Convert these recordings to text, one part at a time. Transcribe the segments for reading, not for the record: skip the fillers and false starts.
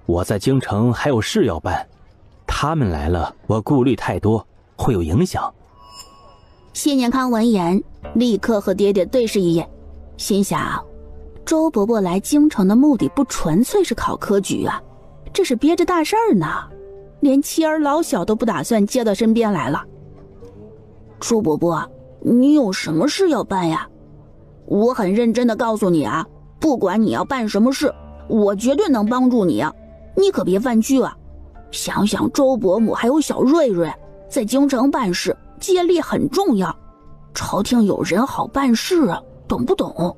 我在京城还有事要办，他们来了，我顾虑太多，会有影响。谢念康闻言，立刻和爹爹对视一眼，心想：周伯伯来京城的目的不纯粹是考科举啊，这是憋着大事儿呢，连妻儿老小都不打算接到身边来了。周伯伯，你有什么事要办呀？我很认真的告诉你啊，不管你要办什么事，我绝对能帮助你啊，你可别犯惧啊。想想周伯母还有小瑞瑞，在京城办事接力很重要，朝廷有人好办事啊，懂不懂？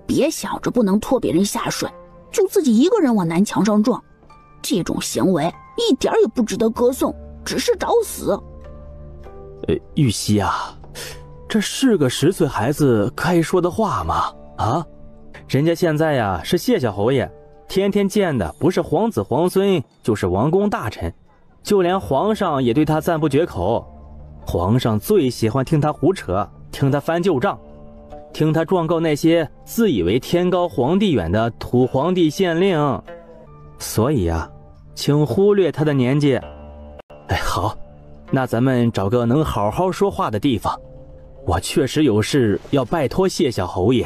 别想着不能拖别人下水，就自己一个人往南墙上撞，这种行为一点也不值得歌颂，只是找死。玉溪啊，这是个10岁孩子该说的话吗？啊，人家现在呀是谢小侯爷，天天见的不是皇子皇孙，就是王公大臣，就连皇上也对他赞不绝口。皇上最喜欢听他胡扯，听他翻旧账，听他状告那些自以为天高皇帝远的土皇帝县令。所以啊，请忽略他的年纪。好，那咱们找个能好好说话的地方，我确实有事要拜托谢小侯爷。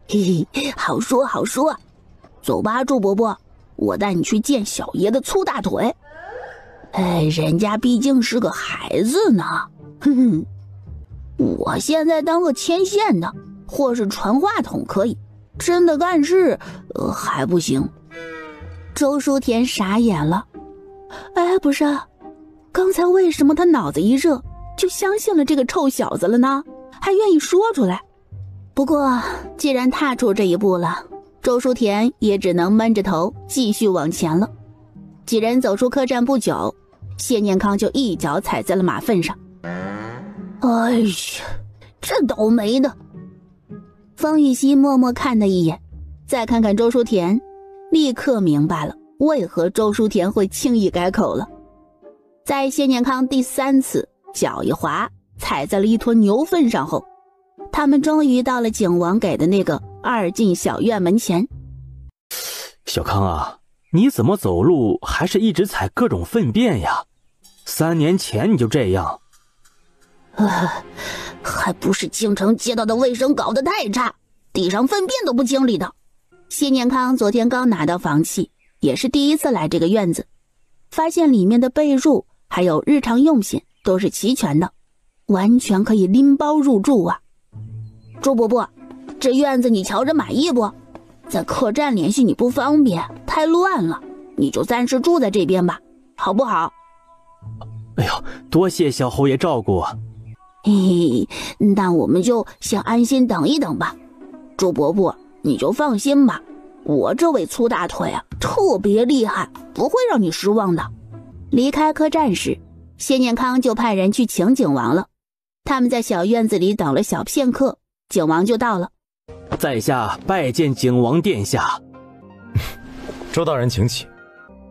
嘿嘿，好说好说，走吧，周伯伯，我带你去见小爷的粗大腿。人家毕竟是个孩子呢，哼哼，我现在当个牵线的或是传话筒可以，真的干事还不行。周书田傻眼了，不是，刚才为什么他脑子一热就相信了这个臭小子了呢？还愿意说出来。不过既然踏出这一步了，周书田也只能闷着头继续往前了。几人走出客栈不久，谢念康就一脚踩在了马粪上。哎呀，这倒霉的。方玉溪默默看他一眼，再看看周书田，立刻明白了为何周书田会轻易改口了。在谢念康第3次脚一滑踩在了一坨牛粪上后，他们终于到了景王给的那个2进小院门前。小康啊，你怎么走路还是一直踩各种粪便呀？3年前你就这样。还不是京城街道的卫生搞得太差，地上粪便都不清理的。谢念康昨天刚拿到房契，也是第一次来这个院子，发现里面的被褥还有日常用品都是齐全的，完全可以拎包入住啊。周伯伯，这院子你瞧着满意不？在客栈联系你不方便，太乱了，你就暂时住在这边吧，好不好？哎呦，多谢小侯爷照顾啊。嘿嘿，那我们就先安心等一等吧。周伯伯，你就放心吧，我这位粗大腿啊，特别厉害，不会让你失望的。离开客栈时，谢念康就派人去请景王了。他们在小院子里等了小片刻，景王就到了。在下拜见景王殿下。周大人请起。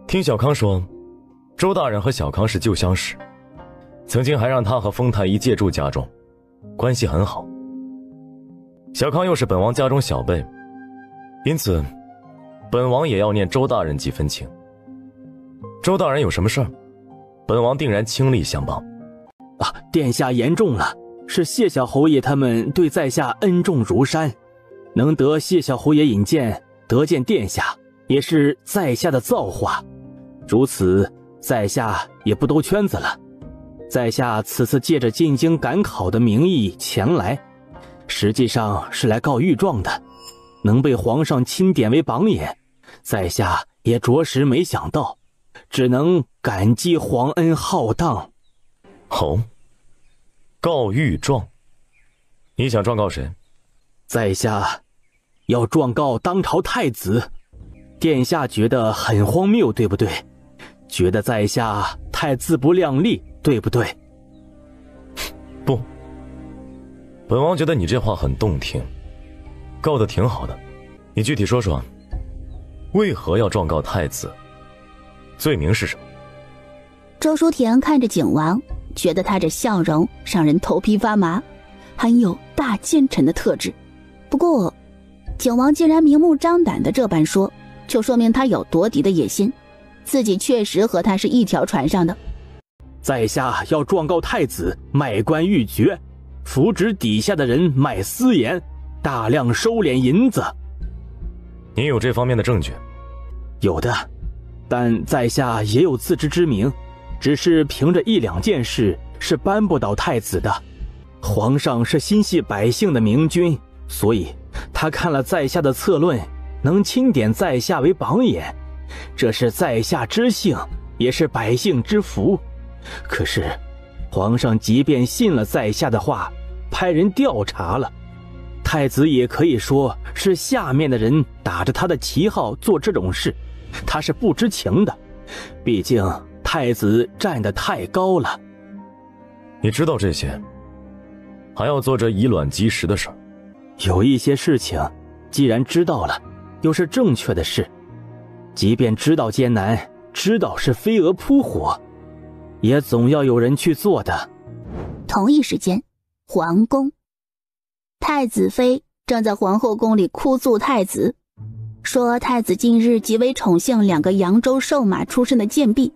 听小康说，周大人和小康是旧相识，曾经还让他和丰太医借住家中，关系很好。小康又是本王家中小辈，因此本王也要念周大人几分情。周大人有什么事儿，本王定然倾力相帮。殿下言重了，是谢小侯爷他们对在下恩重如山，能得谢小侯爷引荐，得见殿下，也是在下的造化。如此，在下也不兜圈子了。在下此次借着进京赶考的名义前来，实际上是来告御状的，能被皇上钦点为榜眼，在下也着实没想到，只能感激皇恩浩荡。告御状，你想状告谁？在下要状告当朝太子。殿下觉得很荒谬，对不对？觉得在下太自不量力，对不对？不，本王觉得你这话很动听，告得挺好的。你具体说说，为何要状告太子？罪名是什么？周书田看着景王，觉得他这笑容让人头皮发麻，很有大奸臣的特质。不过景王既然明目张胆的这般说，就说明他有夺嫡的野心，自己确实和他是一条船上的。在下要状告太子卖官鬻爵，扶植底下的人卖私盐，大量收敛银子。你有这方面的证据？有的，但在下也有自知之明，只是凭着一两件事是扳不倒太子的。皇上是心系百姓的明君，所以他看了在下的策论，能钦点在下为榜眼，这是在下之幸，也是百姓之福。可是皇上即便信了在下的话，派人调查了，太子也可以说是下面的人打着他的旗号做这种事，他是不知情的。毕竟太子站得太高了。你知道这些，还要做这以卵击石的事儿？有一些事情既然知道了，又是正确的事，即便知道艰难，知道是飞蛾扑火，也总要有人去做的。同一时间，皇宫，太子妃正在皇后宫里哭诉太子，说太子近日极为宠幸2个扬州瘦马出身的贱婢，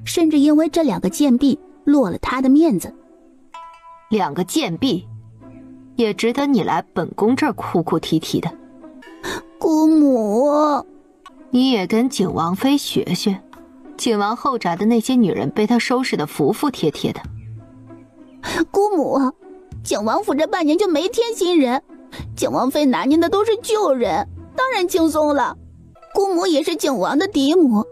甚至因为这2个贱婢落了他的面子。2个贱婢也值得你来本宫这儿哭哭啼啼的。姑母，你也跟景王妃学学，景王后宅的那些女人被他收拾得服服帖帖的。姑母，景王府这半年就没添新人，景王妃拿捏的都是旧人，当然轻松了。姑母也是景王的嫡母，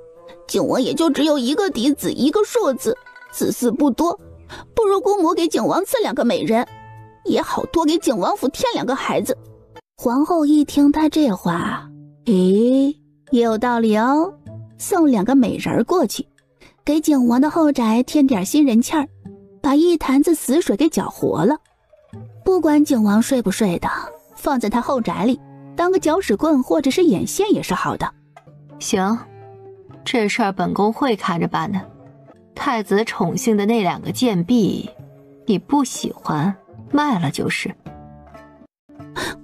景王也就只有1个嫡子1个庶子，子嗣不多，不如姑母给景王赐2个美人，也好多给景王府添2个孩子。皇后一听他这话，也有道理哦，送2个美人过去，给景王的后宅添点新人气儿，把一坛子死水给搅活了。不管景王睡不睡的，放在他后宅里当个搅屎棍或者是眼线也是好的。行，这事儿本宫会看着办的。太子宠幸的那2个贱婢，你不喜欢卖了就是。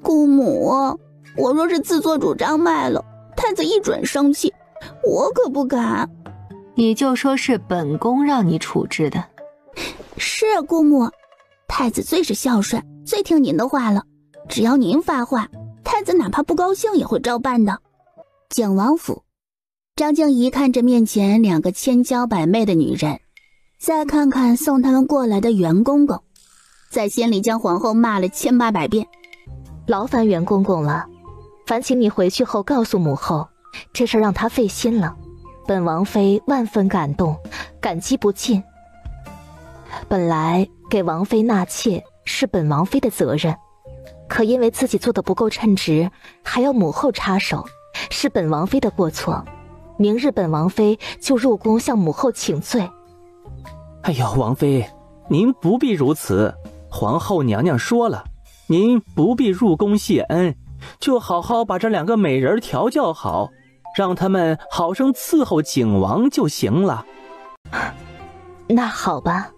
姑母，我若是自作主张卖了，太子一准生气，我可不敢。你就说是本宫让你处置的。是啊，姑母，太子最是孝顺，最听您的话了，只要您发话，太子哪怕不高兴也会照办的。景王府，张静怡看着面前2个千娇百媚的女人，再看看送他们过来的袁公公，在心里将皇后骂了1800遍。劳烦袁公公了，烦请你回去后告诉母后，这事让她费心了，本王妃万分感动，感激不尽。本来给王妃纳妾是本王妃的责任，可因为自己做得不够称职，还要母后插手，是本王妃的过错。明日本王妃就入宫向母后请罪。哎呦，王妃，您不必如此，皇后娘娘说了，您不必入宫谢恩，就好好把这2个美人调教好，让他们好生伺候景王就行了。那好吧，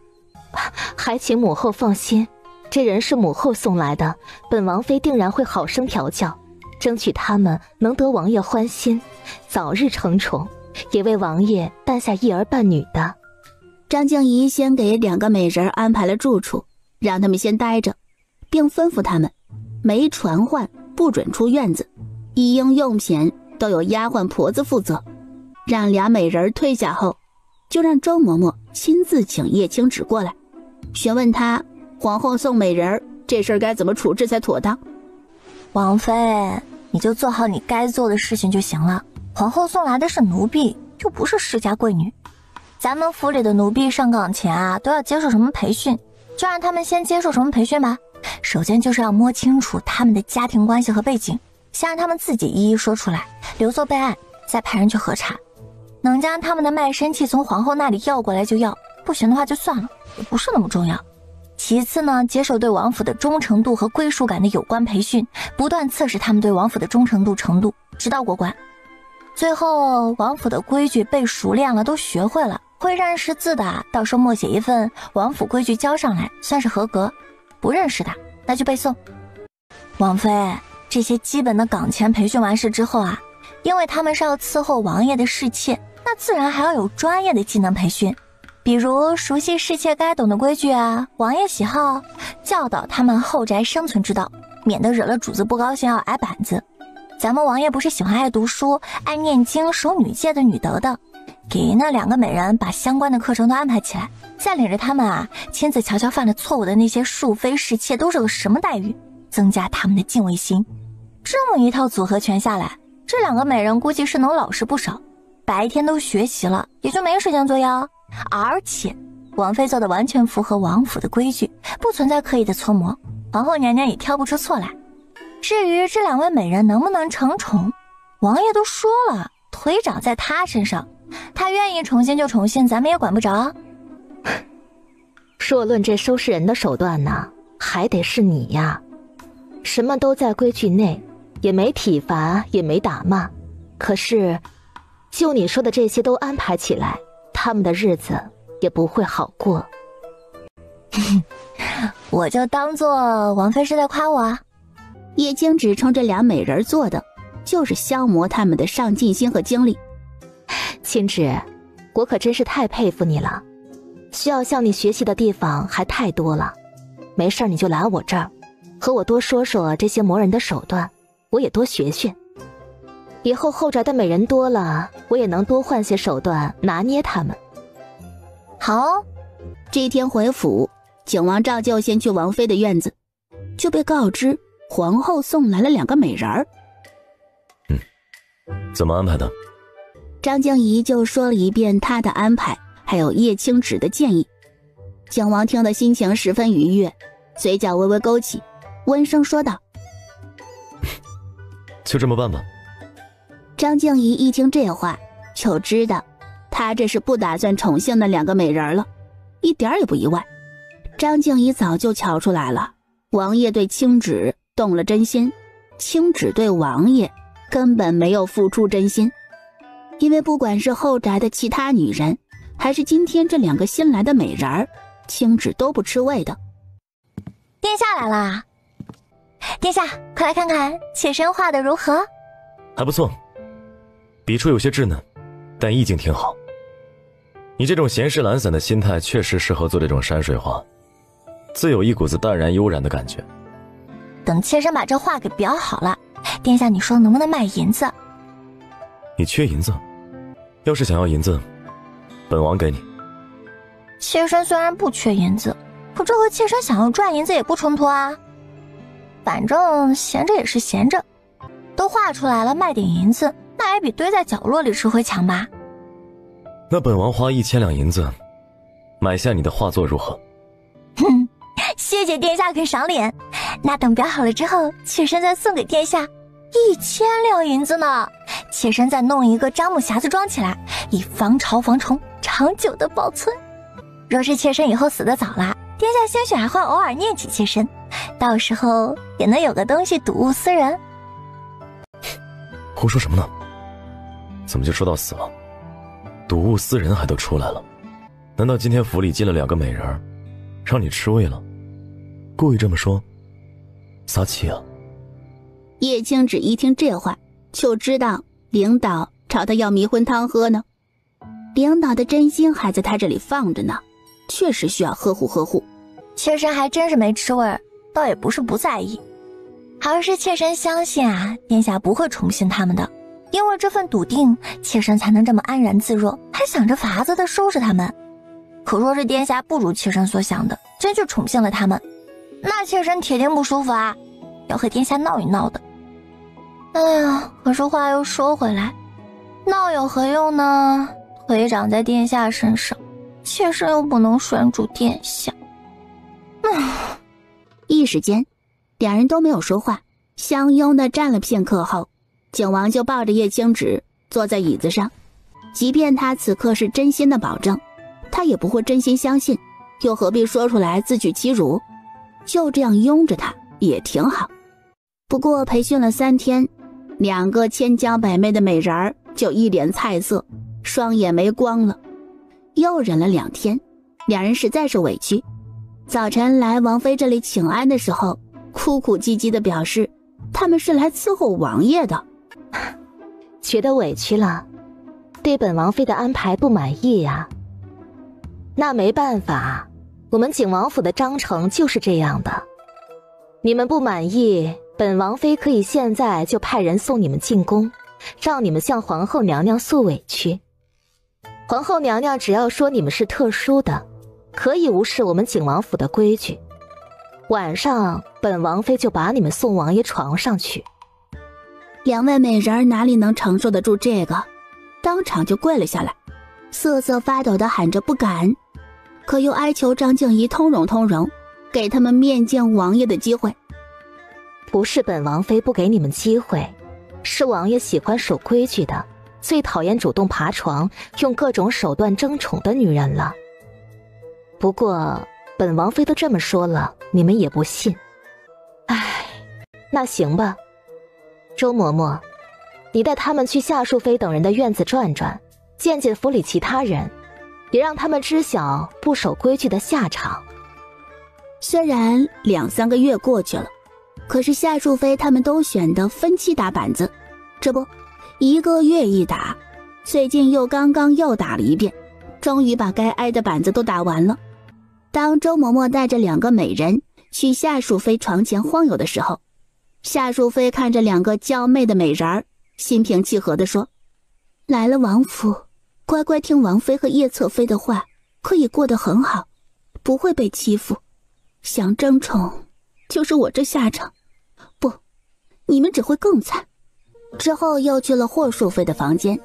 还请母后放心，这人是母后送来的，本王妃定然会好生调教，争取他们能得王爷欢心，早日承宠，也为王爷诞下一儿半女的。张静怡先给2个美人安排了住处，让他们先待着，并吩咐他们没传唤不准出院子，衣应用品都有丫鬟婆子负责。让2美人退下后，就让周嬷嬷亲自请叶青芷过来，询问她皇后送美人这事儿该怎么处置才妥当。王妃，你就做好你该做的事情就行了。皇后送来的是奴婢，又不是世家贵女。咱们府里的奴婢上岗前啊，都要接受什么培训，就让他们先接受什么培训吧。首先就是要摸清楚他们的家庭关系和背景，先让他们自己一一说出来，留作备案，再派人去核查。能将他们的卖身契从皇后那里要过来就要，不行的话就算了，也不是那么重要。其次呢，接受对王府的忠诚度和归属感的有关培训，不断测试他们对王府的忠诚度程度，直到过关。最后王府的规矩背熟练了，都学会了，会认识字的，到时候默写一份王府规矩交上来，算是合格。不认识的，那就背诵。王妃，这些基本的岗前培训完事之后啊，因为他们是要伺候王爷的侍妾，那那自然还要有专业的技能培训，比如熟悉侍妾该懂的规矩啊，王爷喜好，教导他们后宅生存之道，免得惹了主子不高兴要挨板子。咱们王爷不是喜欢爱读书、爱念经、守女戒的女德的，给那2个美人把相关的课程都安排起来，再领着他们啊，亲自瞧瞧犯了错误的那些庶妃侍妾都是个什么待遇，增加他们的敬畏心。这么一套组合拳下来，这2个美人估计是能老实不少，白天都学习了，也就没时间作妖。而且王妃做的完全符合王府的规矩，不存在刻意的搓磨，皇后娘娘也挑不出错来。至于这2位美人能不能承宠，王爷都说了，腿长在他身上，他愿意宠幸就宠幸，咱们也管不着。若论这收拾人的手段呢，还得是你呀。什么都在规矩内，也没体罚，也没打骂，可是就你说的这些都安排起来，他们的日子也不会好过。我就当做王妃是在夸我啊。叶青只冲这2美人做的就是消磨他们的上进心和精力。青芷，我可真是太佩服你了，需要向你学习的地方还太多了。没事你就来我这儿，和我多说说这些磨人的手段，我也多学学。以后后宅的美人多了，我也能多换些手段拿捏他们。好。这天回府，景王照旧先去王妃的院子，就被告知皇后送来了2个美人儿。怎么安排的？张静怡就说了一遍她的安排，还有叶青芷的建议。景王听得心情十分愉悦，嘴角微微勾起，温声说道：就这么办吧。张静怡一听这话，就知道她这是不打算宠幸那2个美人了，一点也不意外。张静怡早就瞧出来了，王爷对青芷动了真心，青芷对王爷根本没有付出真心。因为不管是后宅的其他女人，还是今天这2个新来的美人儿，青芷都不吃味的。殿下来啦！殿下，快来看看妾身画的如何？还不错，笔触有些稚嫩，但意境挺好。你这种闲适懒散的心态确实适合做这种山水画，自有一股子淡然悠然的感觉。等妾身把这画给裱好了，殿下你说能不能卖银子？你缺银子？要是想要银子，本王给你。妾身虽然不缺银子，可这和妾身想要赚银子也不冲突啊。反正闲着也是闲着，都画出来了，卖点银子，那也比堆在角落里吃灰强吧。那本王花1000两银子买下你的画作如何？哼，谢谢殿下肯赏脸。那等裱好了之后，妾身再送给殿下1000两银子呢。妾身再弄一个樟木匣子装起来，以防潮防虫，长久的保存。若是妾身以后死得早了，殿下兴许还会偶尔念起妾身，到时候也能有个东西睹物思人。胡说什么呢？怎么就说到死了？睹物思人还都出来了，难道今天府里进了2个美人，让你吃味了？故意这么说，撒气啊？叶青芷一听这话，就知道领导朝他要迷魂汤喝呢。领导的真心还在他这里放着呢，确实需要呵护呵护。妾身还真是没吃味儿，倒也不是不在意，而是妾身相信啊，殿下不会宠幸他们的。因为这份笃定，妾身才能这么安然自若，还想着法子的收拾他们。可若是殿下不如妾身所想的，真去宠幸了他们，那妾身铁定不舒服啊，要和殿下闹一闹的。哎呀，可是话又说回来，闹有何用呢？腿长在殿下身上，妾身又不能拴住殿下。一时间2人都没有说话，相拥的站了片刻后，景王就抱着叶青芷坐在椅子上。即便他此刻是真心的保证，他也不会真心相信，又何必说出来自取其辱？就这样拥着他也挺好。不过培训了3天，2个千娇百媚的美人儿就一脸菜色，双眼没光了。又忍了2天，2人实在是委屈。早晨来王妃这里请安的时候，哭哭唧唧地表示他们是来伺候王爷的。觉得委屈了，对本王妃的安排不满意呀？那没办法，我们景王府的章程就是这样的。你们不满意，本王妃可以现在就派人送你们进宫，让你们向皇后娘娘诉委屈。皇后娘娘只要说你们是特殊的，可以无视我们景王府的规矩。晚上本王妃就把你们送王爷床上去。两位美人哪里能承受得住这个，当场就跪了下来，瑟瑟发抖地喊着不敢，可又哀求张静怡通融，给他们面见王爷的机会。不是本王妃不给你们机会，是王爷喜欢守规矩的，最讨厌主动爬床用各种手段争宠的女人了。不过本王妃都这么说了，你们也不信。唉，那行吧，周嬷嬷，你带他们去夏淑妃等人的院子转转，见见府里其他人，也让他们知晓不守规矩的下场。虽然2-3个月过去了，可是夏淑妃他们都选的分期打板子，这不1个月一打，最近又刚打了一遍，终于把该挨的板子都打完了。当周嬷嬷带着2个美人去夏淑妃床前晃悠的时候，夏淑妃看着2个娇媚的美人儿，心平气和地说：来了王府，乖乖听王妃和叶侧妃的话，可以过得很好，不会被欺负。想争宠就是我这下场，不，你们只会更惨。之后又去了霍淑妃的房间，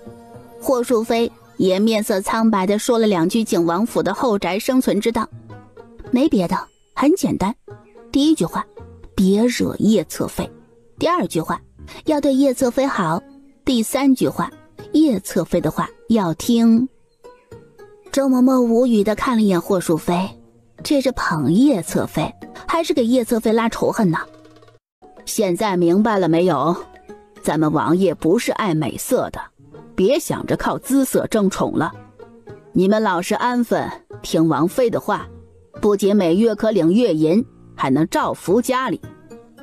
霍淑妃也面色苍白地说了2句景王府的后宅生存之道，没别的，很简单。第1句话，别惹叶侧妃；第2句话，要对叶侧妃好；第3句话，叶侧妃的话要听。周嬷嬷无语地看了一眼霍淑妃，这是捧叶侧妃还是给叶侧妃拉仇恨呢？现在明白了没有？咱们王爷不是爱美色的，别想着靠姿色争宠了。你们老实安分，听王妃的话，不仅每月可领月银，还能照拂家里，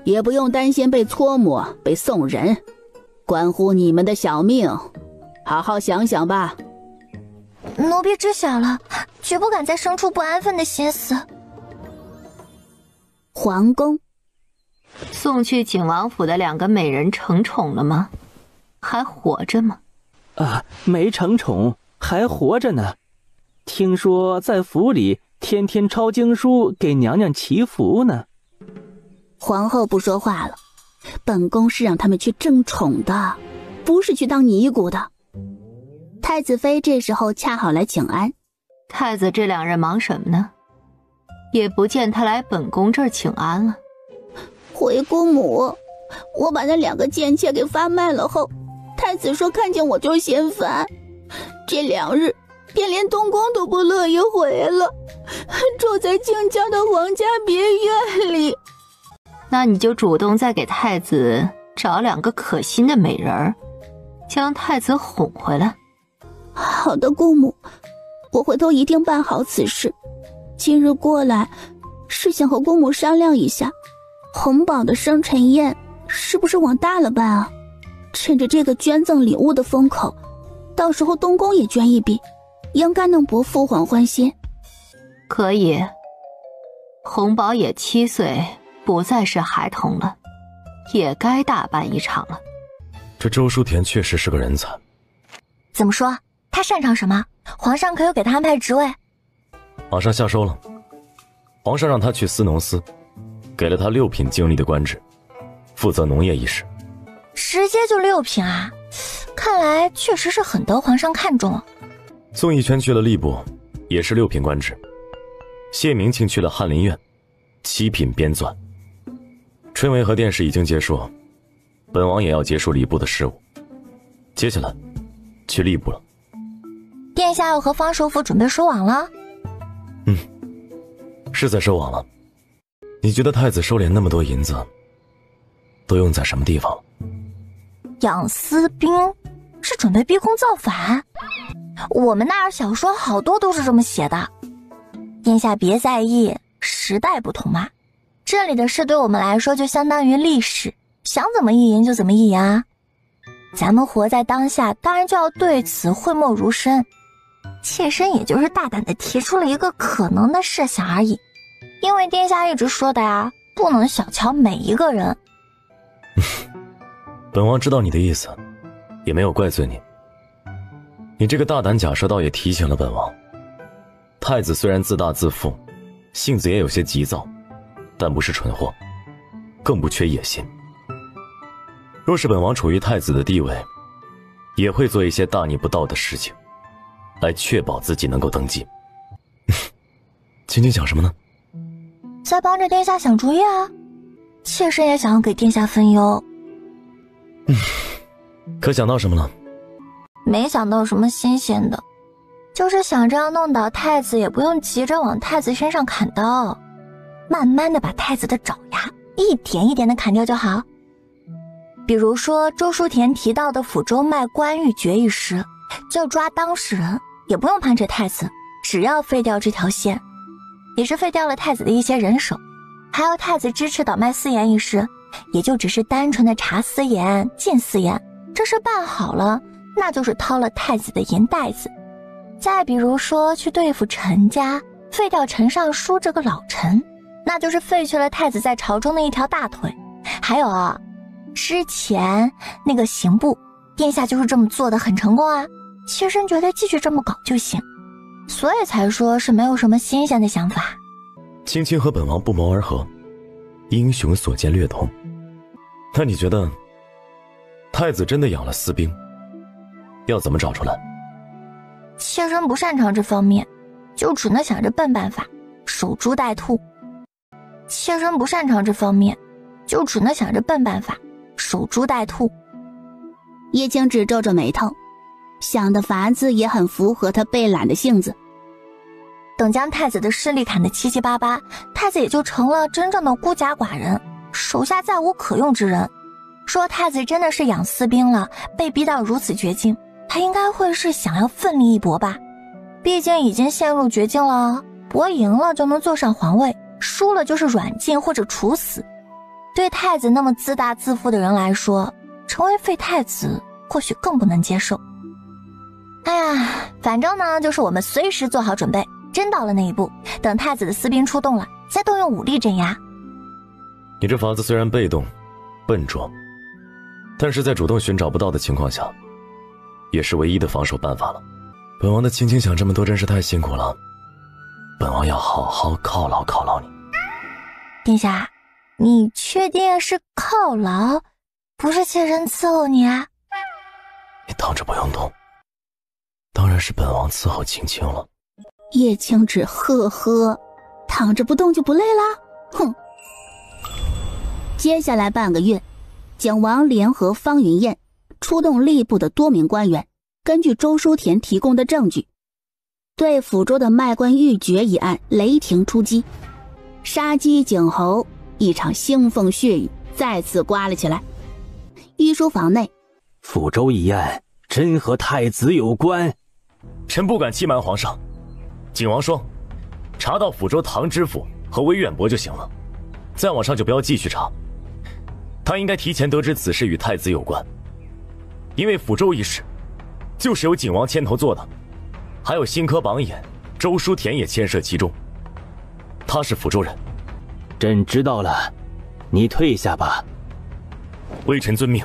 也不用担心被搓磨、被送人，关乎你们的小命，好好想想吧。奴婢知晓了，绝不敢再生出不安分的心思。皇宫，送去景王府的2个美人成宠了吗？还活着吗？没成宠，还活着呢。听说在府里天天抄经书给娘娘祈福呢。皇后不说话了，本宫是让他们去争宠的，不是去当尼姑的。太子妃这时候恰好来请安。太子这2人忙什么呢？也不见他来本宫这儿请安了。回姑母，我把那2个贱妾给发卖了后，太子说看见我就嫌烦，这2日便连东宫都不乐意回了，住在靖江的皇家别院里。那你就主动再给太子找2个可心的美人儿，将太子哄回来。好的，姑母，我回头一定办好此事。今日过来是想和姑母商量一下，红宝的生辰宴是不是往大了办啊？趁着这个捐赠礼物的风口，到时候东宫也捐一笔，应该能博父皇欢心。可以，红宝也7岁，不再是孩童了，也该大办一场了。这周淑田确实是个人才。怎么说？他擅长什么？皇上可有给他安排职位？马上下收了。皇上让他去司农司，给了他6品经理的官职，负责农业一事。直接就6品啊？看来确实是很得皇上看重。宋逸轩去了吏部，也是6品官职。谢明庆去了翰林院，7品编纂。春闱和殿试已经结束，本王也要结束礼部的事务，接下来去吏部了。殿下要和方首府准备收网了？是在收网了。你觉得太子收敛那么多银子，都用在什么地方了？养私兵？是准备逼宫造反？我们那儿小说好多都是这么写的。殿下别在意，时代不同嘛。这里的事对我们来说就相当于历史，想怎么意淫就怎么意淫啊。咱们活在当下，当然就要对此讳莫如深。妾身也就是大胆地提出了一个可能的设想而已，因为殿下一直说的呀，不能小瞧每一个人。本王知道你的意思，也没有怪罪你。你这个大胆假设倒也提醒了本王，太子虽然自大自负，性子也有些急躁，但不是蠢货，更不缺野心。若是本王处于太子的地位，也会做一些大逆不道的事情，来确保自己能够登基。青青想什么呢？在帮着殿下想主意啊，妾身也想要给殿下分忧。可想到什么了？没想到什么新鲜的，就是想着要弄倒太子，也不用急着往太子身上砍刀，慢慢的把太子的爪牙一点一点的砍掉就好。比如说周书田提到的抚州卖官鬻爵一事，就抓当事人，也不用攀扯太子，只要废掉这条线，也是废掉了太子的一些人手。还有太子支持倒卖私盐一事，也就只是单纯的查私盐禁私盐，这事办好了，那就是掏了太子的银袋子。再比如说去对付陈家，废掉陈尚书这个老臣，那就是废去了太子在朝中的一条大腿。还有啊，之前那个刑部，殿下就是这么做的很成功啊，妾身觉得继续这么搞就行，所以才说是没有什么新鲜的想法。青青和本王不谋而合，英雄所见略同。那你觉得太子真的养了私兵，要怎么找出来？妾身不擅长这方面，就只能想着笨办法，守株待兔。妾身不擅长这方面，就只能想着笨办法，守株待兔。叶青只皱着眉头，想的法子也很符合他被懒的性子。等将太子的势力砍得七七八八，太子也就成了真正的孤家寡人，手下再无可用之人。说太子真的是养私兵了，被逼到如此绝境，他应该会是想要奋力一搏吧，毕竟已经陷入绝境了，搏赢了就能坐上皇位，输了就是软禁或者处死。对太子那么自大自负的人来说，成为废太子或许更不能接受。哎呀，反正呢就是我们随时做好准备，真到了那一步，等太子的私兵出动了，再动用武力镇压。你这法子虽然被动笨拙，但是在主动寻找不到的情况下，也是唯一的防守办法了。本王的青青想这么多真是太辛苦了，本王要好好犒劳犒劳你。殿下，你确定是犒劳，不是妾身伺候你啊？你躺着不用动，当然是本王伺候青青了。叶青只呵呵，躺着不动就不累啦？哼！接下来半个月，景王联合方云燕，出动吏部的多名官员，根据周书田提供的证据，对抚州的卖官鬻爵一案雷霆出击，杀鸡儆猴，一场腥风血雨再次刮了起来。御书房内，抚州一案真和太子有关？臣不敢欺瞒皇上，景王说查到抚州唐知府和韦远伯就行了，再往上就不要继续查。他应该提前得知此事与太子有关，因为抚州一事就是由景王牵头做的，还有新科榜眼周书田也牵涉其中，他是抚州人。朕知道了，你退下吧。微臣遵命。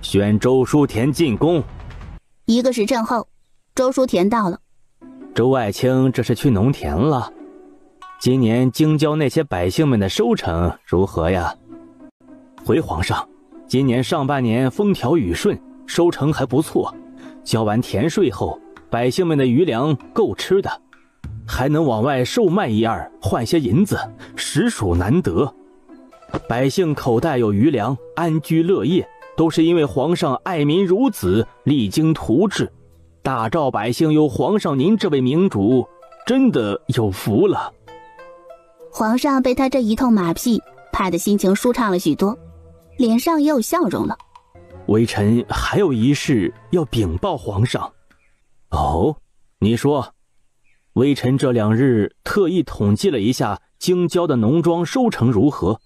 选周书田进宫。1个时辰后，周书田到了。周爱卿这是去农田了？今年京郊那些百姓们的收成如何呀？回皇上，今年上半年风调雨顺，收成还不错，交完田税后，百姓们的余粮够吃的，还能往外售卖一二换些银子，实属难得。百姓口袋有余粮，安居乐业，都是因为皇上爱民如子，励精图治。大赵百姓有皇上您这位明主，真的有福了。皇上被他这一通马屁拍得心情舒畅了许多，脸上也有笑容了。微臣还有一事要禀报皇上。哦，你说。微臣这2日特意统计了一下京郊的农庄收成如何，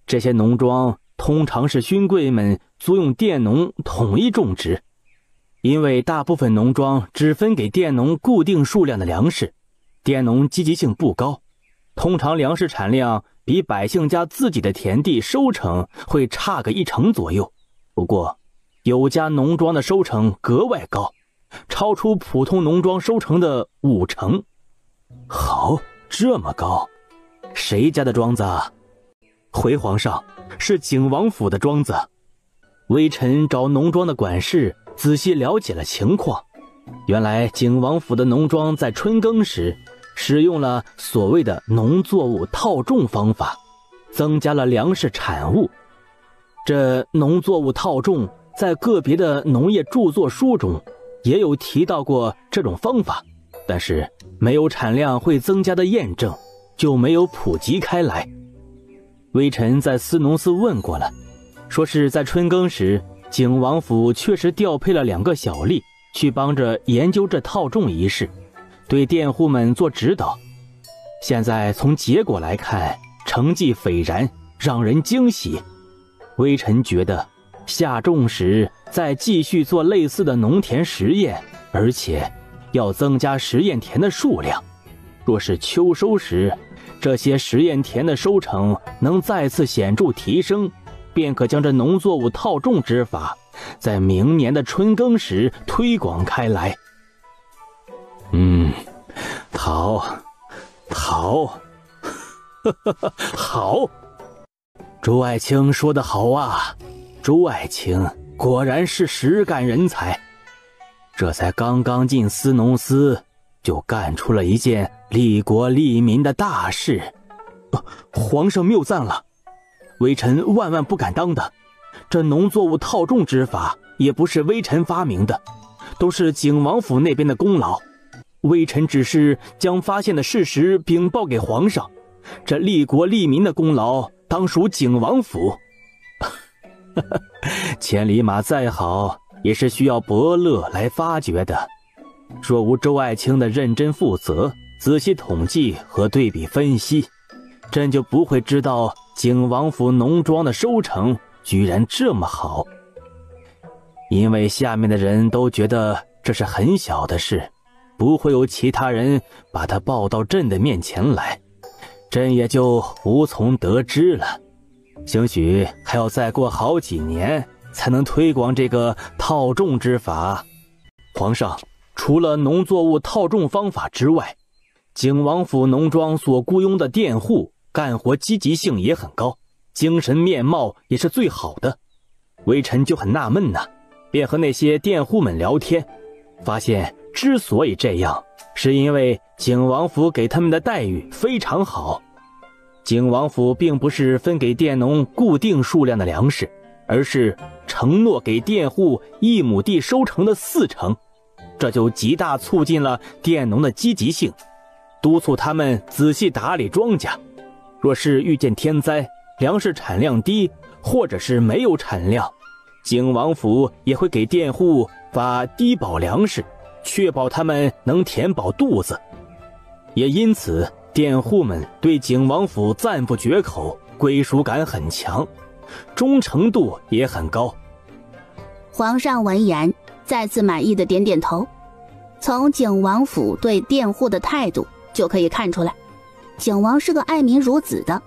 这些农庄通常是勋贵们租用佃农统一种植，因为大部分农庄只分给佃农固定数量的粮食，佃农积极性不高，通常粮食产量比百姓家自己的田地收成会差个1成左右。不过有家农庄的收成格外高，超出普通农庄收成的5成。好，这么高，谁家的庄子？回皇上，是景王府的庄子。微臣找农庄的管事仔细了解了情况，原来景王府的农庄在春耕时使用了所谓的农作物套种方法，增加了粮食产物。这农作物套种在个别的农业著作书中也有提到过这种方法，但是没有产量会增加的验证，就没有普及开来。微臣在司农司问过了，说是在春耕时，景王府确实调配了2个小吏去帮着研究这套种一事，对佃户们做指导。现在从结果来看，成绩斐然，让人惊喜。微臣觉得下种时再继续做类似的农田实验，而且要增加实验田的数量。若是秋收时，这些实验田的收成能再次显著提升，便可将这农作物套种之法在明年的春耕时推广开来。好，好，朱爱卿说得好啊，朱爱卿果然是实干人才，这才刚刚进司农司，就干出了一件利国利民的大事。皇上谬赞了，微臣万万不敢当的。这农作物套种之法也不是微臣发明的，都是景王府那边的功劳。微臣只是将发现的事实禀报给皇上，这利国利民的功劳当属景王府。千里马再好，也是需要伯乐来发掘的。若无周爱卿的认真负责、仔细统计和对比分析，朕就不会知道景王府农庄的收成居然这么好。因为下面的人都觉得这是很小的事，不会有其他人把它报到朕的面前来，朕也就无从得知了。兴许还要再过好几年才能推广这个套种之法。皇上，除了农作物套种方法之外，景王府农庄所雇佣的佃户干活积极性也很高，精神面貌也是最好的。微臣就很纳闷呢，便和那些佃户们聊天，发现之所以这样，是因为景王府给他们的待遇非常好。景王府并不是分给佃农固定数量的粮食，而是承诺给佃户1亩地收成的4成，这就极大促进了佃农的积极性，督促他们仔细打理庄稼。若是遇见天灾，粮食产量低，或者是没有产量，景王府也会给佃户发低保粮食，确保他们能填饱肚子。也因此，佃户们对景王府赞不绝口，归属感很强，忠诚度也很高。皇上闻言再次满意的点点头。从景王府对佃户的态度就可以看出来，景王是个爱民如子的，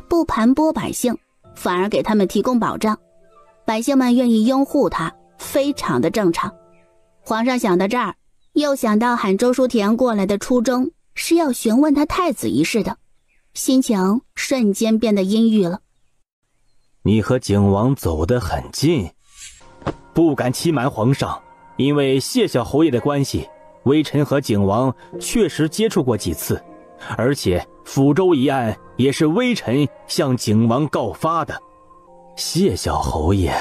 不盘剥百姓，反而给他们提供保障，百姓们愿意拥护他，非常的正常。皇上想到这儿，又想到喊周淑田过来的初衷是要询问他太子一事的，心情瞬间变得阴郁了。你和景王走得很近。不敢欺瞒皇上，因为谢小侯爷的关系，微臣和景王确实接触过几次，而且抚州一案也是微臣向景王告发的。谢小侯爷，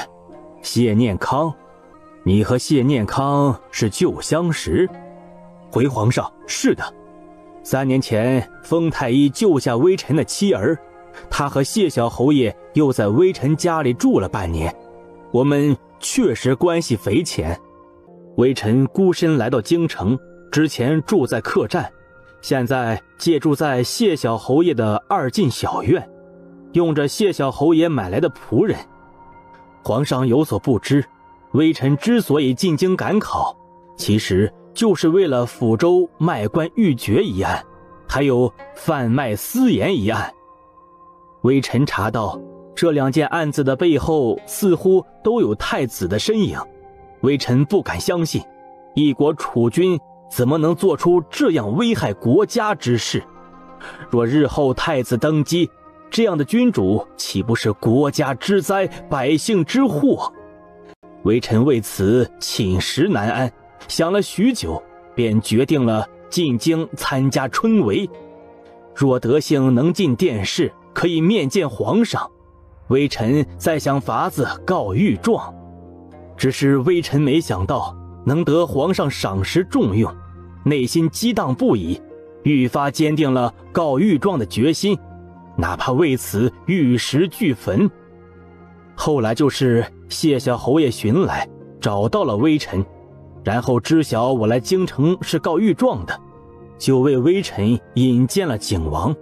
谢念康，你和谢念康是旧相识？回皇上，是的。3年前封太医救下微臣的妻儿，他和谢小侯爷又在微臣家里住了半年，我们确实关系匪浅。微臣孤身来到京城，之前住在客栈，现在借住在谢小侯爷的2进小院，用着谢小侯爷买来的仆人，皇上有所不知，微臣之所以进京赶考，其实就是为了抚州卖官鬻爵一案，还有贩卖私盐一案。微臣查到这2件案子的背后似乎都有太子的身影，微臣不敢相信，一国储君怎么能做出这样危害国家之事？若日后太子登基，这样的君主岂不是国家之灾，百姓之祸？微臣为此寝食难安，想了许久，便决定了进京参加春闱。若德幸能进殿试，可以面见皇上。微臣再想法子告御状，只是微臣没想到能得皇上赏识重用，内心激荡不已，愈发坚定了告御状的决心，哪怕为此玉石俱焚。后来就是谢小侯爷寻来，找到了微臣，然后知晓我来京城是告御状的，就为微臣引荐了景王。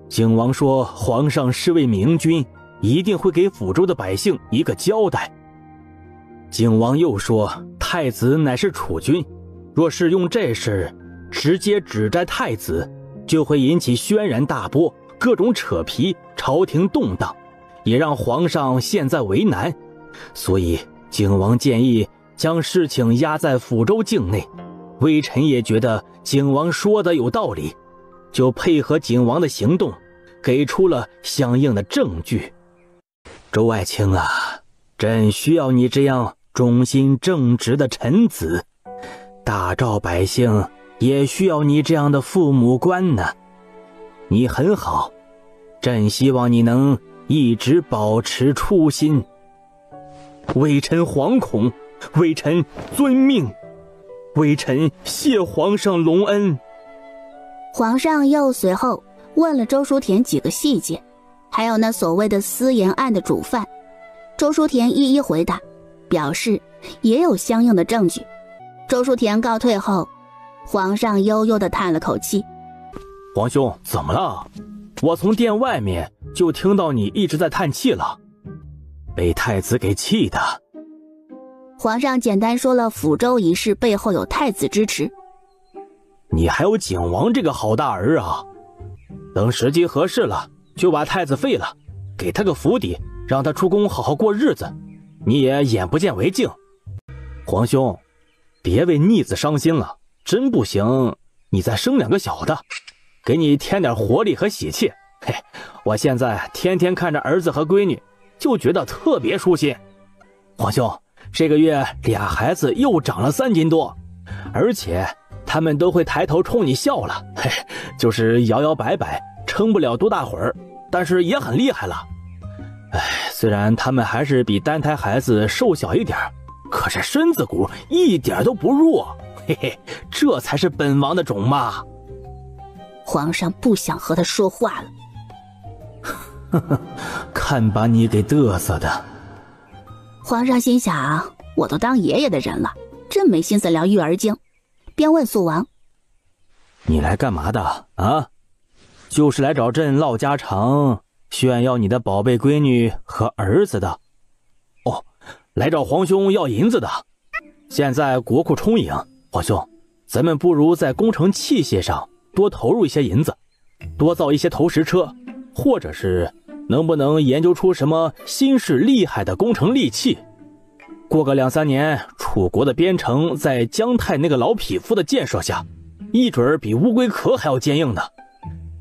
景王说皇上是位明君，一定会给抚州的百姓一个交代。景王又说太子乃是储君，若是用这事直接指摘太子，就会引起轩然大波，各种扯皮，朝廷动荡，也让皇上现在为难。所以景王建议将事情压在抚州境内，微臣也觉得景王说的有道理，就配合景王的行动，给出了相应的证据。周爱卿啊，朕需要你这样忠心正直的臣子，大赵百姓也需要你这样的父母官呢。你很好，朕希望你能一直保持初心。微臣惶恐，微臣遵命，微臣谢皇上隆恩。皇上又随后问了周书田几个细节，还有那所谓的私盐案的主犯。周书田一一回答，表示也有相应的证据。周书田告退后，皇上悠悠地叹了口气。皇兄，怎么了？我从殿外面就听到你一直在叹气了。被太子给气的。皇上简单说了抚州一事背后有太子支持。你还有景王这个好大儿啊！等时机合适了，就把太子废了，给他个府邸，让他出宫好好过日子，你也眼不见为净。皇兄，别为逆子伤心了，真不行，你再生2个小的，给你添点活力和喜气。嘿，我现在天天看着儿子和闺女，就觉得特别舒心。皇兄，这个月俩孩子又长了3斤多，而且他们都会抬头冲你笑了。嘿，就是摇摇摆摆，撑不了多大会儿，但是也很厉害了。哎，虽然他们还是比单胎孩子瘦小一点，可是身子骨一点都不弱。嘿嘿，这才是本王的种嘛。皇上不想和他说话了。呵呵，看把你给嘚瑟的。皇上心想，我都当爷爷的人了，真没心思聊育儿经，便问肃王：你来干嘛的啊？就是来找朕唠家常，炫耀你的宝贝闺女和儿子的。哦，来找皇兄要银子的。现在国库充盈，皇兄，咱们不如在工程器械上多投入一些银子，多造一些投石车，或者是能不能研究出什么新式厉害的工程利器。过个2-3年，楚国的边城在姜太那个老匹夫的建设下，一准比乌龟壳还要坚硬呢。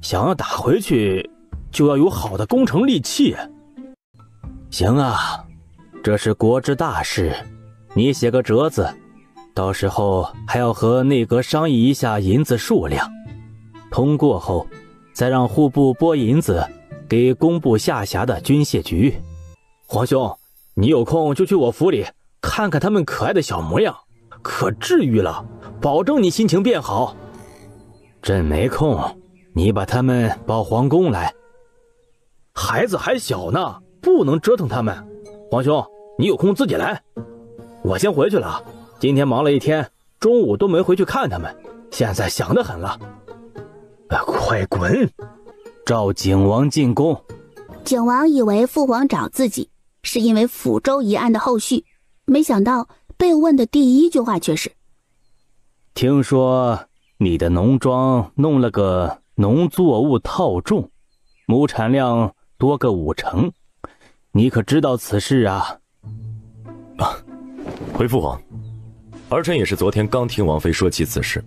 想要打回去，就要有好的工程利器。行啊，这是国之大事，你写个折子，到时候还要和内阁商议一下银子数量，通过后再让户部拨银子给工部下辖的军械局。皇兄，你有空就去我府里看看他们可爱的小模样，可治愈了，保证你心情变好。朕没空，你把他们抱皇宫来。孩子还小呢，不能折腾他们。皇兄，你有空自己来。我先回去了，今天忙了一天，中午都没回去看他们，现在想得很了。快滚！召景王进宫。景王以为父皇找自己，是因为抚州一案的后续，没想到被问的第一句话却是：听说你的农庄弄了个农作物套种，亩产量多个50%，你可知道此事啊？回父皇，儿臣也是昨天刚听王妃说起此事。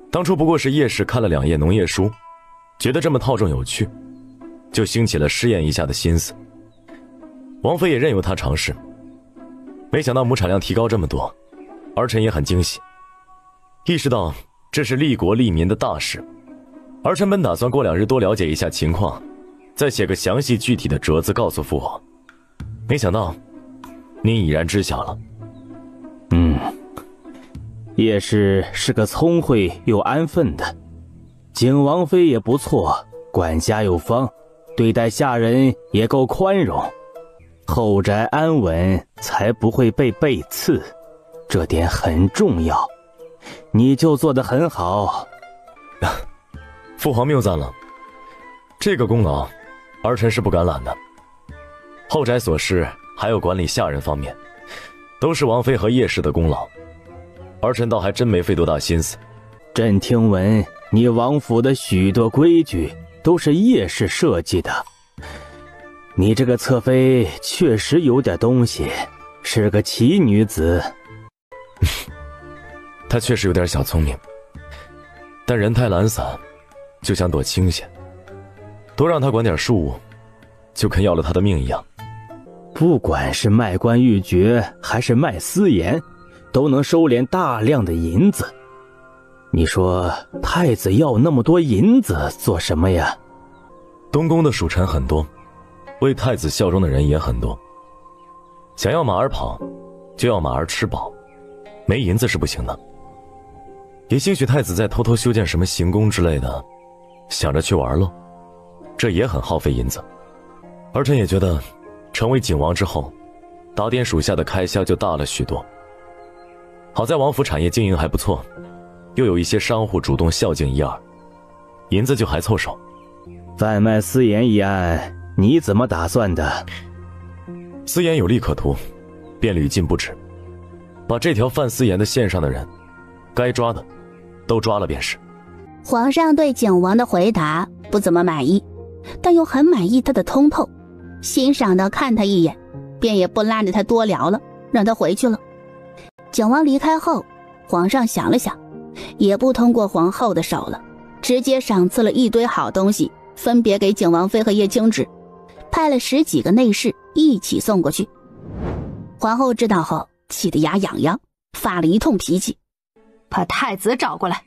当初不过是叶氏看了2页农业书，觉得这么套种有趣，就兴起了试验一下的心思。王妃也任由他尝试，没想到亩产量提高这么多，儿臣也很惊喜，意识到这是利国利民的大事。儿臣本打算过2日多了解一下情况，再写个详细具体的折子告诉父皇，没想到您已然知晓了。叶氏是个聪慧又安分的，景王妃也不错，管家有方，对待下人也够宽容，后宅安稳才不会被背刺，这点很重要，你就做得很好。父皇谬赞了，这个功劳儿臣是不敢揽的。后宅琐事还有管理下人方面，都是王妃和叶氏的功劳，儿臣倒还真没费多大心思。朕听闻你王府的许多规矩都是叶氏设计的，你这个侧妃确实有点东西，是个奇女子。她确实有点小聪明，但人太懒散，就想躲清闲，多让她管点庶务，就跟要了她的命一样。不管是卖官鬻爵还是卖私盐，都能收敛大量的银子。你说太子要那么多银子做什么呀？东宫的属臣很多，为太子效忠的人也很多，想要马儿跑，就要马儿吃饱，没银子是不行的。也兴许太子在偷偷修建什么行宫之类的，想着去玩喽，这也很耗费银子。儿臣也觉得成为景王之后，打点属下的开销就大了许多。好在王府产业经营还不错，又有一些商户主动孝敬一二，银子就还凑手。贩卖私盐一案你怎么打算的？私盐有利可图，便屡禁不止，把这条贩私盐的线上的人该抓的都抓了便是。皇上对景王的回答不怎么满意，但又很满意他的通透，欣赏的看他一眼，便也不拉着他多聊了，让他回去了。景王离开后，皇上想了想，也不通过皇后的手了，直接赏赐了一堆好东西，分别给景王妃和叶青芷，派了10几个内侍一起送过去。皇后知道后气得牙痒痒，发了一通脾气，把太子找过来。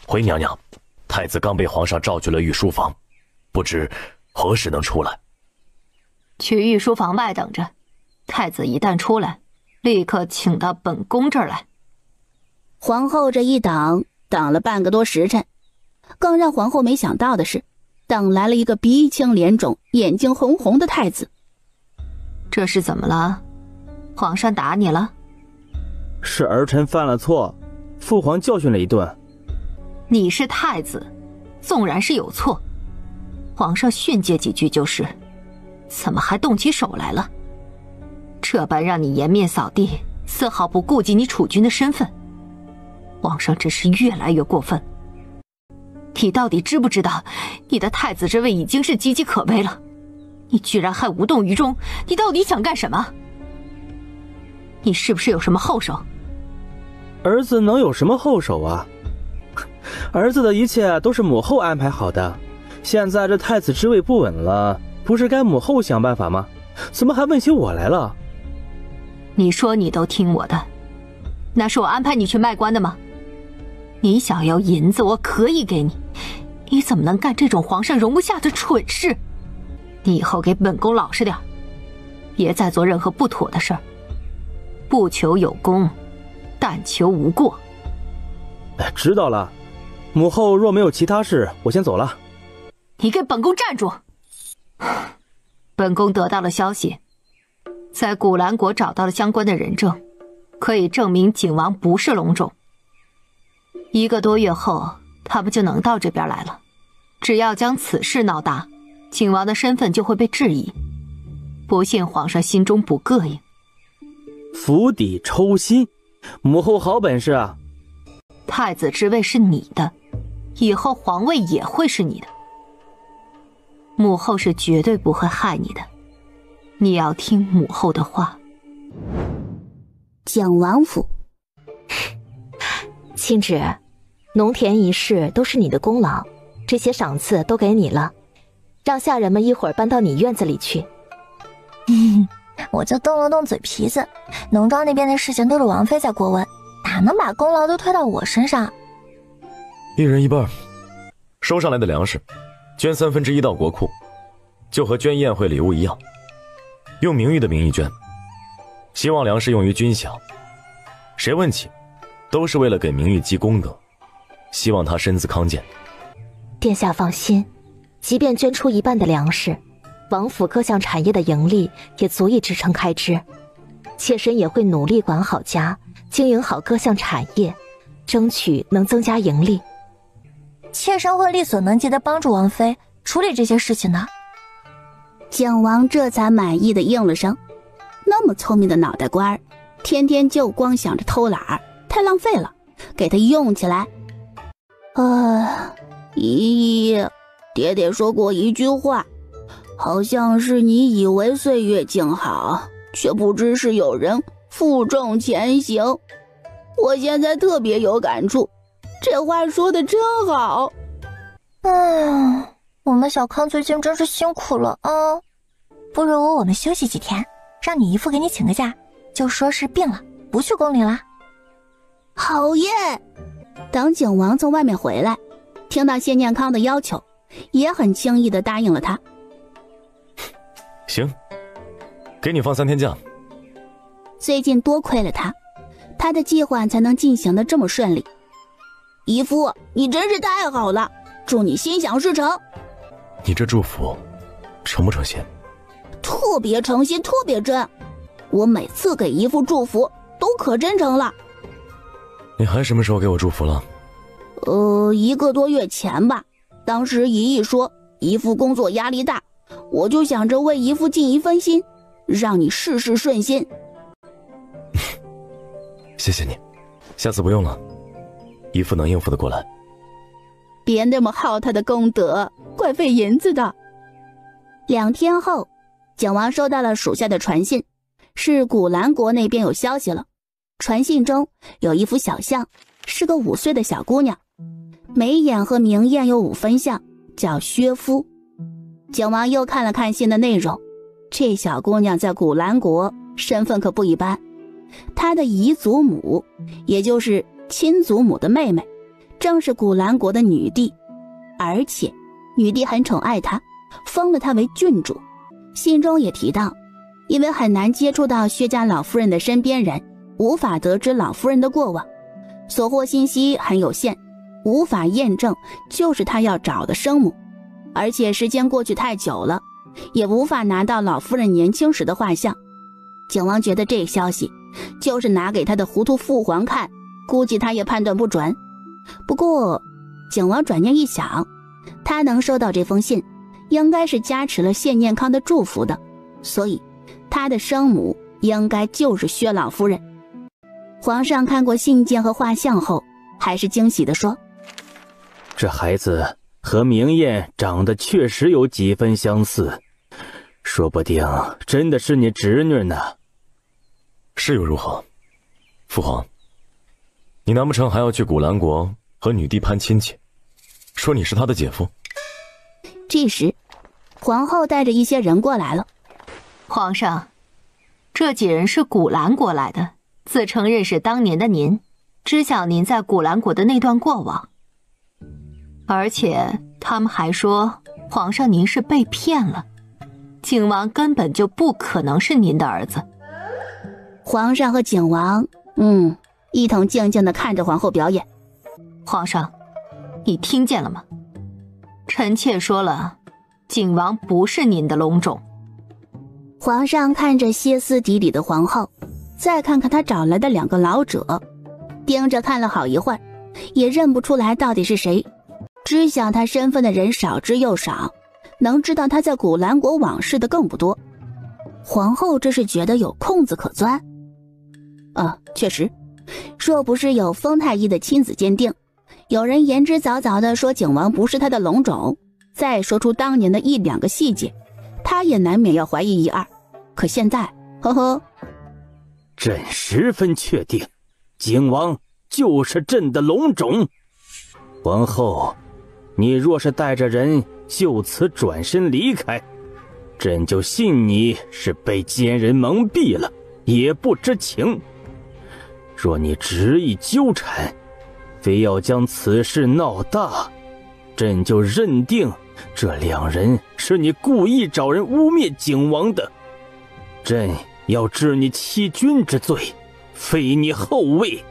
回娘娘，太子刚被皇上召去了御书房，不知何时能出来。去御书房外等着，太子一旦出来，立刻请到本宫这儿来。皇后这一等了半个多时辰，更让皇后没想到的是，等来了一个鼻青脸肿、眼睛红红的太子。这是怎么了？皇上打你了？是儿臣犯了错，父皇教训了一顿。你是太子，纵然是有错，皇上训诫几句就是，怎么还动起手来了？这般让你颜面扫地，丝毫不顾及你储君的身份，皇上真是越来越过分。你到底知不知道，你的太子之位已经是岌岌可危了？你居然还无动于衷，你到底想干什么？你是不是有什么后手？儿子能有什么后手啊？儿子的一切都是母后安排好的，现在这太子之位不稳了，不是该母后想办法吗？怎么还问起我来了？你说你都听我的，那是我安排你去卖官的吗？你想要银子我可以给你，你怎么能干这种皇上容不下的蠢事？你以后给本宫老实点，别再做任何不妥的事儿，不求有功，但求无过。知道了，母后若没有其他事，我先走了。你给本宫站住！本宫得到了消息，在古兰国找到了相关的人证，可以证明景王不是龙种。1个多月后，他们就能到这边来了。只要将此事闹大，景王的身份就会被质疑，不信皇上心中不膈应。釜底抽薪，母后好本事啊！太子之位是你的，以后皇位也会是你的。母后是绝对不会害你的，你要听母后的话。蒋王府，亲侄，农田一事都是你的功劳，这些赏赐都给你了，让下人们一会儿搬到你院子里去。我就动了动嘴皮子，农庄那边的事情都是王妃在过问，哪能把功劳都推到我身上？一人一半，收上来的粮食捐1/3到国库，就和捐宴会礼物一样，用名誉的名义捐，希望粮食用于军饷。谁问起，都是为了给名誉积功德，希望他身子康健。殿下放心，即便捐出一半的粮食，王府各项产业的盈利也足以支撑开支。妾身也会努力管好家，经营好各项产业，争取能增加盈利。妾身会力所能及的帮助王妃处理这些事情的。蒋王这才满意的应了声。那么聪明的脑袋瓜儿，天就光想着偷懒儿，太浪费了，给他用起来。姨姨，爹说过一句话，好像是你以为岁月静好，却不知是有人负重前行。我现在特别有感触，这话说的真好。我们小康最近真是辛苦了啊，不如我们休息几天，让你姨父给你请个假，就说是病了，不去宫里了。好耶！等景王从外面回来，听到谢念康的要求，也很轻易地答应了他。行，给你放3天假。最近多亏了他的计划才能进行得这么顺利。姨父，你真是太好了，祝你心想事成。你这祝福诚不诚心？特别诚心，特别真。我每次给姨父祝福都可真诚了。你还什么时候给我祝福了？1个多月前吧。当时姨姨说姨父工作压力大，我就想着为姨父尽一份心，让你事事顺心。谢谢你，下次不用了，姨父能应付得过来。别那么耗他的功德，怪费银子的。2天后，景王收到了属下的传信，是古兰国那边有消息了。传信中有一幅小像，是个5岁的小姑娘，眉眼和明艳有5分像，叫薛夫。景王又看了看信的内容，这小姑娘在古兰国身份可不一般，她的姨祖母，也就是亲祖母的妹妹，正是古兰国的女帝，而且女帝很宠爱她，封了她为郡主。信中也提到，因为很难接触到薛家老夫人的身边人，无法得知老夫人的过往，所获信息很有限，无法验证就是她要找的生母，而且时间过去太久了，也无法拿到老夫人年轻时的画像。景王觉得这消息就是拿给他的糊涂父皇看，估计他也判断不准。不过景王转念一想，他能收到这封信，应该是加持了谢念康的祝福的，所以他的生母应该就是薛老夫人。皇上看过信件和画像后，还是惊喜地说：这孩子和明艳长得确实有几分相似，说不定真的是你侄女呢。是又如何？父皇，你难不成还要去古兰国和女帝攀亲戚，说你是她的姐夫？这时皇后带着一些人过来了。皇上，这几人是古兰国来的，自称认识当年的您，知晓您在古兰国的那段过往，而且他们还说皇上您是被骗了，景王根本就不可能是您的儿子。皇上和景王一同静静地看着皇后表演。皇上，你听见了吗？臣妾说了，景王不是您的龙种。皇上看着歇斯底里的皇后，再看看他找来的2个老者，盯着看了好一会儿，也认不出来到底是谁。知晓他身份的人少之又少，能知道他在古兰国往事的更不多。皇后这是觉得有空子可钻。确实，若不是有丰太医的亲子鉴定，有人言之凿凿地说景王不是他的龙种，再说出当年的1、2个细节，他也难免要怀疑1、2。可现在，呵呵，朕十分确定，景王就是朕的龙种。皇后，你若是带着人就此转身离开，朕就信你是被奸人蒙蔽了，也不知情。若你执意纠缠，非要将此事闹大，朕就认定这2人是你故意找人污蔑景王的。朕要治你欺君之罪，废你后位，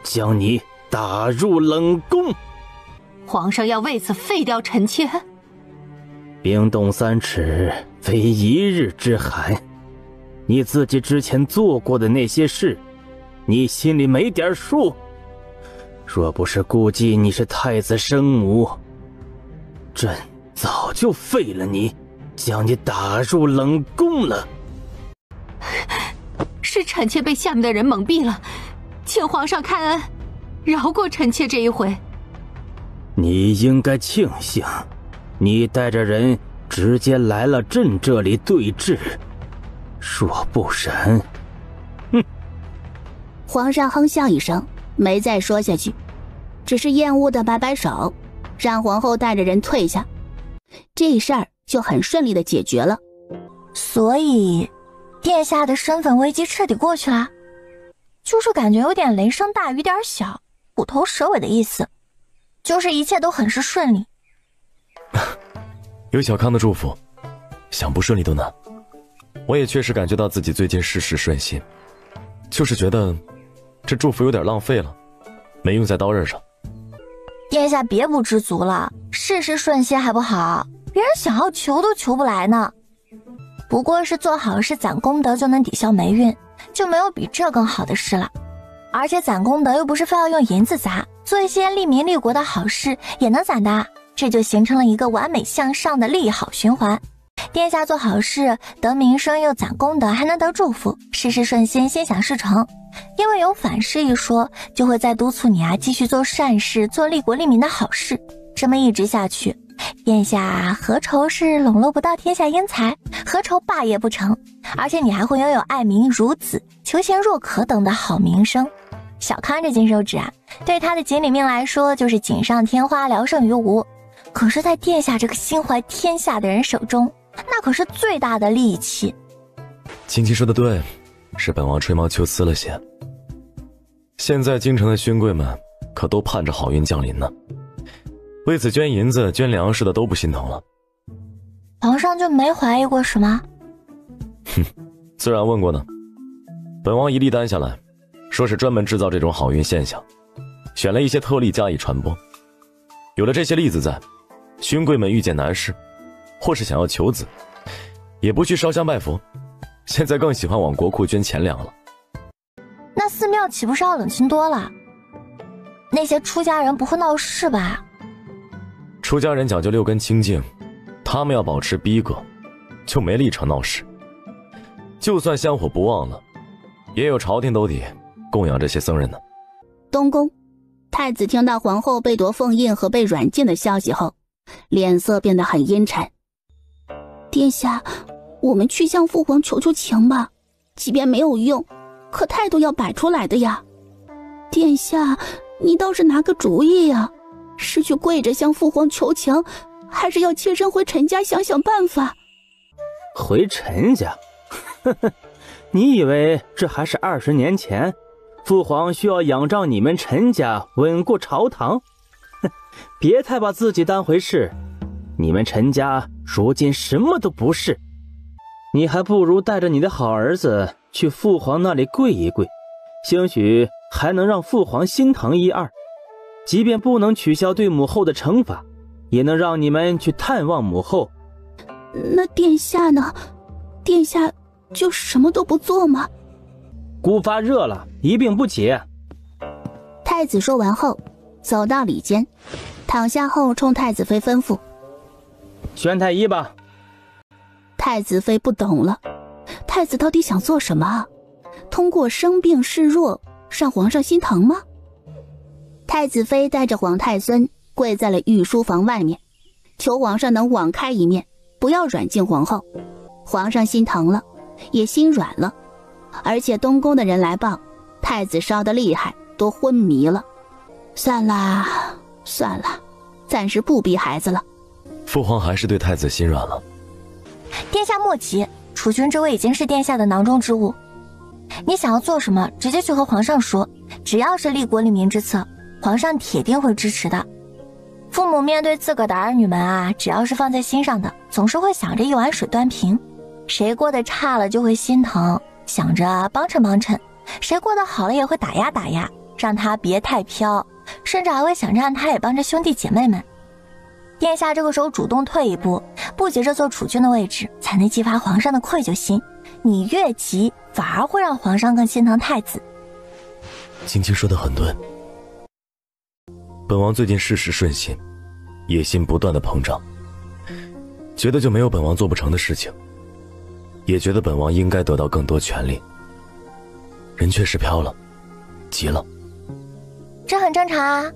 将你打入冷宫。皇上要为此废掉臣妾？冰冻3尺，非一日之寒。你自己之前做过的那些事，你心里没点数？若不是顾忌你是太子生母，朕早就废了你，将你打入冷宫了。是臣妾被下面的人蒙蔽了，请皇上开恩，饶过臣妾这一回。你应该庆幸，你带着人直接来了朕这里对峙，若不然，皇上哼笑一声，没再说下去，只是厌恶地摆摆手，让皇后带着人退下。这事儿就很顺利地解决了。所以殿下的身份危机彻底过去了，就是感觉有点雷声大雨点小，虎头蛇尾的意思，就是一切都很是顺利。有小康的祝福，想不顺利都难。我也确实感觉到自己最近事事顺心，就是觉得这祝福有点浪费了，没用在刀刃上。殿下别不知足了，事事顺心还不好，别人想要求都求不来呢。不过是做好事攒功德就能抵消霉运，就没有比这更好的事了。而且攒功德又不是非要用银子砸，做一些利民利国的好事也能攒的，这就形成了一个完美向上的利好循环。殿下做好事得名声又攒功德，还能得祝福，事事顺心，心想事成。因为有反事一说，就会再督促你继续做善事，做利国利民的好事。这么一直下去，殿下何愁是笼络不到天下英才，何愁霸业不成？而且你还会拥有爱民如子、求贤若渴等的好名声。小康这金手指对他的锦鲤命来说就是锦上添花，聊胜于无。可是在殿下这个心怀天下的人手中，那可是最大的利器。青青说的对，是本王吹毛求疵了些。现在京城的勋贵们可都盼着好运降临呢，为此捐银子捐粮食的都不心疼了。皇上就没怀疑过什么？自然问过呢。本王一例担下来，说是专门制造这种好运现象，选了一些特例加以传播。有了这些例子在，勋贵们遇见难事或是想要求子，也不去烧香拜佛，现在更喜欢往国库捐钱粮了。那寺庙岂不是要冷清多了？那些出家人不会闹事吧？出家人讲究6根清净，他们要保持逼格，就没立场闹事。就算香火不旺了，也有朝廷兜底供养这些僧人呢。东宫，太子听到皇后被夺凤印和被软禁的消息后，脸色变得很阴沉。殿下，我们去向父皇求求情吧，即便没有用，可态度要摆出来的呀。殿下，你倒是拿个主意呀，是去跪着向父皇求情，还是要切身回陈家想想办法？回陈家？呵呵，你以为这还是20年前，父皇需要仰仗你们陈家稳固朝堂？别太把自己当回事，你们陈家如今什么都不是，你还不如带着你的好儿子去父皇那里跪一跪，兴许还能让父皇心疼1、2，即便不能取消对母后的惩罚，也能让你们去探望母后。那殿下呢？殿下就什么都不做吗？孤发热了，一病不起。太子说完后，走到里间，躺下后冲太子妃吩咐：宣太医吧。太子妃不懂了，太子到底想做什么？通过生病示弱让皇上心疼吗？太子妃带着皇太孙跪在了御书房外面，求皇上能网开一面，不要软禁皇后。皇上心疼了，也心软了，而且东宫的人来报，太子烧得厉害，都昏迷了。算了，暂时不逼孩子了。父皇还是对太子心软了。殿下莫急，储君之位已经是殿下的囊中之物，你想要做什么，直接去和皇上说，只要是立国利民之策，皇上铁定会支持的。父母面对自个儿的儿女们啊，只要是放在心上的，总是会想着一碗水端平。谁过得差了就会心疼，想着帮衬帮衬；谁过得好了也会打压打压，让他别太飘，甚至还会想着让他也帮着兄弟姐妹们。殿下这个时候主动退一步，不急着做储君的位置，才能激发皇上的愧疚心。你越急，反而会让皇上更心疼太子。青青说得很对，本王最近事事顺心，野心不断的膨胀，觉得就没有本王做不成的事情，也觉得本王应该得到更多权力。人确实飘了，急了，这很正常啊。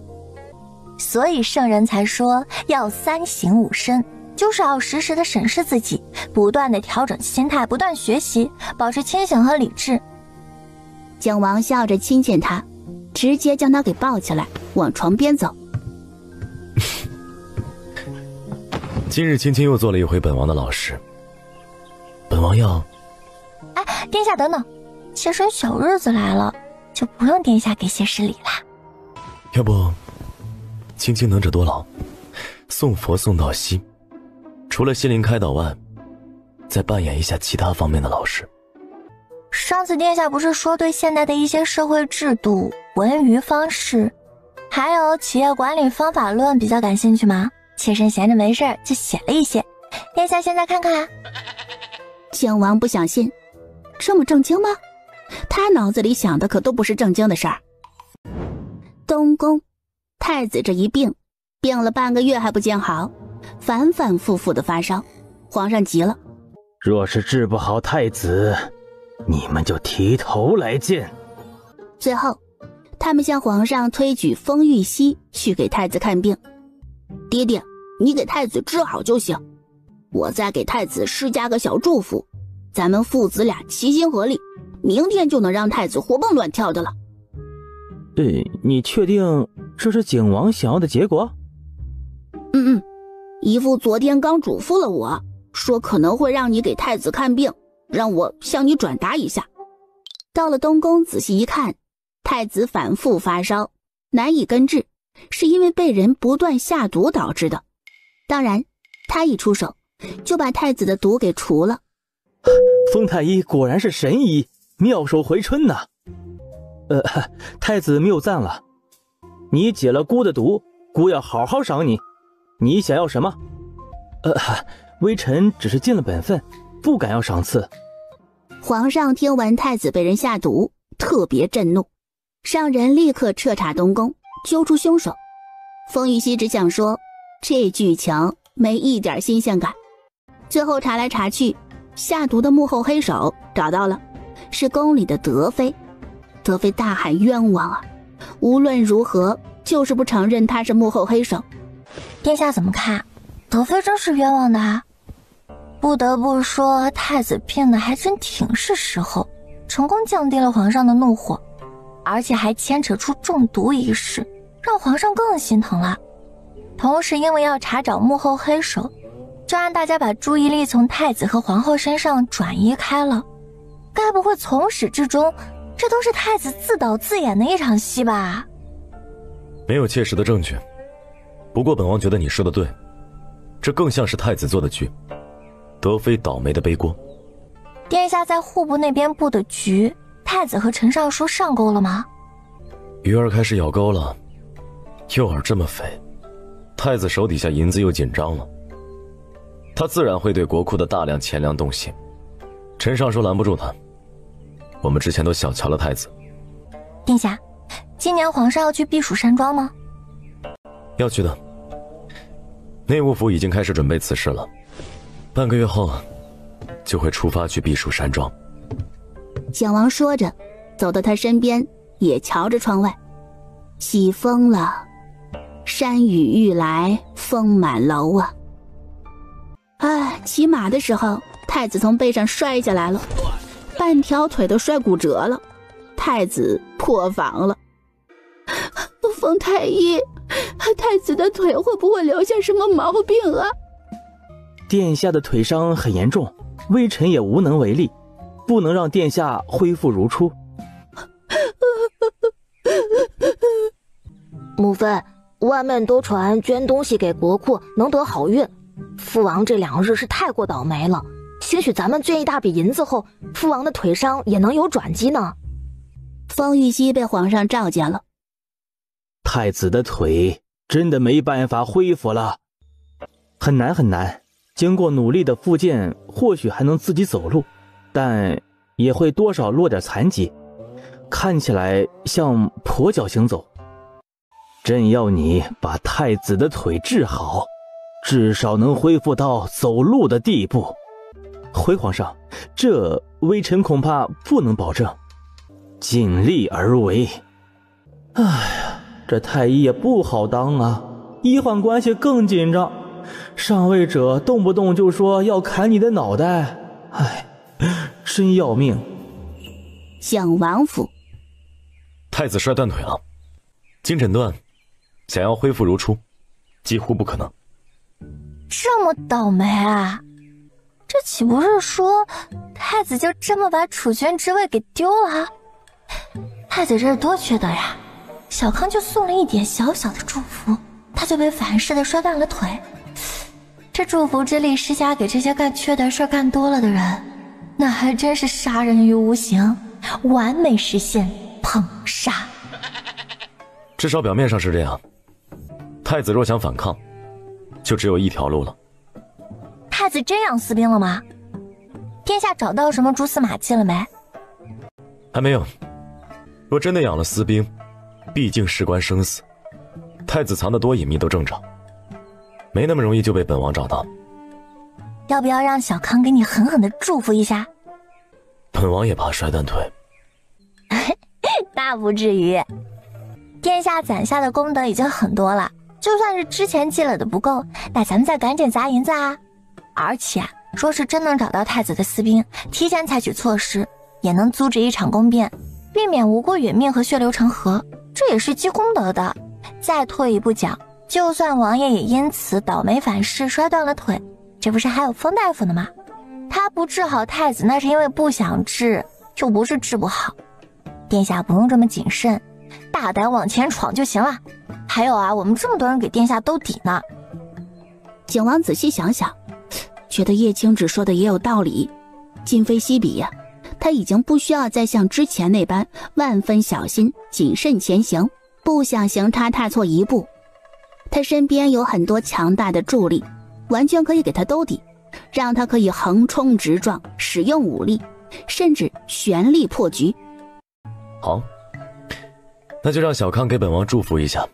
所以圣人才说要3省吾身，就是要时时的审视自己，不断的调整心态，不断学习，保持清醒和理智。景王笑着亲亲他，直接将他给抱起来往床边走。今日青青又做了一回本王的老师，本王要……哎，殿下等等，其实小日子来了，就不用殿下给些施礼啦。要不青青能者多劳，送佛送到西，除了心灵开导外，再扮演一下其他方面的老师。上次殿下不是说对现代的一些社会制度、文娱方式，还有企业管理方法论比较感兴趣吗？妾身闲着没事就写了一些，殿下现在看看啊。景王不想信，这么正经吗？他脑子里想的可都不是正经的事儿。东宫太子这一病了半个月还不见好，反反复复的发烧，皇上急了。若是治不好太子，你们就提头来见。最后他们向皇上推举封玉溪去给太子看病。爹爹，你给太子治好就行，我再给太子施加个小祝福，咱们父子俩齐心合力，明天就能让太子活蹦乱跳的了。你确定这是景王想要的结果？姨父昨天刚嘱咐了我，说可能会让你给太子看病，让我向你转达一下。到了东宫仔细一看，太子反复发烧，难以根治，是因为被人不断下毒导致的。当然他一出手就把太子的毒给除了。封太医果然是神医，妙手回春呐。太子谬赞了，你解了姑的毒，姑要好好赏你。你想要什么？微臣只是尽了本分，不敢要赏赐。皇上听闻太子被人下毒，特别震怒，让人立刻彻查东宫，揪出凶手。封玉溪只想说，这剧情没一点新鲜感。最后查来查去，下毒的幕后黑手找到了，是宫里的德妃。德妃大喊冤枉啊，无论如何就是不承认他是幕后黑手。殿下怎么看？德妃真是冤枉的啊。不得不说，太子病的还真挺是时候，成功降低了皇上的怒火，而且还牵扯出中毒一事，让皇上更心疼了。同时因为要查找幕后黑手，就让大家把注意力从太子和皇后身上转移开了。该不会从始至终这都是太子自导自演的一场戏吧？没有切实的证据，不过本王觉得你说的对，这更像是太子做的局，德妃倒霉的背锅。殿下在户部那边布的局，太子和陈尚书上钩了吗？鱼儿开始咬钩了，诱饵这么肥，太子手底下银子又紧张了，他自然会对国库的大量钱粮动心。陈尚书拦不住他，我们之前都小瞧了太子。殿下，今年皇上要去避暑山庄吗？要去的。内务府已经开始准备此事了，半个月后就会出发去避暑山庄。小王说着，走到他身边，也瞧着窗外。起风了，山雨欲来风满楼啊！骑马的时候，太子从背上摔下来了，半条腿都摔骨折了，太子破防了。冯太医，太子的腿会不会留下什么毛病啊？殿下的腿伤很严重，微臣也无能为力，不能让殿下恢复如初。母妃，外面都传捐东西给国库能得好运，父王这2日是太过倒霉了，兴许咱们捐一大笔银子后，父王的腿伤也能有转机呢。方玉溪被皇上召见了。太子的腿真的没办法恢复了，很难很难，经过努力的复健，或许还能自己走路，但也会多少落点残疾，看起来像跛脚行走。朕要你把太子的腿治好，至少能恢复到走路的地步。回皇上，这微臣恐怕不能保证，尽力而为。哎呀，这太医也不好当啊，医患关系更紧张，上位者动不动就说要砍你的脑袋，真要命。想王府，太子摔断腿了，经诊断，想要恢复如初，几乎不可能。这么倒霉啊！这岂不是说太子就这么把储君之位给丢了？太子这是多缺德呀！小康就送了一点小小的祝福，他就被反噬的摔断了腿。这祝福之力施加给这些干缺德事干多了的人，那还真是杀人于无形，完美实现捧杀。至少表面上是这样。太子若想反抗，就只有一条路了。太子真养私兵了吗？殿下找到什么蛛丝马迹了没？还没有。若真的养了私兵，毕竟事关生死，太子藏得多隐秘都正常，没那么容易就被本王找到。要不要让小康给你狠狠的祝福一下？本王也怕摔断腿。那不至于，殿下攒下的功德已经很多了，就算是之前积累的不够，那咱们再赶紧砸银子啊！而且若是真能找到太子的私兵，提前采取措施，也能阻止一场宫变，避免无辜殒命和血流成河，这也是积功德的。再退一步讲，就算王爷也因此倒霉反噬摔断了腿，这不是还有封大夫呢吗？他不治好太子，那是因为不想治，又不是治不好。殿下不用这么谨慎，大胆往前闯就行了。还有啊，我们这么多人给殿下兜底呢。景王仔细想想，觉得叶青芷说的也有道理。今非昔比呀，他已经不需要再像之前那般万分小心谨慎前行，不想行差踏错一步。他身边有很多强大的助力，完全可以给他兜底，让他可以横冲直撞，使用武力，甚至全力破局。好，那就让小康给本王祝福一下。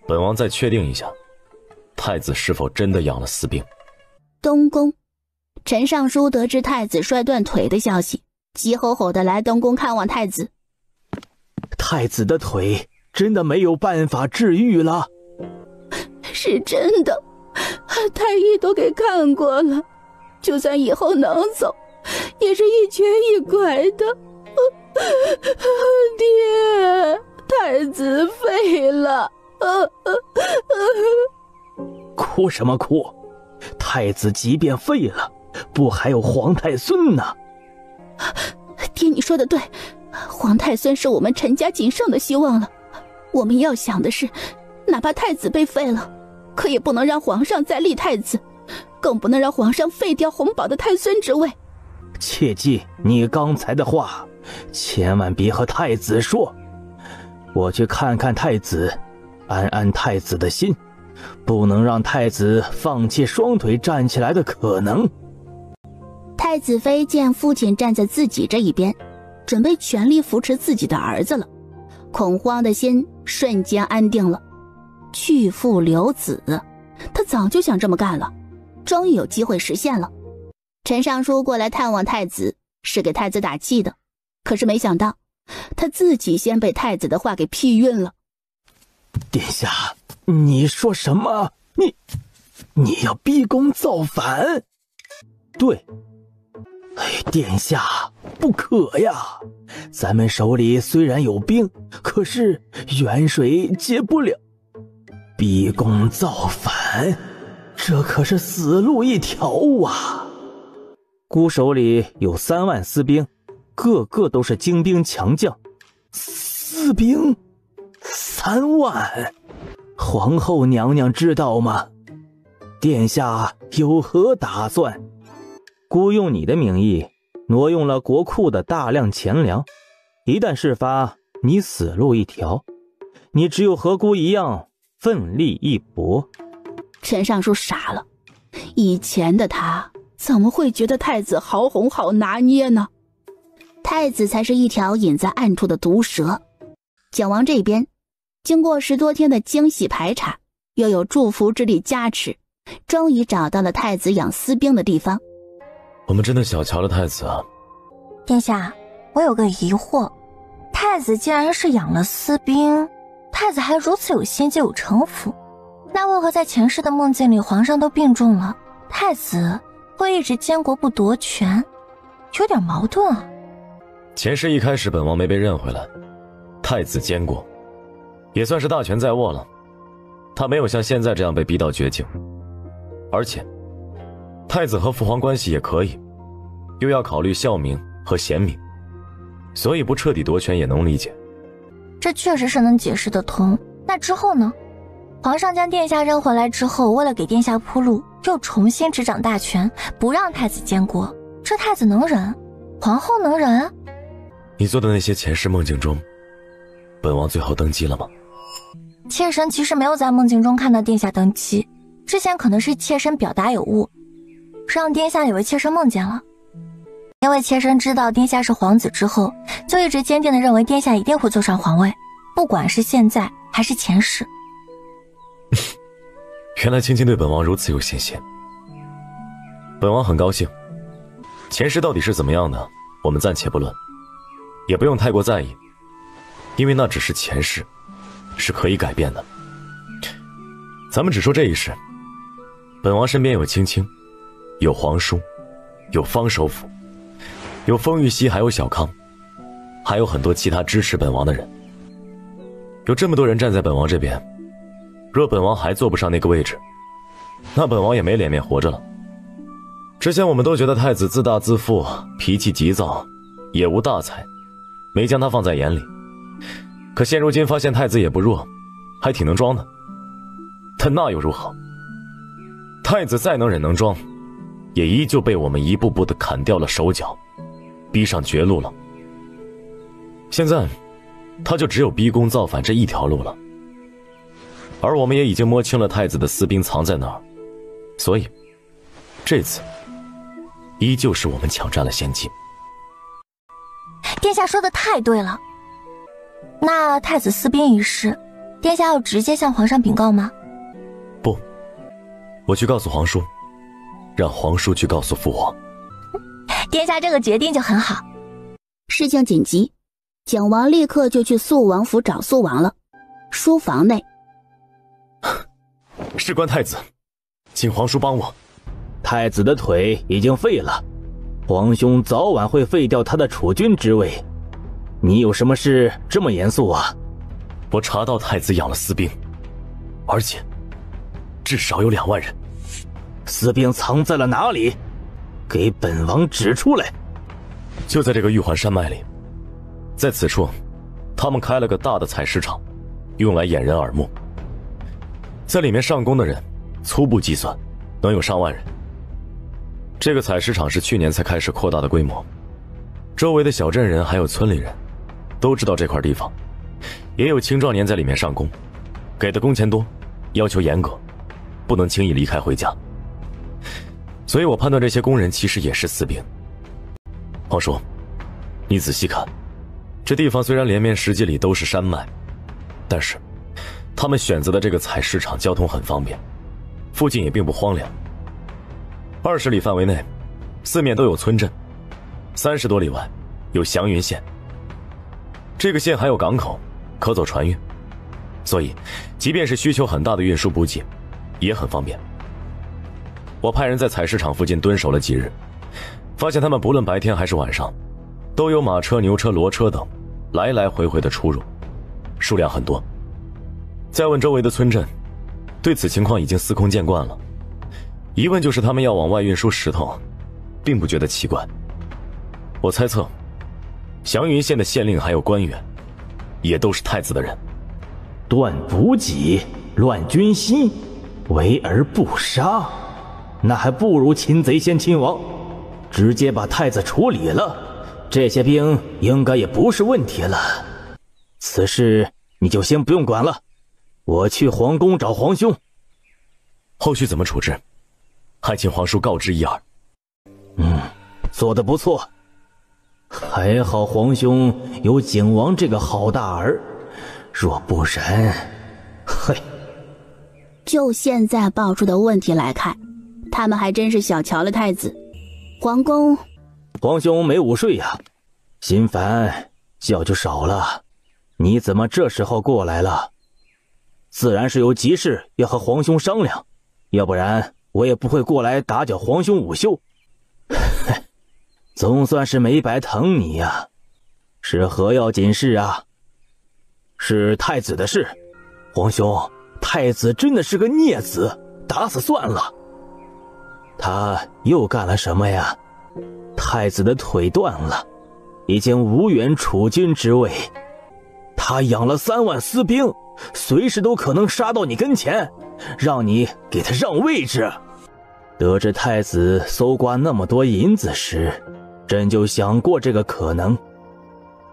本王再确定一下，太子是否真的养了私兵。东宫，陈尚书得知太子摔断腿的消息，急吼吼地来东宫看望太子。太子的腿真的没有办法治愈了？是真的，太医都给看过了，就算以后能走，也是一瘸一拐的。爹，太子废了。哭什么哭？太子即便废了，不还有皇太孙呢？爹，你说的对，皇太孙是我们陈家仅剩的希望了。我们要想的是，哪怕太子被废了，可也不能让皇上再立太子，更不能让皇上废掉洪宝的太孙之位。切记你刚才的话，千万别和太子说。我去看看太子，安安太子的心，不能让太子放弃双腿站起来的可能。太子妃见父亲站在自己这一边，准备全力扶持自己的儿子了，恐慌的心瞬间安定了。去父留子，他早就想这么干了，终于有机会实现了。陈尚书过来探望太子，是给太子打气的，可是没想到他自己先被太子的话给屁晕了。殿下，你说什么？你要逼宫造反？对。殿下，不可呀！咱们手里虽然有兵，可是远水解不了。逼宫造反，这可是死路一条啊！孤手里有3万私兵，个个都是精兵强将。私兵3万，皇后娘娘知道吗？殿下有何打算？孤用你的名义挪用了国库的大量钱粮，一旦事发，你死路一条。你只有和孤一样奋力一搏。陈尚书傻了，以前的他怎么会觉得太子好哄好拿捏呢？太子才是一条隐在暗处的毒蛇。景王这边经过10多天的精细排查，又有祝福之力加持，终于找到了太子养私兵的地方。我们真的小瞧了太子啊。殿下，我有个疑惑，太子既然是养了私兵，太子还如此有心机有城府，那为何在前世的梦境里皇上都病重了，太子会一直监国不夺权？有点矛盾啊。前世一开始本王没被认回来，太子监国也算是大权在握了，他没有像现在这样被逼到绝境。而且太子和父皇关系也可以，又要考虑孝明和贤明，所以不彻底夺权也能理解。这确实是能解释得通。那之后呢？皇上将殿下扔回来之后，为了给殿下铺路，又重新执掌大权，不让太子监国，这太子能忍？皇后能忍？你做的那些前世梦境中，本王最后登基了吗？妾身其实没有在梦境中看到殿下登基，之前可能是妾身表达有误，让殿下以为妾身梦见了。因为妾身知道殿下是皇子之后，就一直坚定地认为殿下一定会坐上皇位，不管是现在还是前世。原来青青对本王如此有信心，本王很高兴。前世到底是怎么样的，我们暂且不论，也不用太过在意，因为那只是前世，是可以改变的。咱们只说这一世，本王身边有青青，有皇叔，有方首府，有封玉溪，还有小康，还有很多其他支持本王的人。有这么多人站在本王这边，若本王还坐不上那个位置，那本王也没脸面活着了。之前我们都觉得太子自大自负，脾气急躁，也无大才，没将他放在眼里。可现如今发现太子也不弱，还挺能装的。但那又如何？太子再能忍能装，也依旧被我们一步步地砍掉了手脚，逼上绝路了。现在他就只有逼宫造反这一条路了。而我们也已经摸清了太子的私兵藏在哪儿，所以这次依旧是我们抢占了先机。殿下说的太对了。那太子私兵一事，殿下要直接向皇上禀告吗？不，我去告诉皇叔，让皇叔去告诉父皇。殿下这个决定就很好。事情紧急，景王立刻就去肃王府找肃王了。书房内，事关太子，请皇叔帮我。太子的腿已经废了，皇兄早晚会废掉他的储君之位。你有什么事这么严肃啊？我查到太子养了私兵，而且至少有2万人。私兵藏在了哪里？给本王指出来。就在这个玉环山脉里，在此处他们开了个大的采石场，用来掩人耳目。在里面上工的人粗步计算能有上万人。这个采石场是去年才开始扩大的规模，周围的小镇人还有村里人都知道这块地方，也有青壮年在里面上工，给的工钱多，要求严格，不能轻易离开回家。所以我判断这些工人其实也是私兵。皇叔，你仔细看，这地方虽然连绵10几里都是山脉，但是他们选择的这个采石场交通很方便，附近也并不荒凉。20里范围内，四面都有村镇，30多里外有祥云县。这个县还有港口，可走船运，所以即便是需求很大的运输补给，也很方便。我派人在采石场附近蹲守了几日，发现他们不论白天还是晚上，都有马车、牛车、骡车等来来回回的出入，数量很多。再问周围的村镇，对此情况已经司空见惯了。一问就是他们要往外运输石头，并不觉得奇怪。我猜测，祥云县的县令还有官员，也都是太子的人。断补给，乱军心，围而不杀，那还不如擒贼先擒王，直接把太子处理了，这些兵应该也不是问题了。此事你就先不用管了，我去皇宫找皇兄。后续怎么处置，还请皇叔告知一二。做得不错，还好皇兄有景王这个好大儿，若不然，嘿。就现在爆出的问题来看，他们还真是小瞧了太子。皇宫，皇兄没午睡呀，心烦觉就少了，你怎么这时候过来了？自然是有急事要和皇兄商量，要不然我也不会过来打搅皇兄午休。总算是没白疼你呀。是何要紧事啊？是太子的事。皇兄，太子真的是个孽子，打死算了。他又干了什么呀？太子的腿断了，已经无缘储君之位。他养了3万私兵，随时都可能杀到你跟前，让你给他让位置。得知太子搜刮那么多银子时，朕就想过这个可能。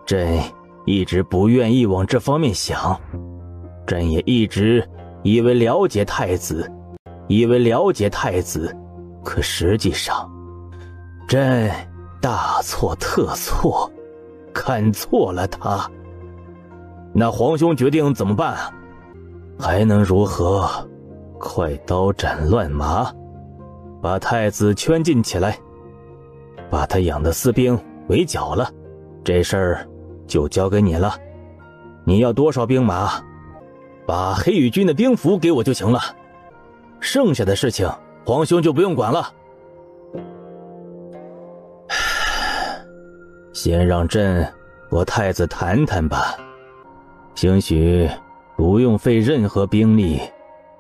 朕一直不愿意往这方面想，朕也一直以为了解太子，可实际上，朕大错特错，看错了他。那皇兄决定怎么办啊？还能如何？快刀斩乱麻，把太子圈禁起来，把他养的私兵围剿了，这事儿就交给你了。你要多少兵马？把黑羽军的兵符给我就行了，剩下的事情皇兄就不用管了。先让朕和太子谈谈吧，兴许不用费任何兵力，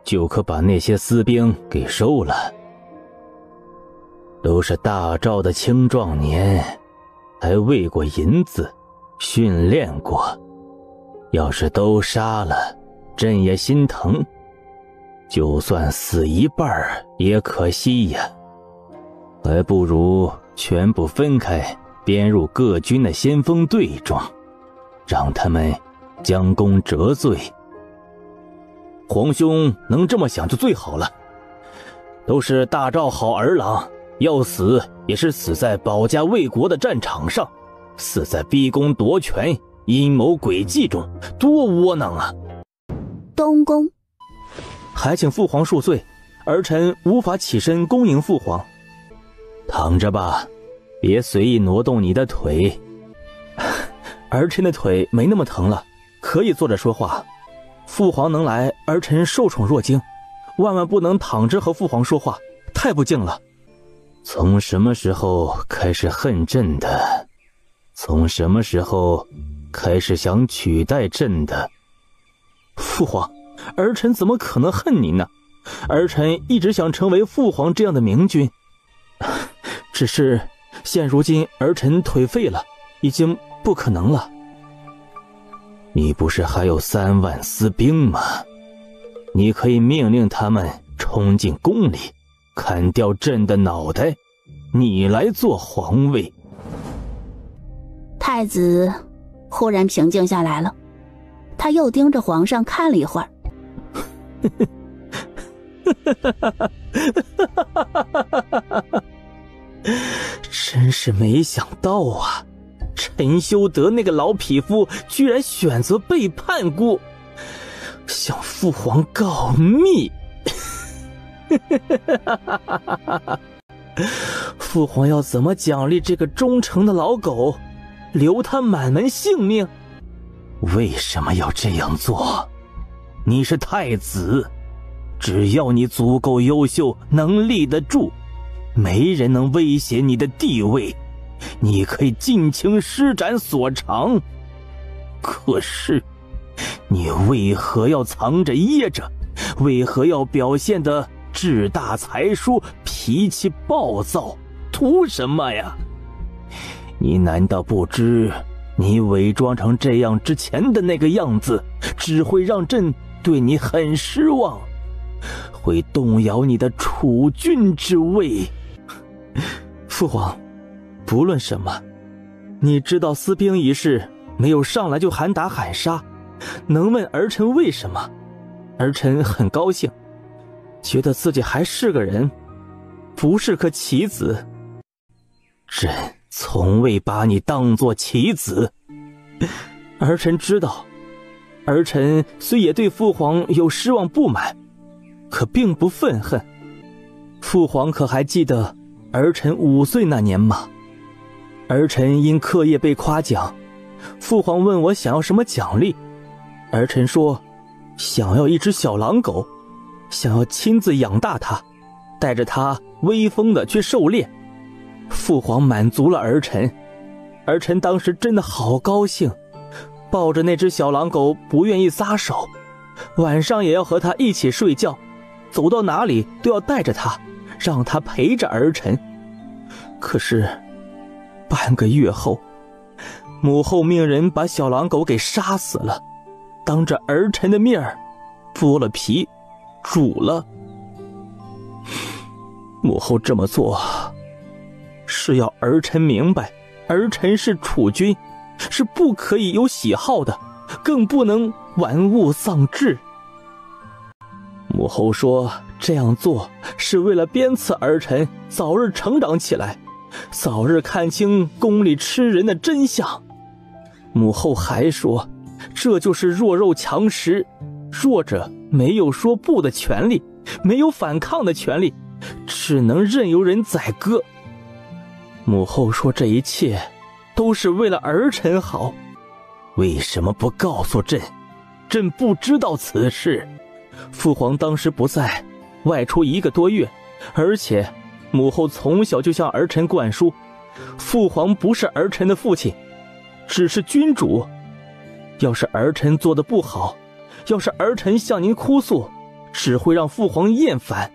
就可把那些私兵给收了。都是大赵的青壮年，还喂过银子，训练过，要是都杀了，朕也心疼，就算死一半也可惜呀。还不如全部分开，编入各军的先锋队中，让他们将功折罪。皇兄能这么想就最好了，都是大赵好儿郎，要死也是死在保家卫国的战场上，死在逼宫夺权、阴谋诡计中，多窝囊啊！东宫，还请父皇恕罪，儿臣无法起身恭迎父皇。躺着吧，别随意挪动你的腿。儿臣的腿没那么疼了，可以坐着说话。父皇能来，儿臣受宠若惊，万万不能躺着和父皇说话，太不敬了。从什么时候开始恨朕的？从什么时候开始想取代朕的？父皇，儿臣怎么可能恨您呢？儿臣一直想成为父皇这样的明君，只是现如今儿臣腿废了，已经不可能了。你不是还有3万私兵吗？你可以命令他们冲进宫里，砍掉朕的脑袋，你来做皇位。太子忽然平静下来了，他又盯着皇上看了一会儿。真是没想到啊，陈修德那个老匹夫居然选择背叛姑，向父皇告密。父皇要怎么奖励这个忠诚的老狗，留他满门性命？为什么要这样做？你是太子，只要你足够优秀，能立得住，没人能威胁你的地位，你可以尽情施展所长。可是你为何要藏着掖着？为何要表现得志大才疏，脾气暴躁？图什么呀？你难道不知，你伪装成这样之前的那个样子，只会让朕对你很失望，会动摇你的储君之位。父皇，不论什么，你知道私兵一事没有上来就喊打喊杀，能问儿臣为什么？儿臣很高兴，觉得自己还是个人，不是颗棋子。朕从未把你当作棋子。儿臣知道，儿臣虽也对父皇有失望不满，可并不愤恨。父皇可还记得儿臣5岁那年吗？儿臣因课业被夸奖，父皇问我想要什么奖励，儿臣说想要一只小狼狗，想要亲自养大它，带着它威风的去狩猎。父皇满足了儿臣，儿臣当时真的好高兴，抱着那只小狼狗不愿意撒手，晚上也要和它一起睡觉，走到哪里都要带着它，让它陪着儿臣。可是半个月后，母后命人把小狼狗给杀死了，当着儿臣的面剥了皮煮了。母后这么做是要儿臣明白，儿臣是储君，是不可以有喜好的，更不能玩物丧志。母后说这样做是为了鞭策儿臣早日成长起来，早日看清宫里吃人的真相。母后还说，这就是弱肉强食，弱者没有说不的权利，没有反抗的权利，只能任由人宰割。母后说这一切都是为了儿臣好。为什么不告诉朕？朕不知道此事。父皇当时不在，外出1个多月，而且母后从小就向儿臣灌输，父皇不是儿臣的父亲，只是君主。要是儿臣做得不好，要是儿臣向您哭诉，只会让父皇厌烦，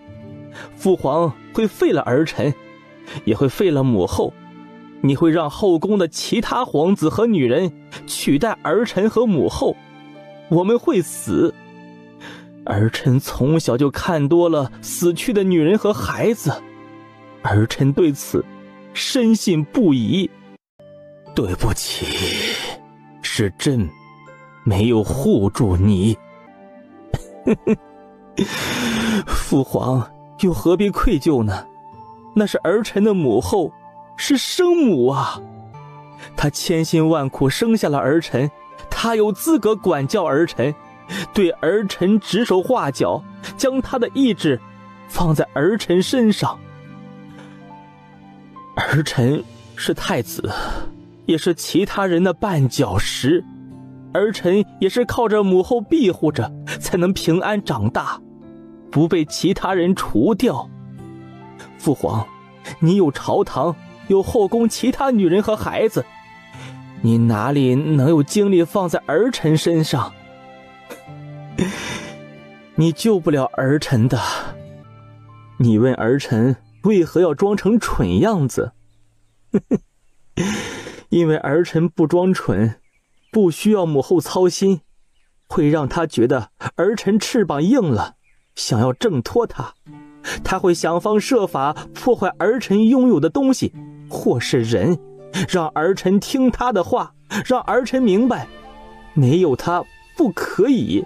父皇会废了儿臣，也会废了母后，你会让后宫的其他皇子和女人取代儿臣和母后，我们会死。儿臣从小就看多了死去的女人和孩子，儿臣对此深信不疑。对不起，是朕没有护住你。父皇又何必愧疚呢？那是儿臣的母后，是生母啊，她千辛万苦生下了儿臣，她有资格管教儿臣，对儿臣指手画脚，将她的意志放在儿臣身上。儿臣是太子，也是其他人的绊脚石，儿臣也是靠着母后庇护着才能平安长大，不被其他人除掉。父皇，你有朝堂，有后宫其他女人和孩子，你哪里能有精力放在儿臣身上？你救不了儿臣的。你问儿臣为何要装成蠢样子？因为儿臣不装蠢，不需要母后操心，会让他觉得儿臣翅膀硬了，想要挣脱他，他会想方设法破坏儿臣拥有的东西或是人，让儿臣听他的话，让儿臣明白没有他不可以。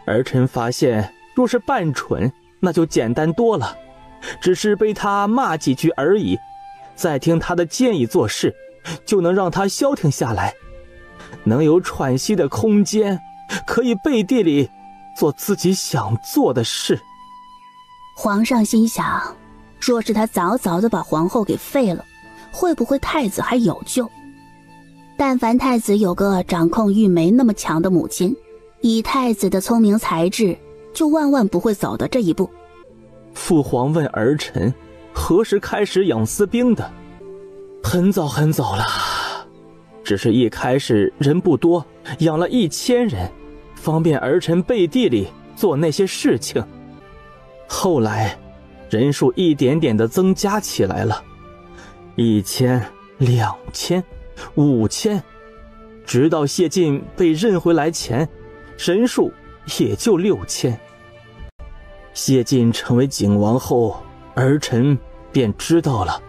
儿臣发现若是扮蠢，那就简单多了，只是被他骂几句而已，再听他的建议做事，就能让他消停下来，能有喘息的空间，可以背地里做自己想做的事。皇上心想，若是他早早的把皇后给废了，会不会太子还有救？但凡太子有个掌控欲没那么强的母亲，以太子的聪明才智，就万万不会走到这一步。父皇问儿臣何时开始养私兵的？很早很早了，只是一开始人不多，养了1000人，方便儿臣背地里做那些事情。后来人数一点点的增加起来了，1000、2000、5000，直到谢晋被认回来前，人数也就6000。谢晋成为景王后，儿臣便知道了，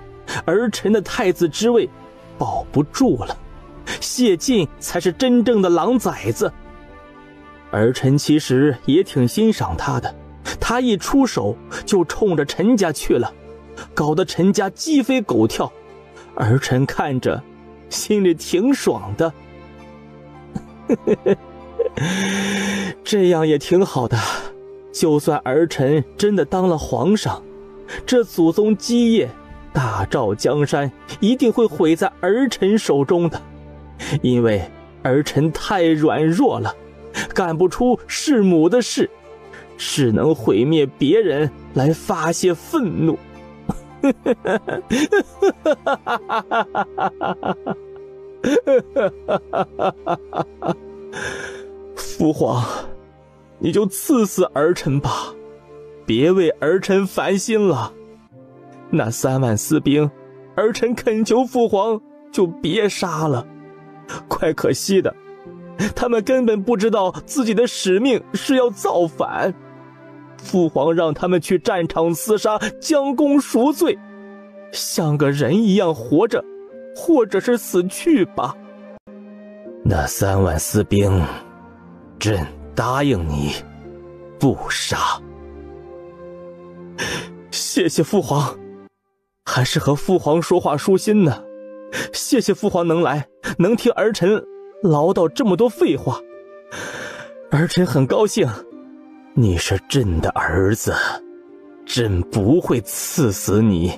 儿臣的太子之位保不住了，谢晋才是真正的狼崽子。儿臣其实也挺欣赏他的，他一出手就冲着陈家去了，搞得陈家鸡飞狗跳，儿臣看着心里挺爽的。这样也挺好的，就算儿臣真的当了皇上，这祖宗基业大赵江山一定会毁在儿臣手中的，因为儿臣太软弱了，干不出弑母的事，只能毁灭别人来发泄愤怒。父皇，你就赐死儿臣吧，别为儿臣烦心了。那3万私兵，儿臣恳求父皇就别杀了，怪可惜的，他们根本不知道自己的使命是要造反。父皇让他们去战场厮杀，将功赎罪，像个人一样活着，或者是死去吧。那3万私兵，朕答应你不杀。谢谢父皇，还是和父皇说话舒心呢。谢谢父皇能来，能听儿臣唠叨这么多废话，儿臣很高兴。你是朕的儿子，朕不会赐死你。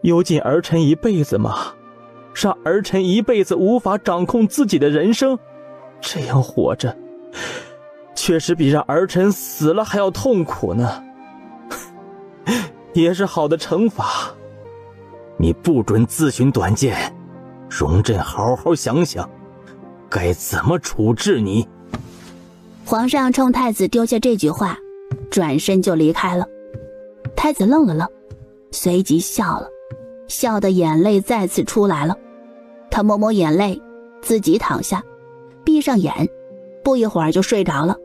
有尽儿臣一辈子吗？让儿臣一辈子无法掌控自己的人生，这样活着确实比让儿臣死了还要痛苦呢。也是好的惩罚。你不准自寻短见，容朕好好想想该怎么处置你。皇上冲太子丢下这句话，转身就离开了。太子愣了愣，随即笑了，笑得眼泪再次出来了。他抹抹眼泪，自己躺下，闭上眼，不一会儿就睡着了。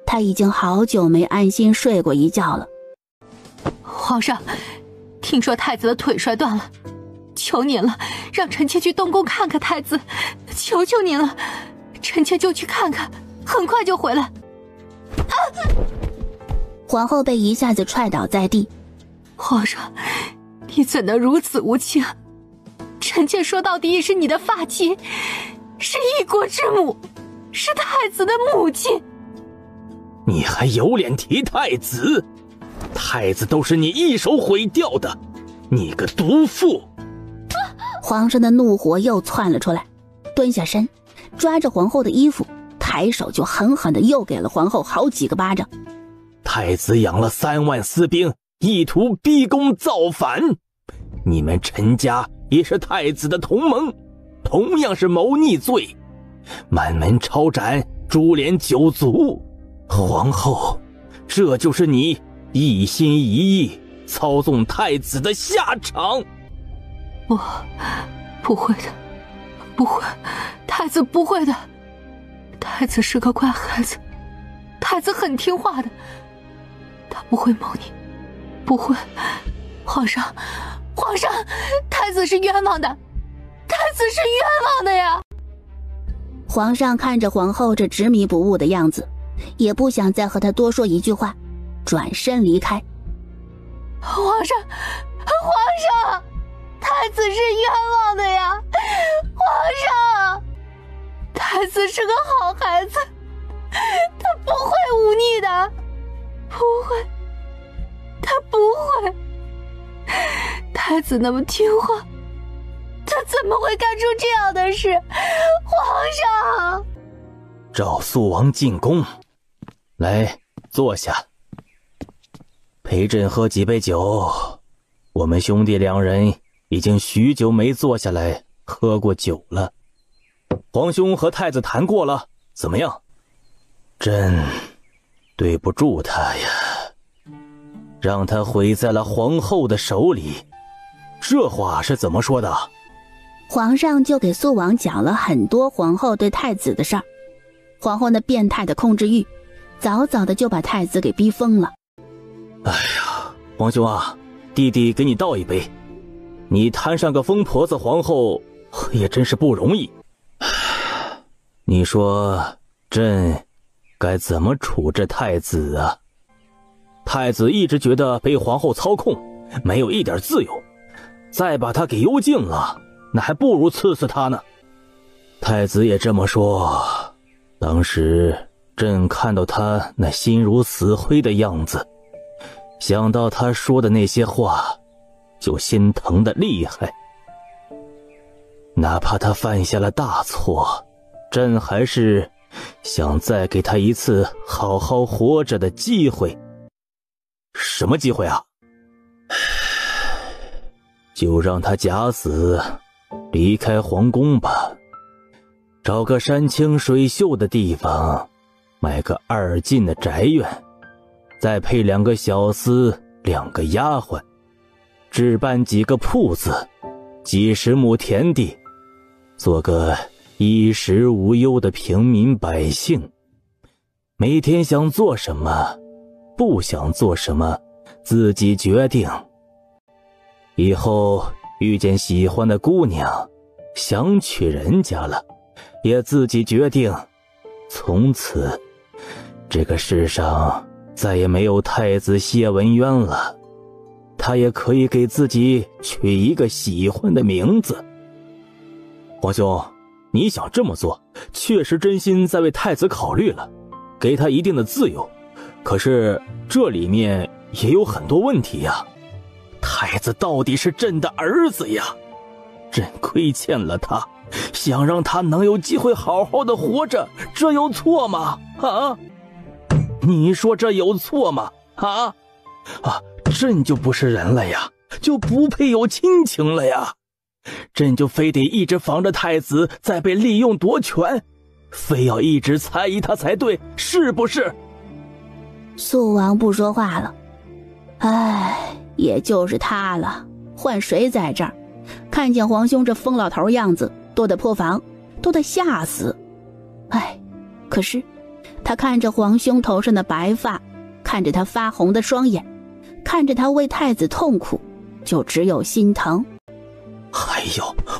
他已经好久没安心睡过一觉了。皇上，听说太子的腿摔断了，求您了，让臣妾去东宫看看太子，求求您了，臣妾就去看看，很快就回来。皇后被一下子踹倒在地。皇上，你怎能如此无情？臣妾说到底也是你的发妻，是一国之母，是太子的母亲。你还有脸提太子？太子都是你一手毁掉的，你个毒妇！皇上的怒火又窜了出来，蹲下身，抓着皇后的衣服，抬手就狠狠地又给了皇后好几个巴掌。太子养了3万私兵，意图逼宫造反，你们陈家也是太子的同盟，同样是谋逆罪，满门抄斩，株连9族。皇后，这就是你一心一意操纵太子的下场。不会的，不会，太子不会的，太子是个乖孩子，太子很听话的，他不会谋逆，不会。皇上，太子是冤枉的，太子是冤枉的呀！皇上看着皇后这执迷不悟的样子，也不想再和她多说一句话，转身离开。皇上，太子是冤枉的呀！皇上，太子是个好孩子，他不会忤逆的。太子那么听话，他怎么会干出这样的事？皇上，赵肃王进宫，来坐下，陪朕喝几杯酒。我们兄弟两人已经许久没坐下来喝过酒了。皇兄和太子谈过了，怎么样？朕对不住他呀，让他毁在了皇后的手里。这话是怎么说的？皇上就给肃王讲了很多皇后对太子的事儿。皇后那变态的控制欲，早早的就把太子给逼疯了。哎呀，皇兄啊，弟弟给你倒一杯。你摊上个疯婆子皇后也真是不容易。你说朕该怎么处置太子啊？太子一直觉得被皇后操控，没有一点自由，再把他给幽禁了，那还不如赐死他呢。太子也这么说，当时朕看到他那心如死灰的样子，想到他说的那些话，就心疼的厉害。哪怕他犯下了大错，朕还是想再给他一次好好活着的机会。什么机会啊？就让他假死，离开皇宫吧，找个山清水秀的地方，买个2进的宅院，再配2个小厮2个丫鬟，置办几个铺子，几十亩田地，做个衣食无忧的平民百姓。每天想做什么，不想做什么，自己决定。以后遇见喜欢的姑娘，想娶人家了，也自己决定。从此，这个世上再也没有太子谢文渊了，他也可以给自己取一个喜欢的名字。皇兄，你想这么做，确实真心在为太子考虑了，给他一定的自由。可是这里面也有很多问题呀。太子到底是朕的儿子呀，朕亏欠了他，想让他能有机会好好的活着，这有错吗？啊？你说这有错吗？啊？朕就不是人了呀，就不配有亲情了呀。朕就非得一直防着太子再被利用夺权，非要一直猜疑他才对，是不是？肃王不说话了。也就是他了，换谁在这儿，看见皇兄这疯老头样子，都得破防，都得吓死。可是他看着皇兄头上的白发，看着他发红的双眼，看着他为太子痛苦，就只有心疼。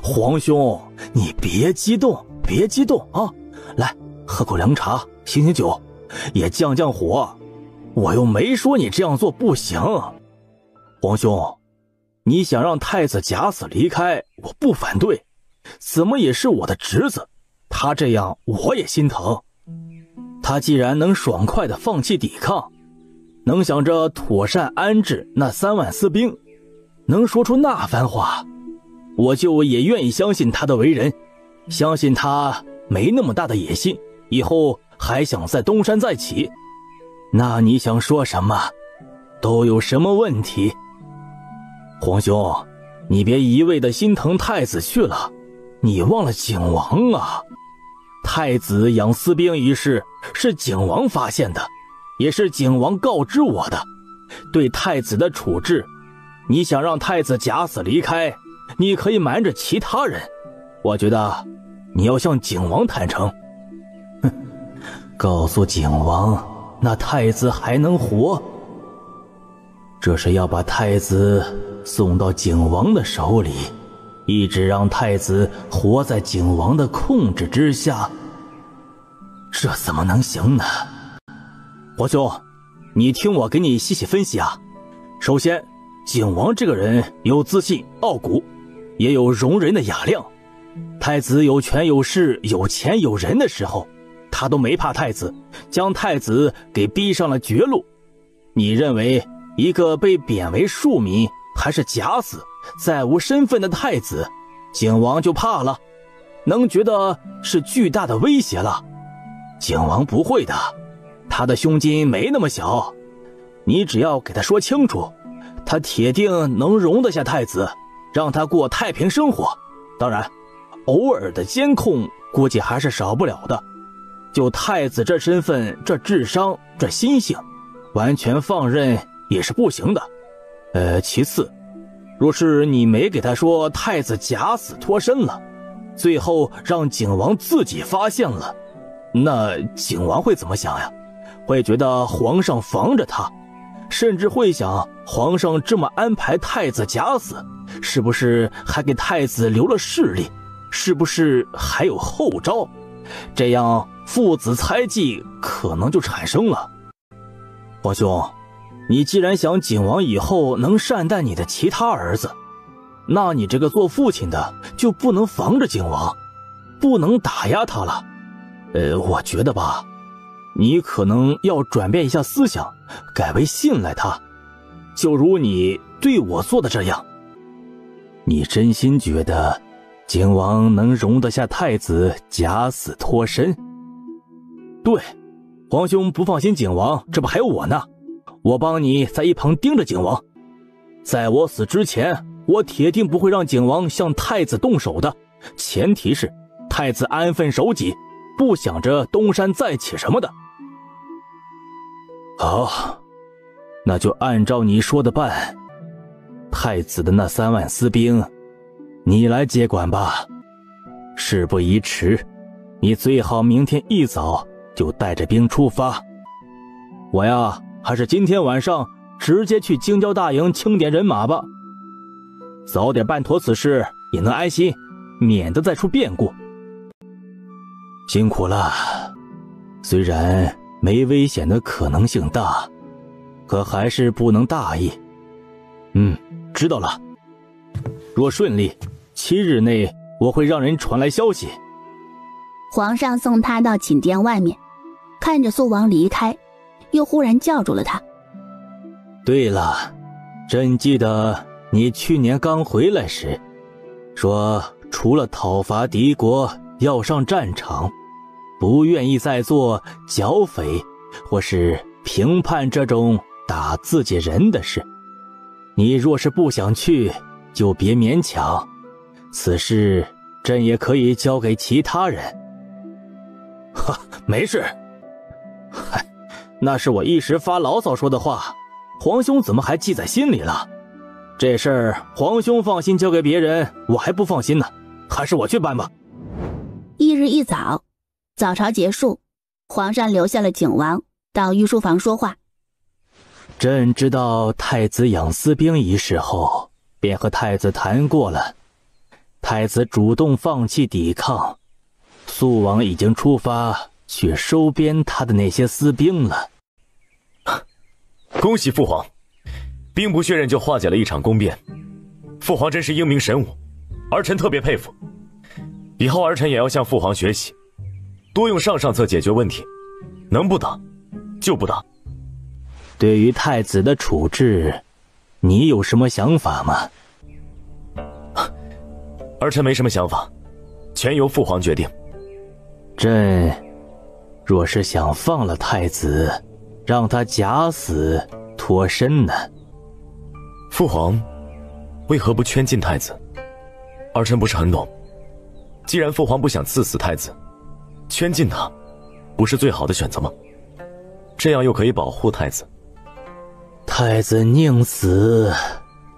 皇兄，你别激动，别激动啊！来，喝口凉茶，醒醒酒，也降降火。我又没说你这样做不行。皇兄，你想让太子假死离开，我不反对，怎么也是我的侄子，他这样我也心疼。他既然能爽快地放弃抵抗，能想着妥善安置那3万私兵，能说出那番话，我就也愿意相信他的为人，相信他没那么大的野心，以后还想再东山再起。那你想说什么，都有什么问题？皇兄，你别一味的心疼太子去了，你忘了景王啊。太子养私兵一事是景王发现的，也是景王告知我的。对太子的处置，你想让太子假死离开，你可以瞒着其他人，我觉得你要向景王坦诚。告诉景王那太子还能活，这是要把太子送到景王的手里，一直让太子活在景王的控制之下，这怎么能行呢？皇兄，你听我给你细细分析啊。首先，景王这个人有自信傲骨，也有容人的雅量。太子有权有势有钱有人的时候，他都没怕太子，将太子给逼上了绝路。你认为一个被贬为庶民还是假死，再无身份的太子，景王就怕了，能觉得是巨大的威胁了。景王不会的，他的胸襟没那么小，你只要给他说清楚，他铁定能容得下太子，让他过太平生活。当然，偶尔的监控估计还是少不了的。就太子这身份、这智商、这心性，完全放任也是不行的。其次，若是你没给他说太子假死脱身了，最后让景王自己发现了，那景王会怎么想呀？会觉得皇上防着他，甚至会想皇上这么安排太子假死，是不是还给太子留了势力？是不是还有后招？这样父子猜忌可能就产生了。皇兄，你既然想景王以后能善待你的其他儿子，那你这个做父亲的就不能防着景王，不能打压他了。我觉得吧，你可能要转变一下思想，改为信赖他，就如你对我做的这样。你真心觉得景王能容得下太子假死脱身？对，皇兄不放心景王，这不还有我呢？我帮你在一旁盯着景王，在我死之前，我铁定不会让景王向太子动手的，前提是太子安分守己，不想着东山再起什么的。好，那就按照你说的办。太子的那3万私兵，你来接管吧。事不宜迟，你最好明天一早就带着兵出发。我呀，还是今天晚上直接去京郊大营清点人马吧。早点办妥此事，也能安心，免得再出变故。辛苦了，虽然没危险的可能性大，可还是不能大意。知道了。若顺利，7日内我会让人传来消息。皇上送他到寝殿外面，看着苏王离开，又忽然叫住了他。对了，朕记得你去年刚回来时，说除了讨伐敌国要上战场，不愿意再做剿匪或是评判这种打自己人的事。你若是不想去，就别勉强，此事朕也可以交给其他人。没事。嗨，那是我一时发牢骚说的话，皇兄怎么还记在心里了？这事儿皇兄放心交给别人，我还不放心呢，还是我去办吧。翌日一早，早朝结束，皇上留下了景王到御书房说话。朕知道太子养私兵一事后，便和太子谈过了。太子主动放弃抵抗，肃王已经出发去收编他的那些私兵了。恭喜父皇，兵不血刃就化解了一场宫变，父皇真是英明神武，儿臣特别佩服。以后儿臣也要向父皇学习，多用上策解决问题，能不打就不打。对于太子的处置，你有什么想法吗？儿臣没什么想法，全由父皇决定。朕若是想放了太子，让他假死脱身呢？父皇为何不圈禁太子？儿臣不是很懂。既然父皇不想赐死太子，圈禁他不是最好的选择吗？这样又可以保护太子。太子宁死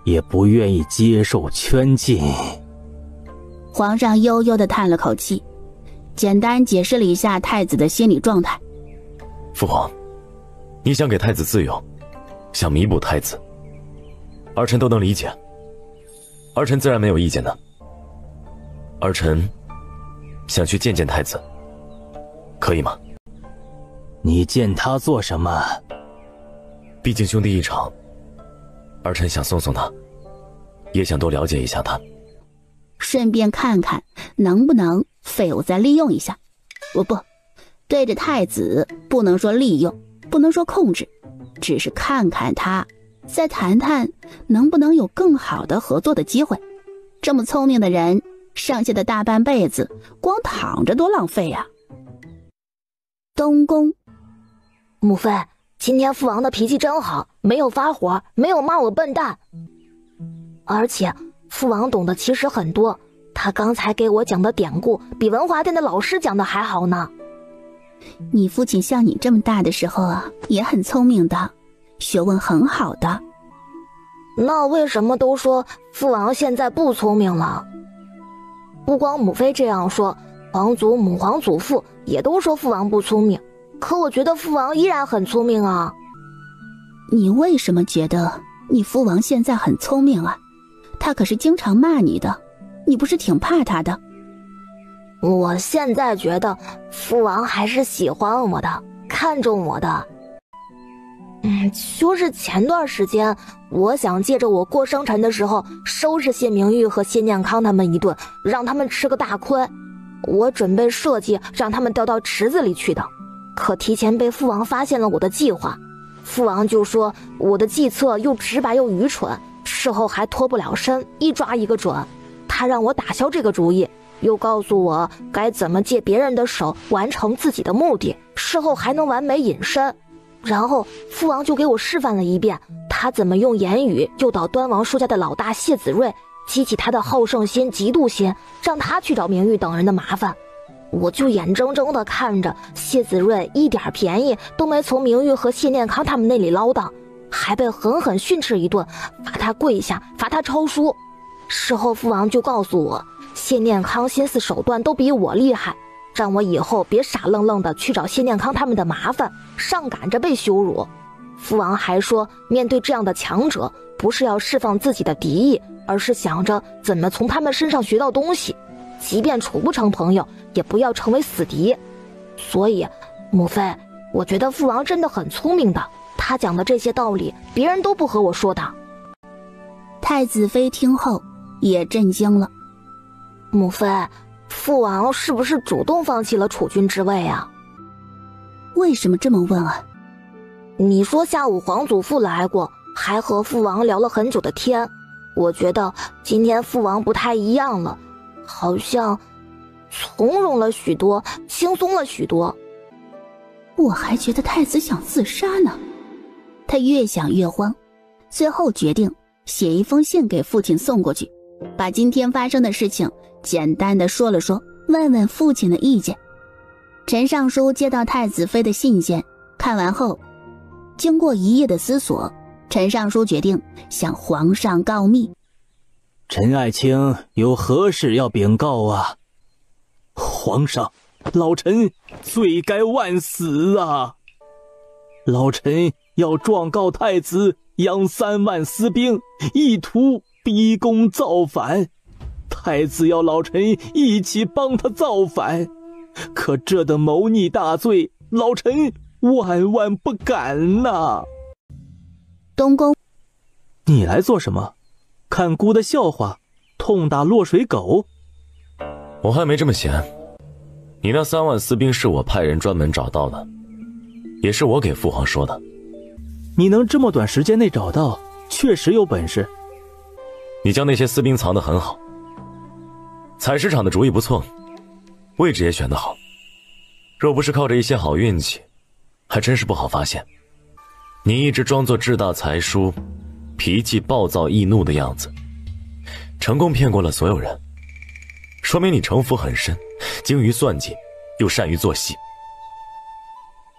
也不愿意接受圈禁。皇上悠悠地叹了口气，简单解释了一下太子的心理状态。父皇，你想给太子自由，想弥补太子，儿臣都能理解，儿臣自然没有意见的。儿臣想去见见太子，可以吗？你见他做什么？毕竟兄弟一场，儿臣想送送他，也想多了解一下他，顺便看看能不能废物再利用一下。不，对着太子不能说利用，不能说控制，只是看看他再谈谈能不能有更好的合作的机会。这么聪明的人，剩下的大半辈子光躺着多浪费呀。东宫，母妃，今天父王的脾气真好，没有发火，没有骂我笨蛋。而且父王懂得其实很多，他刚才给我讲的典故比文华殿的老师讲的还好呢。你父亲像你这么大的时候啊，也很聪明的，学问很好的。那为什么都说父王现在不聪明了？不光母妃这样说，皇祖母、皇祖父也都说父王不聪明，可我觉得父王依然很聪明啊。你为什么觉得你父王现在很聪明啊？他可是经常骂你的，你不是挺怕他的？我现在觉得父王还是喜欢我的，看重我的。就是前段时间，我想借着我过生辰的时候收拾谢明玉和谢念康他们一顿，让他们吃个大亏。我准备设计让他们掉到池子里去的，可提前被父王发现了我的计划。父王就说我的计策又直白又愚蠢，事后还脱不了身，一抓一个准。他让我打消这个主意，又告诉我该怎么借别人的手完成自己的目的，事后还能完美隐身。然后父王就给我示范了一遍，他怎么用言语诱导端王叔家的老大谢子睿，激起他的好胜心、嫉妒心，让他去找明玉等人的麻烦。我就眼睁睁地看着谢子睿一点便宜都没从明玉和谢念康他们那里捞到，还被狠狠训斥一顿，罚他跪下，罚他抄书。事后父王就告诉我，谢念康心思手段都比我厉害，让我以后别傻愣愣的去找谢念康他们的麻烦，上赶着被羞辱。父王还说，面对这样的强者，不是要释放自己的敌意，而是想着怎么从他们身上学到东西，即便处不成朋友，也不要成为死敌。所以母妃，我觉得父王真的很聪明的，他讲的这些道理别人都不和我说的。太子妃听后也震惊了。母妃，父王是不是主动放弃了储君之位啊？为什么这么问啊？你说下午皇祖父来过，还和父王聊了很久的天，我觉得今天父王不太一样了，好像从容了许多，轻松了许多。我还觉得太子想自杀呢。他越想越慌，最后决定写一封信给父亲送过去，把今天发生的事情简单的说了说，问问父亲的意见。陈尚书接到太子妃的信件，看完后，经过一夜的思索，陈尚书决定向皇上告密。陈爱卿有何事要禀告啊？皇上，老臣罪该万死啊！老臣要状告太子养3万私兵，意图逼宫造反。太子要老臣一起帮他造反，可这等谋逆大罪，老臣万万不敢呐！东宫，你来做什么？看姑的笑话，痛打落水狗？我还没这么闲。你那3万私兵是我派人专门找到的，也是我给父皇说的。你能这么短时间内找到，确实有本事。你将那些私兵藏得很好，采石场的主意不错，位置也选得好。若不是靠着一些好运气，还真是不好发现。你一直装作志大才疏，脾气暴躁易怒的样子，成功骗过了所有人，说明你城府很深，精于算计，又善于做戏。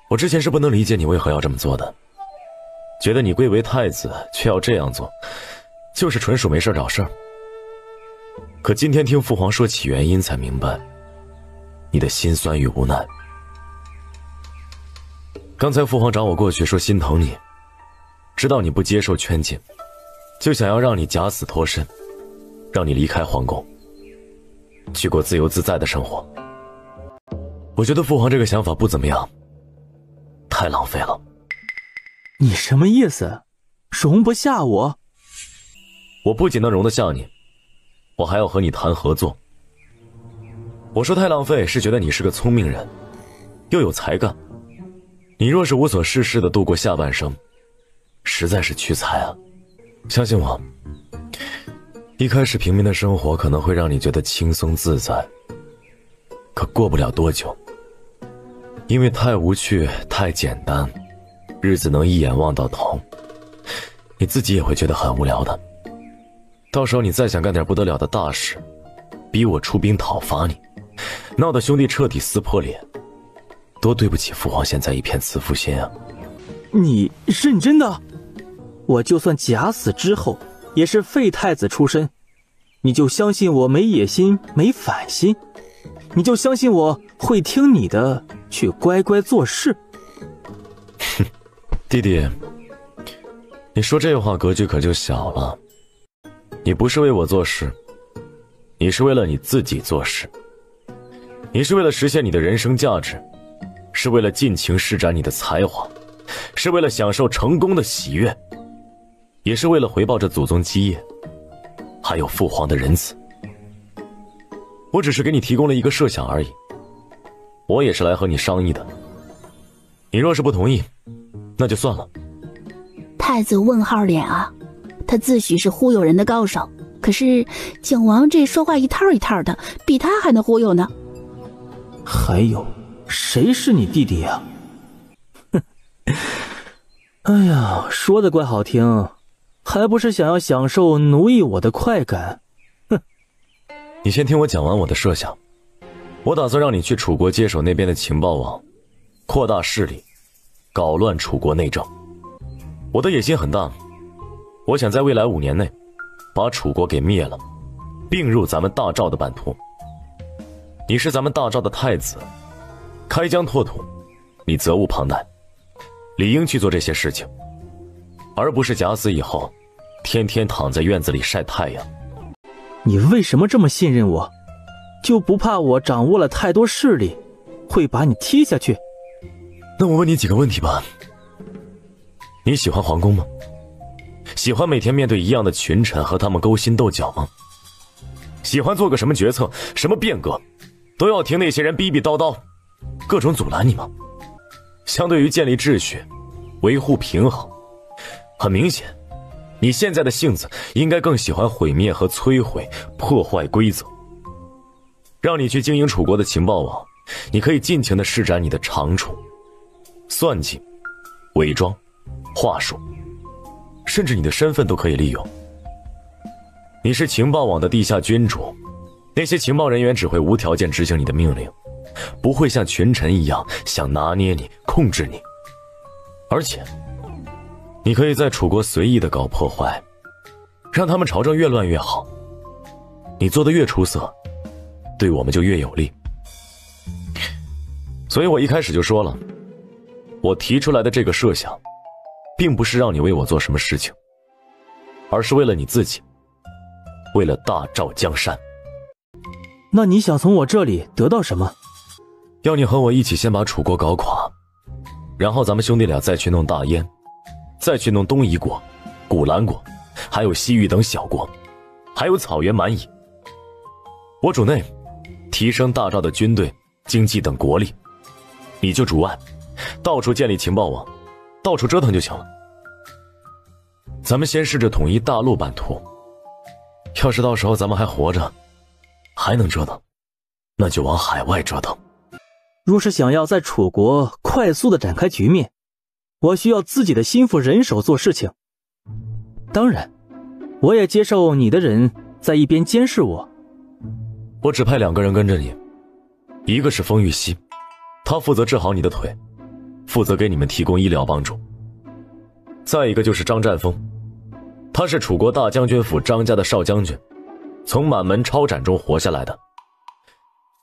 我之前是不能理解你为何要这么做的，觉得你贵为太子却要这样做，就是纯属没事找事儿。可今天听父皇说起原因，才明白你的心酸与无奈。刚才父皇找我过去说心疼你，知道你不接受圈禁，就想要让你假死脱身，让你离开皇宫，去过自由自在的生活。我觉得父皇这个想法不怎么样，太浪费了。你什么意思？容不下我？我不仅能容得下你，我还要和你谈合作。我说太浪费，是觉得你是个聪明人，又有才干。你若是无所事事的度过下半生，实在是屈才啊！相信我，一开始平民的生活可能会让你觉得轻松自在，可过不了多久，因为太无趣、太简单，日子能一眼望到头，你自己也会觉得很无聊的。到时候你再想干点不得了的大事，逼我出兵讨伐你，闹得兄弟彻底撕破脸，多对不起父皇现在一片慈父心啊！你认真的？我就算假死之后也是废太子出身，你就相信我没野心没反心？你就相信我会听你的去乖乖做事？哼，弟弟，你说这话格局可就小了。你不是为我做事，你是为了你自己做事，你是为了实现你的人生价值，是为了尽情施展你的才华，是为了享受成功的喜悦，也是为了回报这祖宗基业，还有父皇的仁慈。我只是给你提供了一个设想而已，我也是来和你商议的。你若是不同意，那就算了。太子问号脸啊，他自诩是忽悠人的高手，可是景王这说话一套一套的，比他还能忽悠呢。还有，谁是你弟弟呀？哼，哎呀，说的怪好听，还不是想要享受奴役我的快感？哼！你先听我讲完我的设想。我打算让你去楚国接手那边的情报网，扩大势力，搞乱楚国内政。我的野心很大，我想在未来5年内把楚国给灭了，并入咱们大赵的版图。你是咱们大赵的太子，开疆拓土，你责无旁贷，理应去做这些事情，而不是假死以后天天躺在院子里晒太阳。你为什么这么信任我？就不怕我掌握了太多势力，会把你踢下去？那我问你几个问题吧。你喜欢皇宫吗？喜欢每天面对一样的群臣和他们勾心斗角吗？喜欢做个什么决策、什么变革，都要听那些人逼逼叨叨，各种阻拦你吗？相对于建立秩序、维护平衡，很明显，你现在的性子应该更喜欢毁灭和摧毁、破坏规则。让你去经营楚国的情报网，你可以尽情地施展你的长处、算计、伪装、话术，甚至你的身份都可以利用。你是情报网的地下君主，那些情报人员只会无条件执行你的命令，不会像群臣一样想拿捏你、控制你。而且你可以在楚国随意地搞破坏，让他们朝政越乱越好。你做得越出色，对我们就越有利。所以我一开始就说了，我提出来的这个设想并不是让你为我做什么事情，而是为了你自己，为了大赵江山。那你想从我这里得到什么？要你和我一起先把楚国搞垮，然后咱们兄弟俩再去弄大燕，再去弄东夷国、古兰国，还有西域等小国，还有草原蛮夷。我主内，提升大赵的军队、经济等国力，你就主外，到处建立情报网，到处折腾就行了。咱们先试着统一大陆版图，要是到时候咱们还活着，还能折腾，那就往海外折腾。若是想要在楚国快速的展开局面，我需要自己的心腹人手做事情。当然，我也接受你的人在一边监视我。我只派2个人跟着你，一个是封玉溪，他负责治好你的腿，负责给你们提供医疗帮助。再一个就是张占峰，他是楚国大将军府张家的少将军，从满门抄斩中活下来的。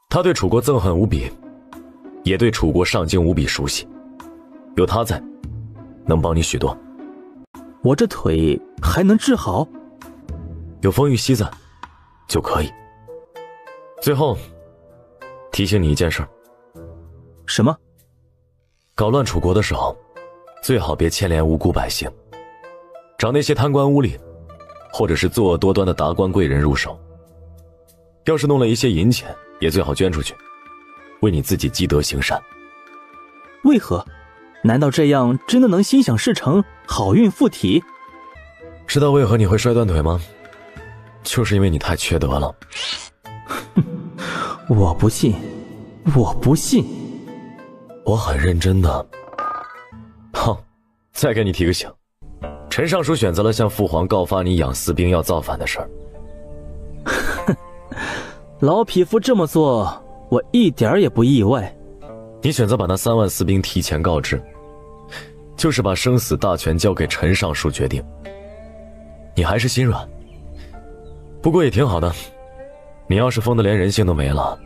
他对楚国憎恨无比，也对楚国上京无比熟悉，有他在，能帮你许多。我这腿还能治好？有封玉溪在就可以。最后提醒你一件事。什么？搞乱楚国的时候，最好别牵连无辜百姓，找那些贪官污吏或者是作恶多端的达官贵人入手。要是弄了一些银钱，也最好捐出去，为你自己积德行善。为何？难道这样真的能心想事成，好运附体？知道为何你会摔断腿吗？就是因为你太缺德了。我不信，我不信。我很认真的。好，再给你提个醒，陈尚书选择了向父皇告发你养私兵要造反的事儿。老匹夫这么做，我一点也不意外。你选择把那3万私兵提前告知，就是把生死大权交给陈尚书决定。你还是心软，不过也挺好的。你要是疯得连人性都没了，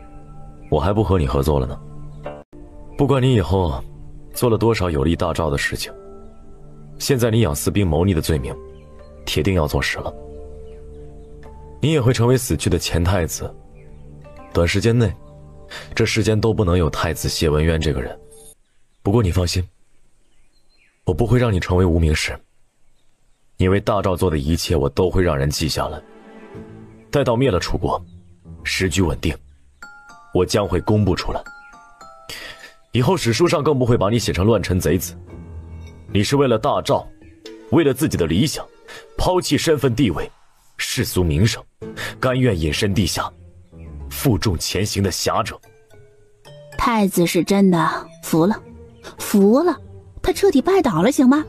我还不和你合作了呢。不管你以后做了多少有利大赵的事情，现在你养私兵谋逆的罪名铁定要坐实了。你也会成为死去的前太子，短时间内这世间都不能有太子谢文渊这个人。不过你放心，我不会让你成为无名氏。你为大赵做的一切我都会让人记下来，待到灭了楚国，时局稳定，我将会公布出来。以后史书上更不会把你写成乱臣贼子。你是为了大赵，为了自己的理想，抛弃身份地位、世俗名声，甘愿隐身地下，负重前行的侠者。太子是真的服了，服了，他彻底拜倒了，行吗？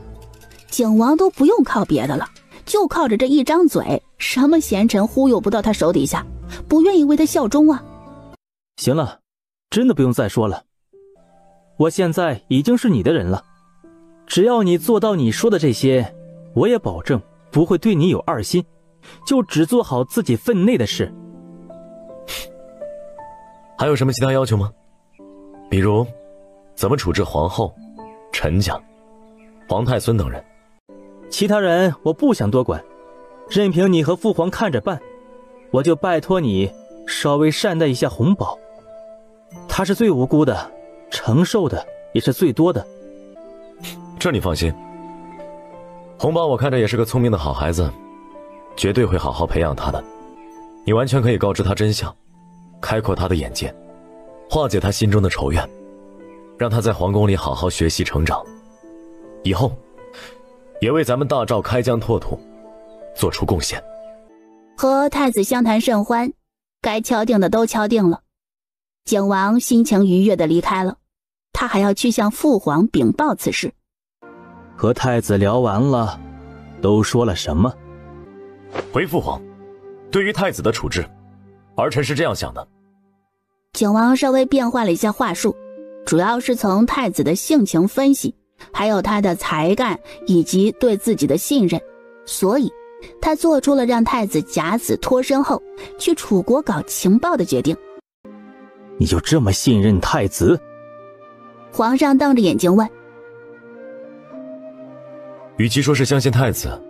景王都不用靠别的了，就靠着这一张嘴，什么贤臣忽悠不到他手底下，不愿意为他效忠啊。行了，真的不用再说了。我现在已经是你的人了，只要你做到你说的这些，我也保证不会对你有二心，就只做好自己分内的事。还有什么其他要求吗？比如怎么处置皇后、陈家、皇太孙等人？其他人我不想多管，任凭你和父皇看着办。我就拜托你稍微善待一下红宝，他是最无辜的，承受的也是最多的。这你放心，红宝我看着也是个聪明的好孩子，绝对会好好培养他的。你完全可以告知他真相，开阔他的眼界，化解他心中的仇怨，让他在皇宫里好好学习成长，以后也为咱们大赵开疆拓土做出贡献。和太子相谈甚欢，该敲定的都敲定了。景王心情愉悦地离开了，他还要去向父皇禀报此事。和太子聊完了，都说了什么？回父皇，对于太子的处置，儿臣是这样想的。景王稍微变化了一下话术，主要是从太子的性情分析，还有他的才干以及对自己的信任，所以他做出了让太子假死脱身后去楚国搞情报的决定。你就这么信任太子？皇上瞪着眼睛问。与其说是相信太子，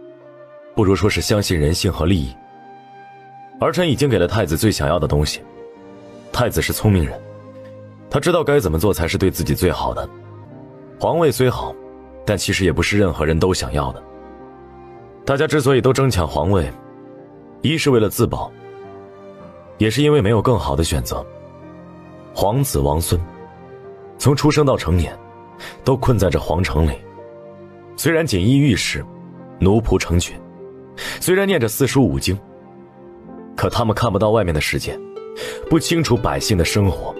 不如说是相信人性和利益。儿臣已经给了太子最想要的东西。太子是聪明人，他知道该怎么做才是对自己最好的。皇位虽好，但其实也不是任何人都想要的。大家之所以都争抢皇位，一是为了自保，也是因为没有更好的选择。皇子王孙从出生到成年都困在这皇城里，虽然锦衣玉食，奴仆成群，虽然念着四书五经，可他们看不到外面的世界，不清楚百姓的生活，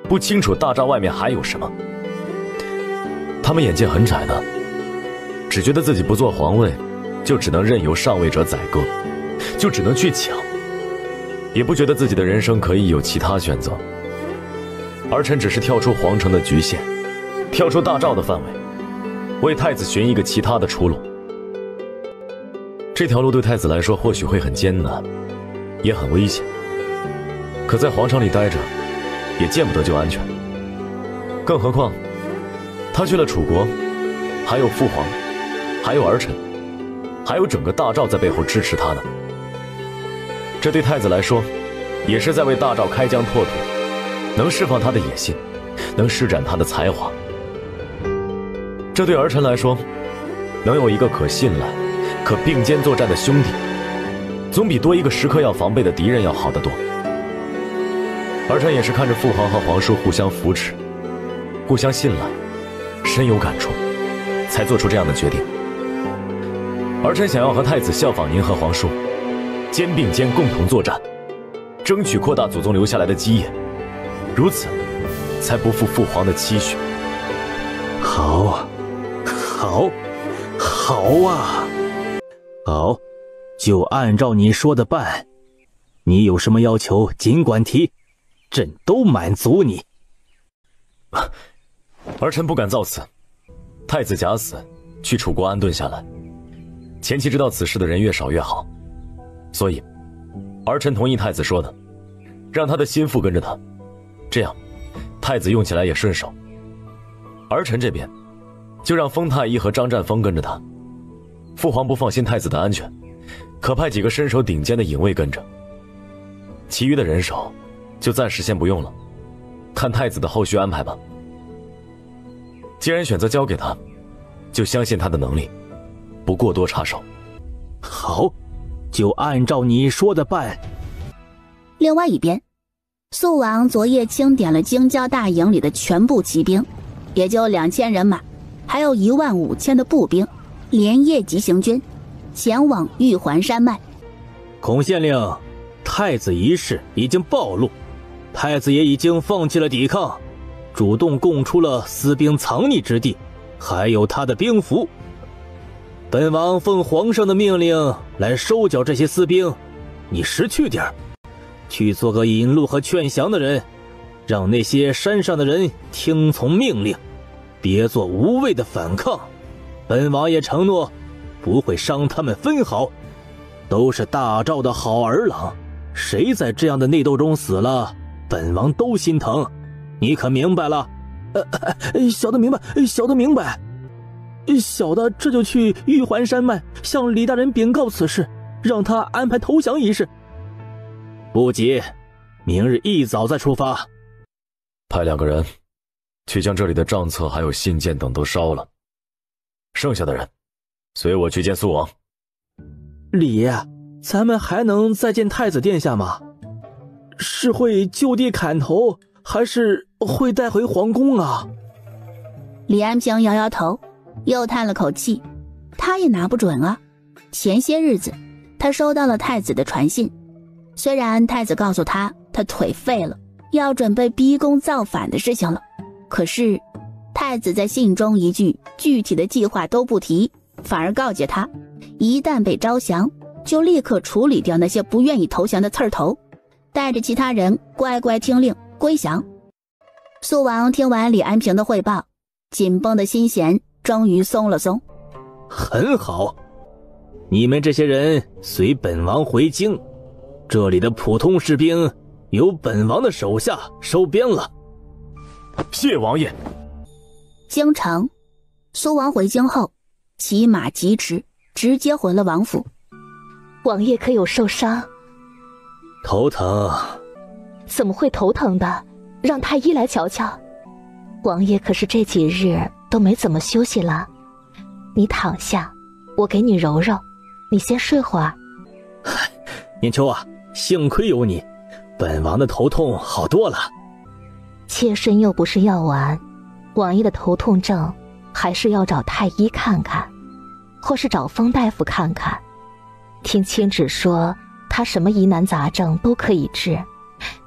不清楚大赵外面还有什么。他们眼界很窄的，只觉得自己不做皇位就只能任由上位者宰割，就只能去抢，也不觉得自己的人生可以有其他选择。儿臣只是跳出皇城的局限，跳出大赵的范围，为太子寻一个其他的出路。这条路对太子来说或许会很艰难，也很危险，可在皇城里待着也见不得就安全。更何况他去了楚国，还有父皇，还有儿臣，还有整个大赵在背后支持他呢。这对太子来说也是在为大赵开疆拓土，能释放他的野心，能施展他的才华。这对儿臣来说，能有一个可信赖、可并肩作战的兄弟，总比多一个时刻要防备的敌人要好得多。儿臣也是看着父皇和皇叔互相扶持，互相信赖，深有感触，才做出这样的决定。儿臣想要和太子效仿您和皇叔，肩并肩共同作战，争取扩大祖宗留下来的基业，如此才不负父皇的期许。好，好，好啊！好，就按照你说的办。你有什么要求尽管提，朕都满足你。儿臣不敢造次。太子假死，去楚国安顿下来，前期知道此事的人越少越好，所以儿臣同意太子说的，让他的心腹跟着他，这样太子用起来也顺手。儿臣这边就让封太医和张占峰跟着他，父皇不放心太子的安全，可派几个身手顶尖的隐卫跟着，其余的人手就暂时先不用了，看太子的后续安排吧。既然选择交给他，就相信他的能力，不过多插手。好，就按照你说的办。另外一边，肃王昨夜清点了京郊大营里的全部骑兵，也就2000人马，还有15000的步兵，连夜急行军，前往玉环山脉。孔县令，太子一事已经暴露，太子也已经放弃了抵抗，主动供出了私兵藏匿之地，还有他的兵符。本王奉皇上的命令来收缴这些私兵，你识趣点，去做个引路和劝降的人，让那些山上的人听从命令，别做无谓的反抗。本王也承诺不会伤他们分毫，都是大赵的好儿郎，谁在这样的内斗中死了，本王都心疼，你可明白了？小的明白，小的明白。小的这就去玉环山脉向李大人禀告此事，让他安排投降仪式。不急，明日一早再出发。派2个人去将这里的账册还有信件等都烧了，剩下的人随我去见肃王。李爷，咱们还能再见太子殿下吗？是会就地砍头，还是会带回皇宫啊？李安平摇摇头，又叹了口气，他也拿不准啊。前些日子他收到了太子的传信，虽然太子告诉他腿废了，要准备逼宫造反的事情了，可是太子在信中一句具体的计划都不提，反而告诫他，一旦被招降，就立刻处理掉那些不愿意投降的刺儿头，带着其他人乖乖听令归降。肃王听完李安平的汇报，紧绷的心弦终于松了松。很好，你们这些人随本王回京，这里的普通士兵由本王的手下收编了。谢王爷。京城，苏王回京后骑马疾驰，直接回了王府。王爷可有受伤？头疼。怎么会头疼的？让太医来瞧瞧。王爷可是这几日都没怎么休息了，你躺下，我给你揉揉，你先睡会儿。念秋啊，幸亏有你，本王的头痛好多了。妾身又不是药丸，王爷的头痛症还是要找太医看看，或是找封大夫看看。听亲旨说他什么疑难杂症都可以治，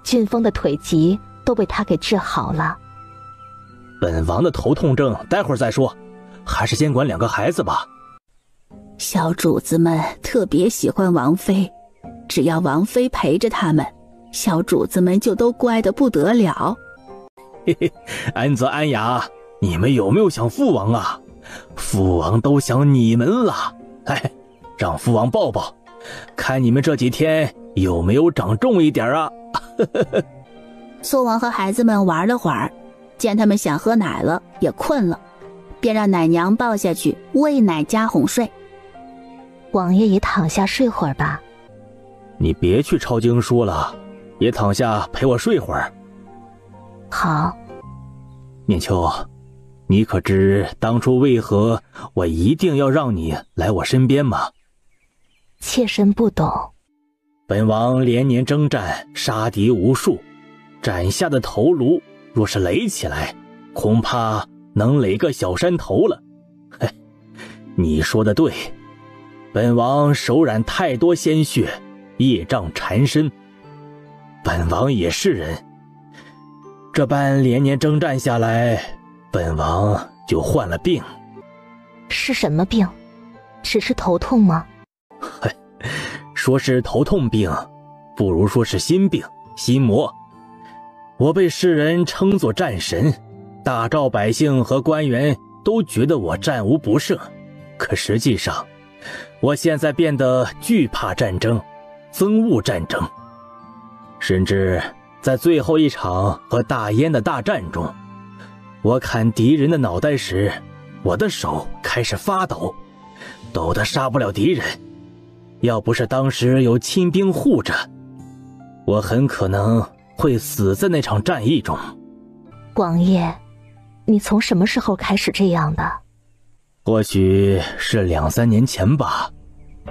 俊峰的腿疾都被他给治好了。本王的头痛症待会儿再说，还是先管2个孩子吧。小主子们特别喜欢王妃，只要王妃陪着他们，小主子们就都乖得不得了。嘿嘿，安泽安雅，你们有没有想父王啊？父王都想你们了。哎，让父王抱抱，看你们这几天有没有长重一点啊。苏王和孩子们玩了会儿，见他们想喝奶了，也困了，便让奶娘抱下去喂奶加哄睡。王爷也躺下睡会儿吧。你别去抄经书了，也躺下陪我睡会儿。好。念秋，你可知当初为何我一定要让你来我身边吗？妾身不懂。本王连年征战，杀敌无数，斩下的头颅若是垒起来，恐怕能垒个小山头了。嘿，你说的对，本王手染太多鲜血，业障缠身。本王也是人，这般连年征战下来，本王就患了病。是什么病？只是头痛吗？嘿，说是头痛病，不如说是心病、心魔。我被世人称作战神，大赵百姓和官员都觉得我战无不胜，可实际上我现在变得惧怕战争，憎恶战争。甚至在最后一场和大燕的大战中，我砍敌人的脑袋时，我的手开始发抖，抖得杀不了敌人。要不是当时有亲兵护着，我很可能会死在那场战役中。王爷，你从什么时候开始这样的？或许是2、3年前吧，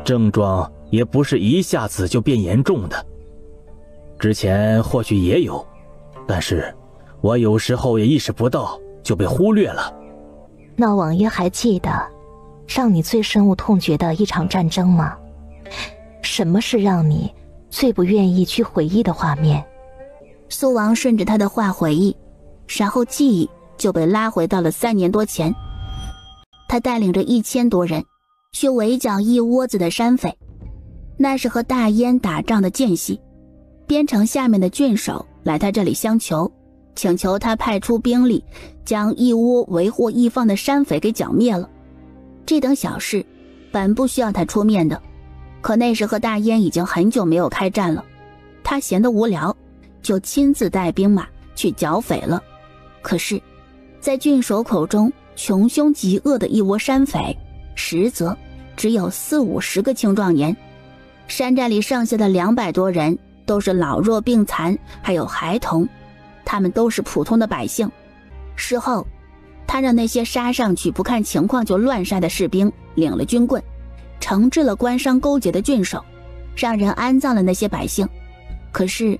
症状也不是一下子就变严重的。之前或许也有，但是我有时候也意识不到，就被忽略了。那王爷还记得让你最深恶痛绝的一场战争吗？什么是让你最不愿意去回忆的画面？苏王顺着他的话回忆，然后记忆就被拉回到了3年多前。他带领着1000多人去围剿一窝子的山匪，那是和大燕打仗的间隙。边城下面的郡守来他这里相求，请求他派出兵力将一窝为祸一方的山匪给剿灭了。这等小事本不需要他出面的，可那时和大燕已经很久没有开战了，他闲得无聊，就亲自带兵马去剿匪了。可是在郡守口中，穷凶极恶的一窝山匪，实则只有40、50个青壮年，山寨里剩下的200多人都是老弱病残，还有孩童，他们都是普通的百姓。事后他让那些杀上去不看情况就乱杀的士兵领了军棍，惩治了官商勾结的郡守，让人安葬了那些百姓。可是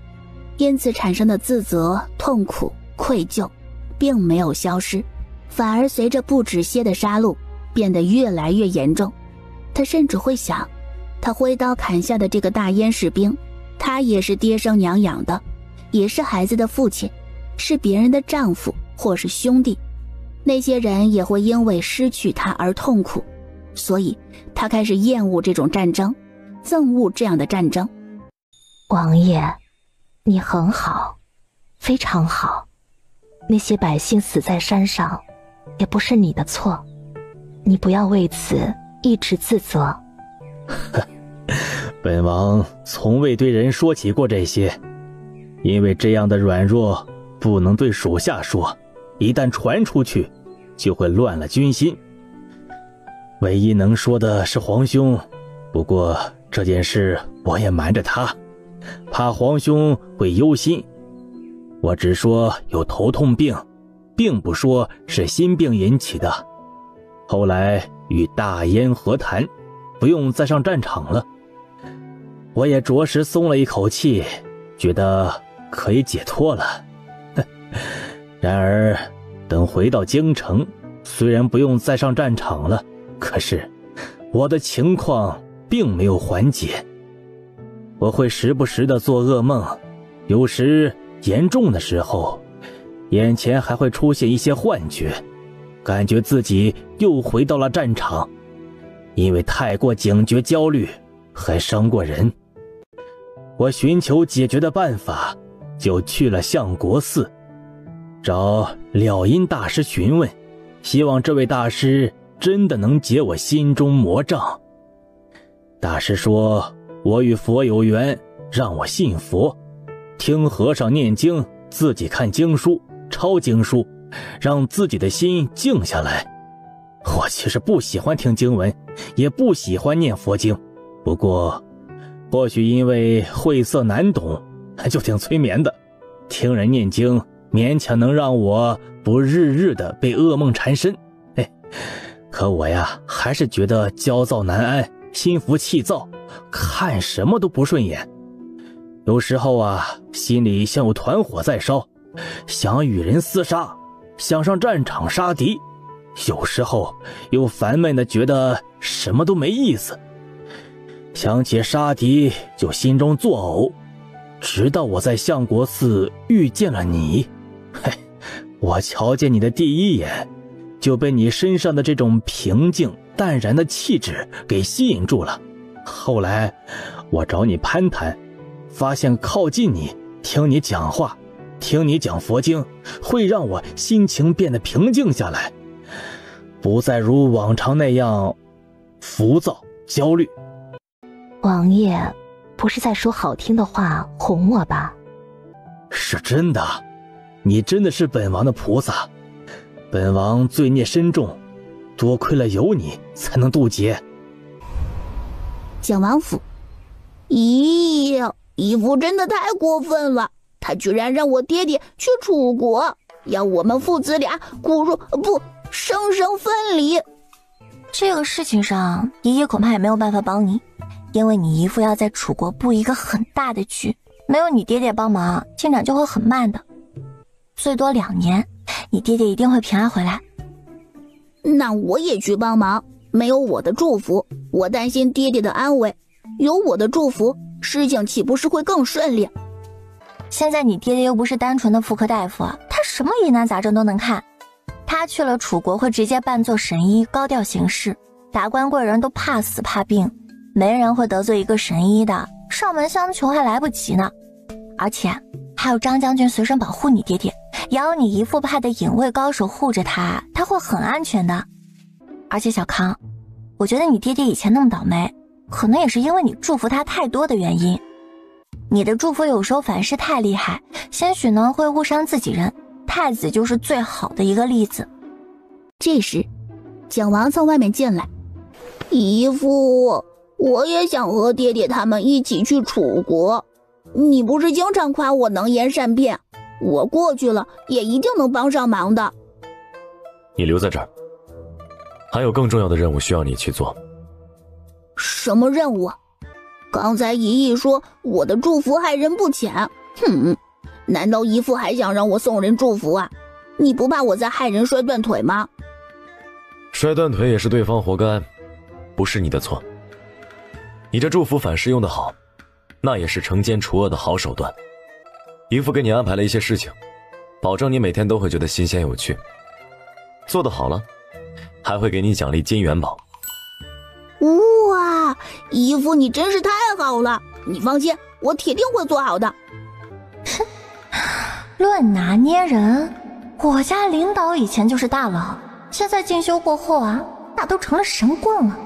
因此产生的自责、痛苦、愧疚并没有消失，反而随着不止歇的杀戮变得越来越严重。他甚至会想，他挥刀砍下的这个大燕士兵，他也是爹生娘养的，也是孩子的父亲，是别人的丈夫或是兄弟，那些人也会因为失去他而痛苦。所以他开始厌恶这种战争，憎恶这样的战争。王爷，你很好，非常好。那些百姓死在山上，也不是你的错，你不要为此一直自责。本王从未对人说起过这些，因为这样的软弱不能对属下说，一旦传出去，就会乱了军心。唯一能说的是皇兄，不过这件事我也瞒着他，怕皇兄会忧心。我只说有头痛病，并不说是心病引起的。后来与大燕和谈，不用再上战场了，我也着实松了一口气，觉得可以解脱了。然而等回到京城，虽然不用再上战场了，可是我的情况并没有缓解。我会时不时地做噩梦，有时严重的时候，眼前还会出现一些幻觉，感觉自己又回到了战场。因为太过警觉焦虑，还伤过人。我寻求解决的办法，就去了相国寺，找了因大师询问，希望这位大师真的能解我心中魔障。大师说我与佛有缘，让我信佛，听和尚念经，自己看经书，抄经书，让自己的心静下来。我其实不喜欢听经文，也不喜欢念佛经，不过或许因为晦涩难懂，就挺催眠的。听人念经勉强能让我不日日的被噩梦缠身。可我呀，还是觉得焦躁难安，心浮气躁，看什么都不顺眼。有时候啊，心里像有团火在烧，想与人厮杀，想上战场杀敌，有时候又烦闷的觉得什么都没意思。想起杀敌就心中作呕，直到我在相国寺遇见了你。嘿，我瞧见你的第一眼，就被你身上的这种平静淡然的气质给吸引住了。后来我找你攀谈，发现靠近你，听你讲话，听你讲佛经，会让我心情变得平静下来，不再如往常那样浮躁焦虑。王爷不是在说好听的话哄我吧？是真的，你真的是本王的菩萨。本王罪孽深重，多亏了有你才能渡劫。蒋王府，咦，姨父真的太过分了，他居然让我爹爹去楚国，要我们父子俩生生分离。这个事情上，爷爷恐怕也没有办法帮你，因为你姨父要在楚国布一个很大的局，没有你爹爹帮忙，进展就会很慢的，最多2年，你爹爹一定会平安回来。那我也去帮忙，没有我的祝福，我担心爹爹的安危，有我的祝福，事情岂不是会更顺利？现在你爹爹又不是单纯的妇科大夫，他什么疑难杂症都能看。他去了楚国会直接扮作神医，高调行事，达官贵人都怕死怕病，没人会得罪一个神医的，上门相求还来不及呢。而且还有张将军随身保护你爹爹，也有你姨父派的隐卫高手护着他，他会很安全的。而且小康，我觉得你爹爹以前那么倒霉，可能也是因为你祝福他太多的原因。你的祝福有时候反噬太厉害，兴许呢会误伤自己人，太子就是最好的一个例子。这时蒋王从外面进来，姨父，我也想和爹爹他们一起去楚国，你不是经常夸我能言善辩，我过去了也一定能帮上忙的。你留在这儿，还有更重要的任务需要你去做。什么任务？刚才姨姨说我的祝福害人不浅，难道姨父还想让我送人祝福啊？你不怕我在害人摔断腿吗？摔断腿也是对方活该，不是你的错。你这祝福反噬用得好，那也是惩奸除恶的好手段。姨父给你安排了一些事情，保证你每天都会觉得新鲜有趣。做得好了，还会给你奖励金元宝。哇，姨父你真是太好了，你放心，我铁定会做好的。哼，论拿捏人，我家领导以前就是大佬，现在进修过后啊，那都成了神棍了。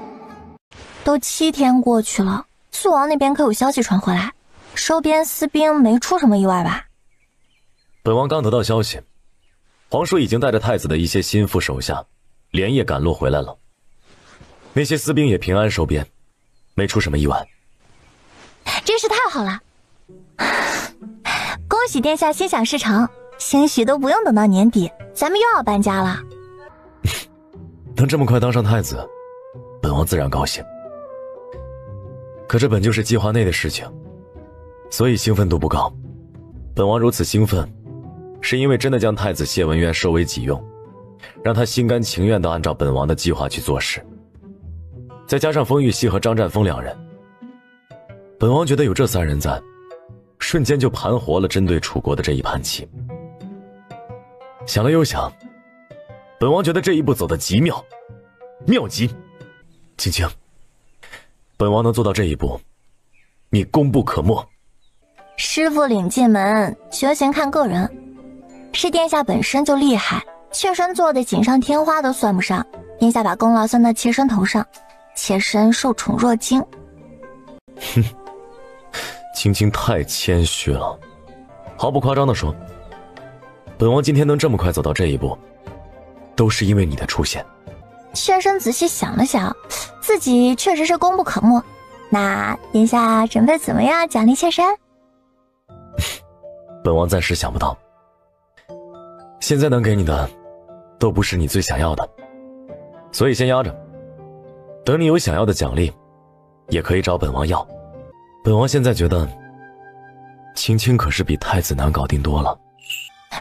都7天过去了，肃王那边可有消息传回来，收编私兵没出什么意外吧？本王刚得到消息，皇叔已经带着太子的一些心腹手下连夜赶路回来了，那些私兵也平安收编，没出什么意外。真是太好了，恭喜殿下心想事成，兴许都不用等到年底，咱们又要搬家了。能这么快当上太子，本王自然高兴。可这本就是计划内的事情，所以兴奋度不高。本王如此兴奋，是因为真的将太子谢文渊收为己用，让他心甘情愿地按照本王的计划去做事。再加上风玉熙和张占峰2人，本王觉得有这3人在，瞬间就盘活了针对楚国的这一盘棋。想了又想，本王觉得这一步走得极妙，妙极。青青，本王能做到这一步，你功不可没。师傅领进门，修行看个人。是殿下本身就厉害，妾身做的锦上添花都算不上，殿下把功劳算到妾身头上，妾身受宠若惊。哼，青青太谦虚了。毫不夸张地说，本王今天能这么快走到这一步，都是因为你的出现。妾身仔细想了想，自己确实是功不可没。那殿下准备怎么样奖励妾身？本王暂时想不到，现在能给你的都不是你最想要的，所以先压着，等你有想要的奖励也可以找本王要。本王现在觉得青青可是比太子难搞定多了。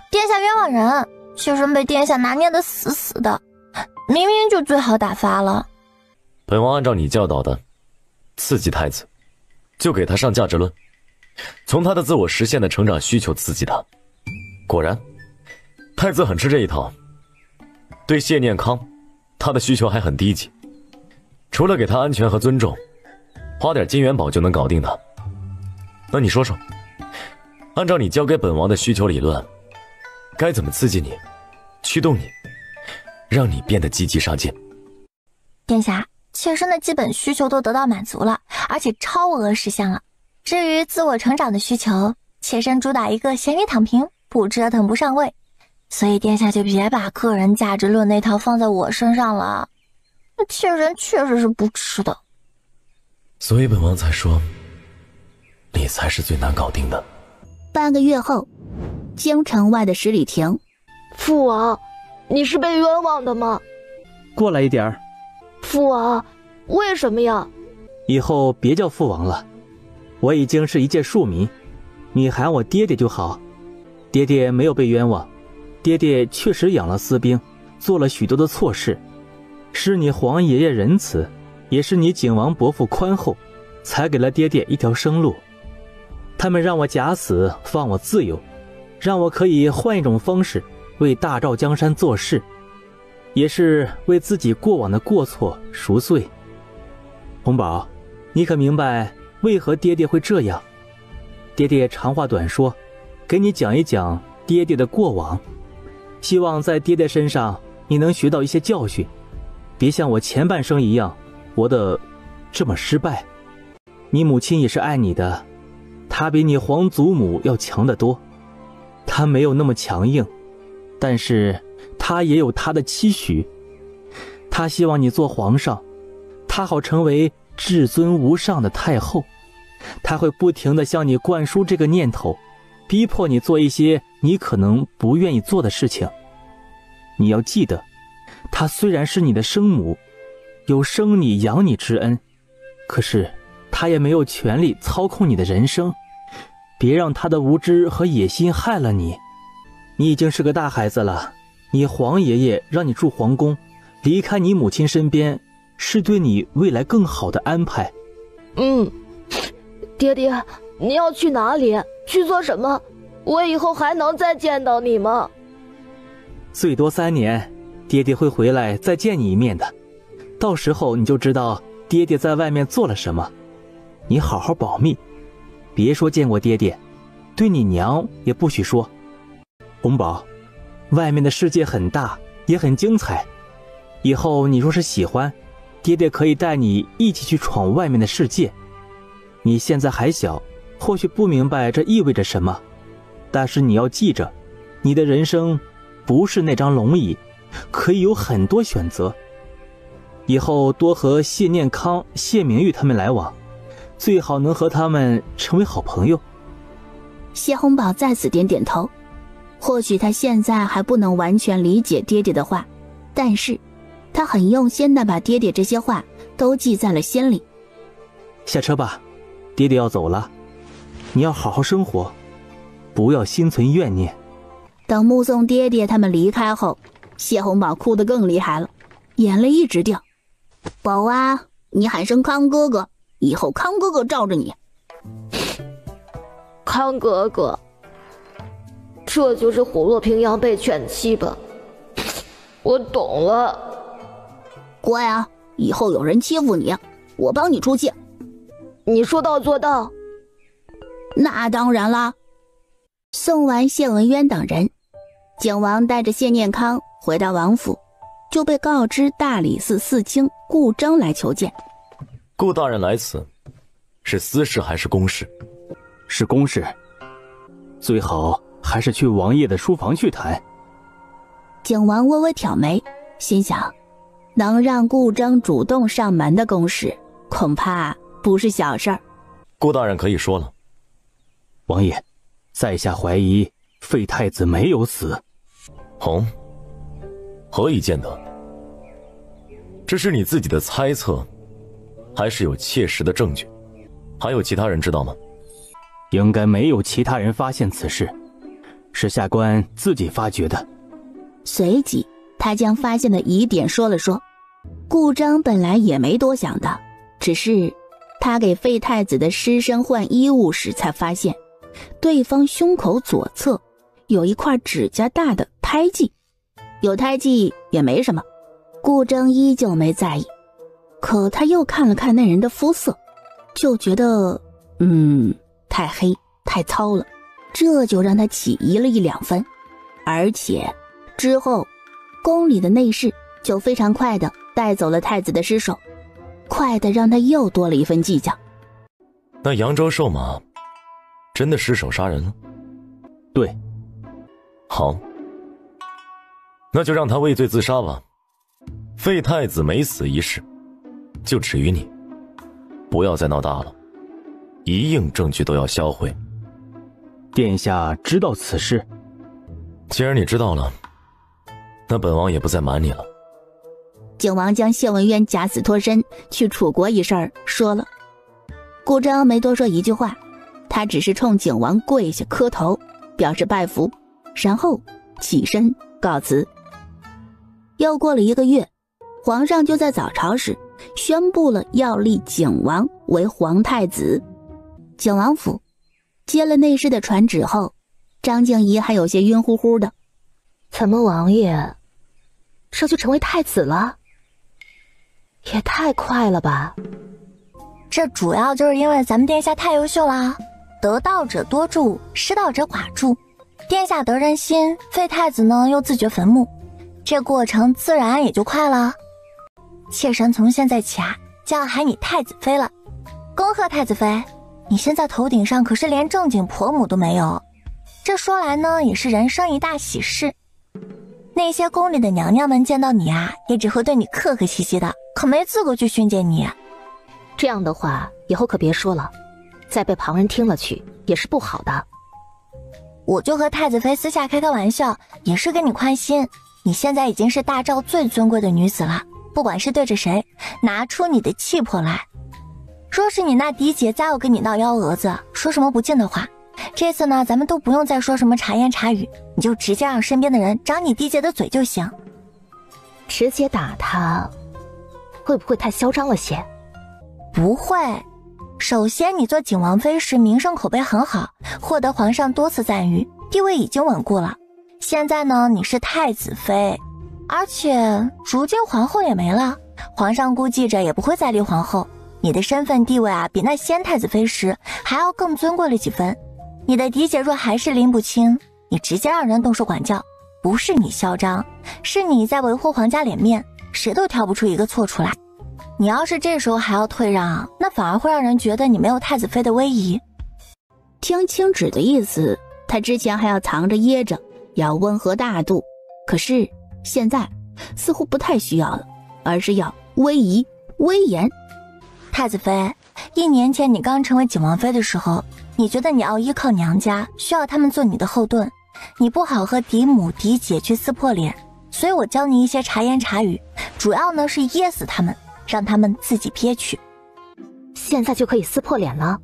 殿下冤枉人，妾身被殿下拿捏得死死的，明明就最好打发了。本王按照你教导的，刺激太子，就给他上价值论，从他的自我实现的成长需求刺激他。果然，太子很吃这一套。对谢念康，他的需求还很低级，除了给他安全和尊重，花点金元宝就能搞定他。那你说说，按照你教给本王的需求理论，该怎么刺激你，驱动你，让你变得积极上进？殿下，妾身的基本需求都得到满足了，而且超额实现了。至于自我成长的需求，妾身主打一个闲鱼躺平，不折腾不上位，所以殿下就别把个人价值论那套放在我身上了，那妾身确实是不吃的。所以本王才说，你才是最难搞定的。半个月后，京城外的十里亭，父王，你是被冤枉的吗？过来一点儿。父王，为什么呀？以后别叫父王了，我已经是一介庶民，你喊我爹爹就好。爹爹没有被冤枉，爹爹确实养了私兵，做了许多的错事，是你皇爷爷仁慈，也是你景王伯父宽厚，才给了爹爹一条生路。他们让我假死，放我自由，让我可以换一种方式为大赵江山做事，也是为自己过往的过错赎罪。红宝，你可明白为何爹爹会这样？爹爹长话短说，给你讲一讲爹爹的过往，希望在爹爹身上你能学到一些教训，别像我前半生一样活得这么失败。你母亲也是爱你的，她比你皇祖母要强得多，她没有那么强硬，但是她也有她的期许，她希望你做皇上，她好成为至尊无上的太后，她会不停地向你灌输这个念头，逼迫你做一些你可能不愿意做的事情。你要记得，她虽然是你的生母，有生你养你之恩，可是她也没有权利操控你的人生，别让她的无知和野心害了你。你已经是个大孩子了，你皇爷爷让你住皇宫，离开你母亲身边，是对你未来更好的安排。爹爹，你要去哪里？去做什么？我以后还能再见到你吗？最多3年，爹爹会回来再见你一面的，到时候你就知道爹爹在外面做了什么。你好好保密，别说见过爹爹，对你娘也不许说。红宝，外面的世界很大，也很精彩，以后你若是喜欢，爹爹可以带你一起去闯外面的世界。你现在还小，或许不明白这意味着什么，但是你要记着，你的人生不是那张龙椅，可以有很多选择。以后多和谢念康、谢明玉他们来往，最好能和他们成为好朋友。谢洪宝再次点点头，或许他现在还不能完全理解爹爹的话，但是他很用心地把爹爹这些话都记在了心里。下车吧，爹爹要走了，你要好好生活，不要心存怨念。等目送爹爹他们离开后，谢洪宝哭得更厉害了，眼泪一直掉。宝啊，你喊声康哥哥，以后康哥哥罩着你。康哥哥，这就是虎落平阳被犬欺吧？我懂了。乖啊，以后有人欺负你，我帮你出气。你说到做到。那当然啦。送完谢文渊等人，景王带着谢念康回到王府，就被告知大理寺寺卿顾征来求见。顾大人来此，是私事还是公事？是公事，最好还是去王爷的书房去谈。景王微微挑眉，心想，能让顾征主动上门的公事，恐怕不是小事儿。顾大人可以说了。王爷，在下怀疑废太子没有死。哦，何以见得？这是你自己的猜测，还是有切实的证据？还有其他人知道吗？应该没有其他人发现此事，是下官自己发觉的。随即他将发现的疑点说了说。顾章本来也没多想的，只是他给废太子的尸身换衣物时才发现，对方胸口左侧有一块指甲大的胎记。有胎记也没什么，顾章依旧没在意。可他又看了看那人的肤色，就觉得太黑太糙了，这就让他起疑了1-2分。而且之后宫里的内侍就非常快的带走了太子的尸首，快的让他又多了1分计较。那扬州瘦马真的失手杀人了？对。好，那就让他畏罪自杀吧。废太子没死一事，就止于你，不要再闹大了，一应证据都要销毁。殿下知道此事？既然你知道了，那本王也不再瞒你了。景王将谢文渊假死脱身去楚国一事说了，顾章没多说一句话，他只是冲景王跪下磕头表示拜服，然后起身告辞。又过了1个月，皇上就在早朝时宣布了要立景王为皇太子。景王府接了内侍的传旨后，张静怡还有些晕乎乎的。怎么王爷这就成为太子了？也太快了吧。这主要就是因为咱们殿下太优秀啦，得道者多助，失道者寡助。殿下得人心，废太子呢又自掘坟墓，这过程自然也就快了。妾身从现在起就要喊你太子妃了。恭贺太子妃，你现在头顶上可是连正经婆母都没有，这说来呢也是人生一大喜事。那些宫里的娘娘们见到你也只会对你客客气气的，可没资格去训诫你。这样的话以后可别说了，再被旁人听了去也是不好的。我就和太子妃私下开玩笑，也是给你宽心。你现在已经是大赵最尊贵的女子了，不管是对着谁，拿出你的气魄来。若是你那嫡姐再要跟你闹幺蛾子，说什么不敬的话，这次呢咱们都不用再说什么茶言茶语，你就直接让身边的人长你嫡姐的嘴就行。直接打他会不会太嚣张了些？不会，首先你做景王妃时名声口碑很好，获得皇上多次赞誉，地位已经稳固了。现在呢你是太子妃，而且如今皇后也没了，皇上估计着也不会再立皇后，你的身份地位比那先太子妃时还要更尊贵了几分。你的嫡姐若还是拎不清，你直接让人动手管教，不是你嚣张，是你在维护皇家脸面，谁都挑不出一个错出来。你要是这时候还要退让，那反而会让人觉得你没有太子妃的威仪。听清旨的意思，他之前还要藏着掖着，要温和大度，可是现在似乎不太需要了，而是要威仪威严。太子妃，1年前你刚成为景王妃的时候，你觉得你要依靠娘家，需要他们做你的后盾，你不好和嫡母嫡姐去撕破脸，所以我教你一些茶言茶语，主要呢是噎死他们，让他们自己憋屈。现在就可以撕破脸了？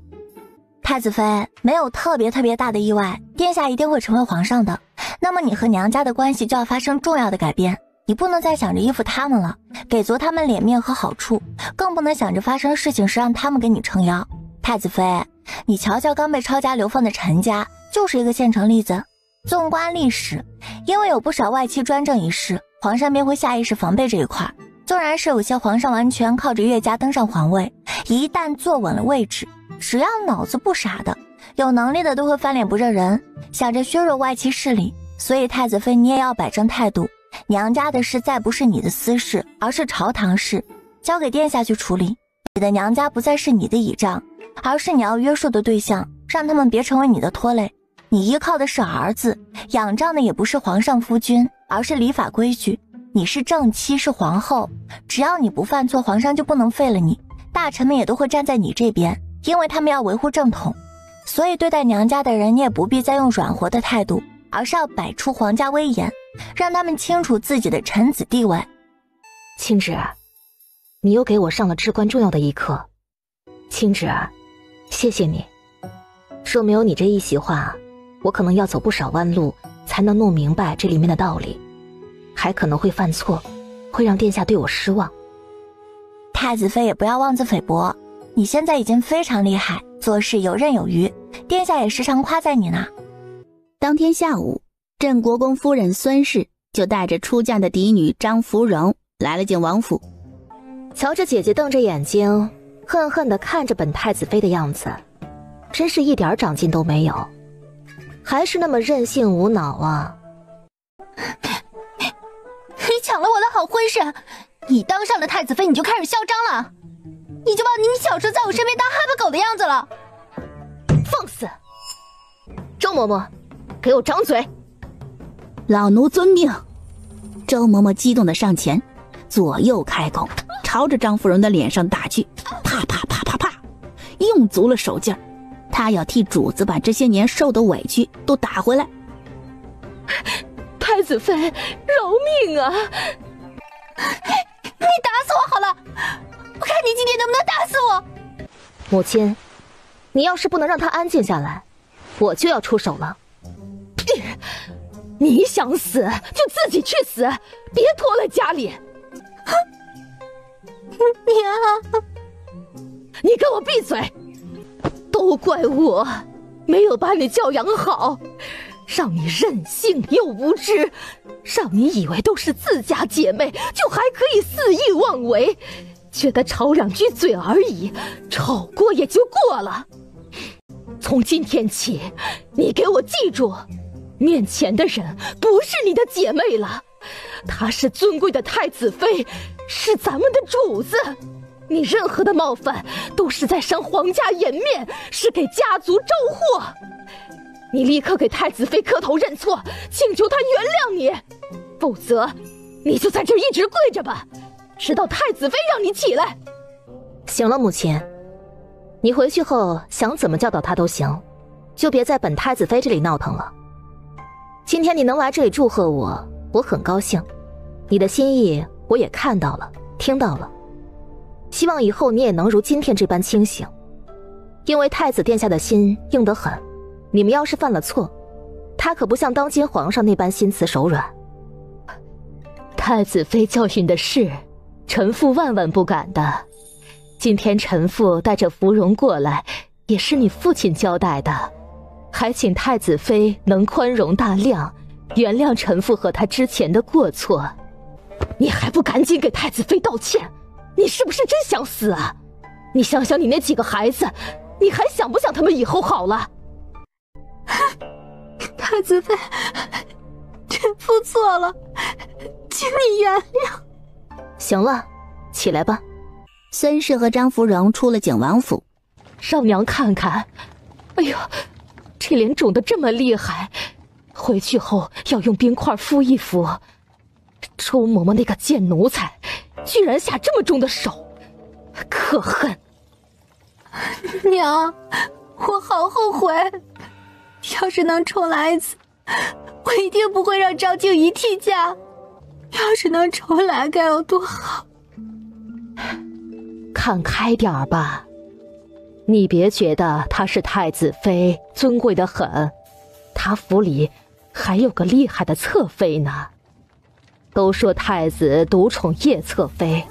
太子妃，没有特别大的意外，殿下一定会成为皇上的，那么你和娘家的关系就要发生重要的改变，你不能再想着依附他们了，给足他们脸面和好处，更不能想着发生事情时让他们给你撑腰。太子妃，你瞧瞧刚被抄家流放的陈家，就是一个现成例子。纵观历史，因为有不少外戚专政一事，皇上便会下意识防备这一块。纵然是有些皇上完全靠着岳家登上皇位，一旦坐稳了位置，只要脑子不傻的，有能力的都会翻脸不认人，想着削弱外戚势力。所以太子妃你也要摆正态度，娘家的事再不是你的私事，而是朝堂事，交给殿下去处理。你的娘家不再是你的倚仗，而是你要约束的对象，让他们别成为你的拖累。你依靠的是儿子，仰仗的也不是皇上夫君，而是礼法规矩。你是正妻，是皇后，只要你不犯错，皇上就不能废了你，大臣们也都会站在你这边，因为他们要维护正统。所以对待娘家的人，你也不必再用软和的态度，而是要摆出皇家威严，让他们清楚自己的臣子地位。青芷，你又给我上了至关重要的一课。青芷，谢谢你。若没有你这一席话，我可能要走不少弯路才能弄明白这里面的道理。还可能会犯错，会让殿下对我失望。太子妃也不要妄自菲薄，你现在已经非常厉害，做事游刃有余，殿下也时常夸赞你呢。当天下午，镇国公夫人孙氏就带着出嫁的嫡女张芙蓉来了景王府。瞧着姐姐瞪着眼睛恨恨地看着本太子妃的样子，真是一点长进都没有，还是那么任性无脑啊。你抢了我的好婚事，你当上了太子妃你就开始嚣张了，你就忘记你小时候在我身边当哈巴狗的样子了。放肆！周嬷嬷，给我张嘴！老奴遵命。周嬷嬷激动地上前，左右开弓，朝着张芙蓉的脸上打去，啪啪啪啪啪，用足了手劲儿。她要替主子把这些年受的委屈都打回来。太子妃，饶命啊！你打死我好了，我看你今天能不能打死我。母亲，你要是不能让他安静下来，我就要出手了。你想死就自己去死，别拖累家里。娘，你给我闭嘴！都怪我没有把你教养好，让你任性又无知，让你以为都是自家姐妹就还可以肆意妄为，觉得吵两句嘴而已，吵过也就过了。从今天起，你给我记住，面前的人不是你的姐妹了，她是尊贵的太子妃，是咱们的主子。你任何的冒犯都是在伤皇家颜面，是给家族招祸。你立刻给太子妃磕头认错，请求她原谅你，否则你就在这一直跪着吧，直到太子妃让你起来。行了，母亲，你回去后想怎么教导她都行，就别在本太子妃这里闹腾了。今天你能来这里祝贺我，我很高兴，你的心意我也看到了，听到了。希望以后你也能如今天这般清醒，因为太子殿下的心硬得很，你们要是犯了错，他可不像当今皇上那般心慈手软。太子妃教训的是，臣妇万万不敢的。今天臣妇带着芙蓉过来，也是你父亲交代的，还请太子妃能宽容大量，原谅臣妇和他之前的过错。你还不赶紧给太子妃道歉？你是不是真想死啊？你想想你那几个孩子，你还想不想他们以后好了？太子妃，臣妇错了，请你原谅。行了，起来吧。孙氏和张芙蓉出了景王府，让娘看看。哎呦，这脸肿得这么厉害，回去后要用冰块敷一敷。周嬷嬷那个贱奴才，居然下这么重的手，可恨！娘，我好后悔，要是能重来一次，我一定不会让张静怡替嫁。要是能重来该有多好。看开点儿吧，你别觉得她是太子妃，尊贵得很，她府里还有个厉害的侧妃呢。都说太子独宠叶侧妃，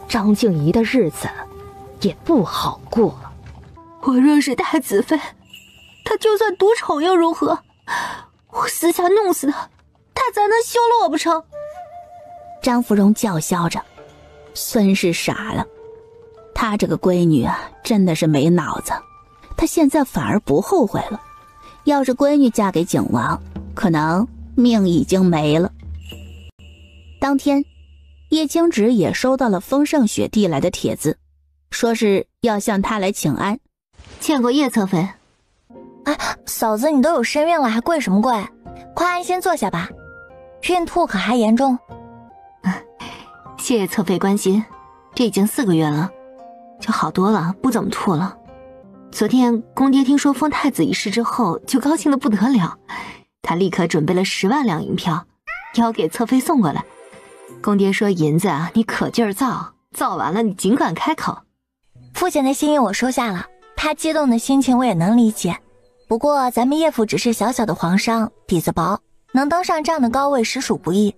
张静怡的日子也不好过。我若是太子妃，他就算独宠又如何？我私下弄死他，他才能休了我不成？张芙蓉叫嚣着。孙氏傻了，她这个闺女啊，真的是没脑子。她现在反而不后悔了，要是闺女嫁给景王，可能命已经没了。当天，叶青芷也收到了丰盛雪递来的帖子，说是要向她来请安。见过叶侧妃。哎，嫂子，你都有身孕了，还跪什么跪？快安心坐下吧。孕吐可还严重？谢谢侧妃关心，这已经4个月了，就好多了，不怎么吐了。昨天公爹听说封太子一事之后，就高兴得不得了，他立刻准备了10万两银票，要给侧妃送过来。公爹说：“银子啊，你可劲儿造，造完了你尽管开口。”父亲的心意我收下了，他激动的心情我也能理解。不过咱们叶府只是小小的皇商，底子薄，能登上这样的高位实属不易。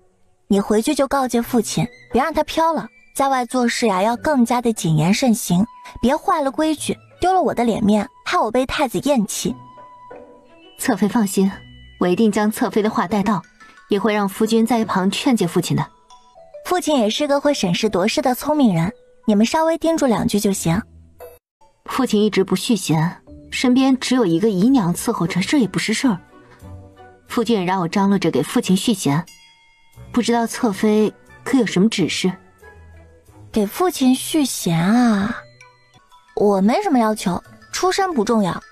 你回去就告诫父亲，别让他飘了，在外做事呀要更加的谨言慎行，别坏了规矩，丢了我的脸面，害我被太子厌弃。侧妃放心，我一定将侧妃的话带到，也会让夫君在一旁劝诫父亲的。父亲也是个会审时度势的聪明人，你们稍微叮嘱2句就行。父亲一直不续弦，身边只有一个姨娘伺候着，这也不是事儿。夫君也让我张罗着给父亲续弦，不知道侧妃可有什么指示？给父亲续弦啊，我没什么要求，出身不重要，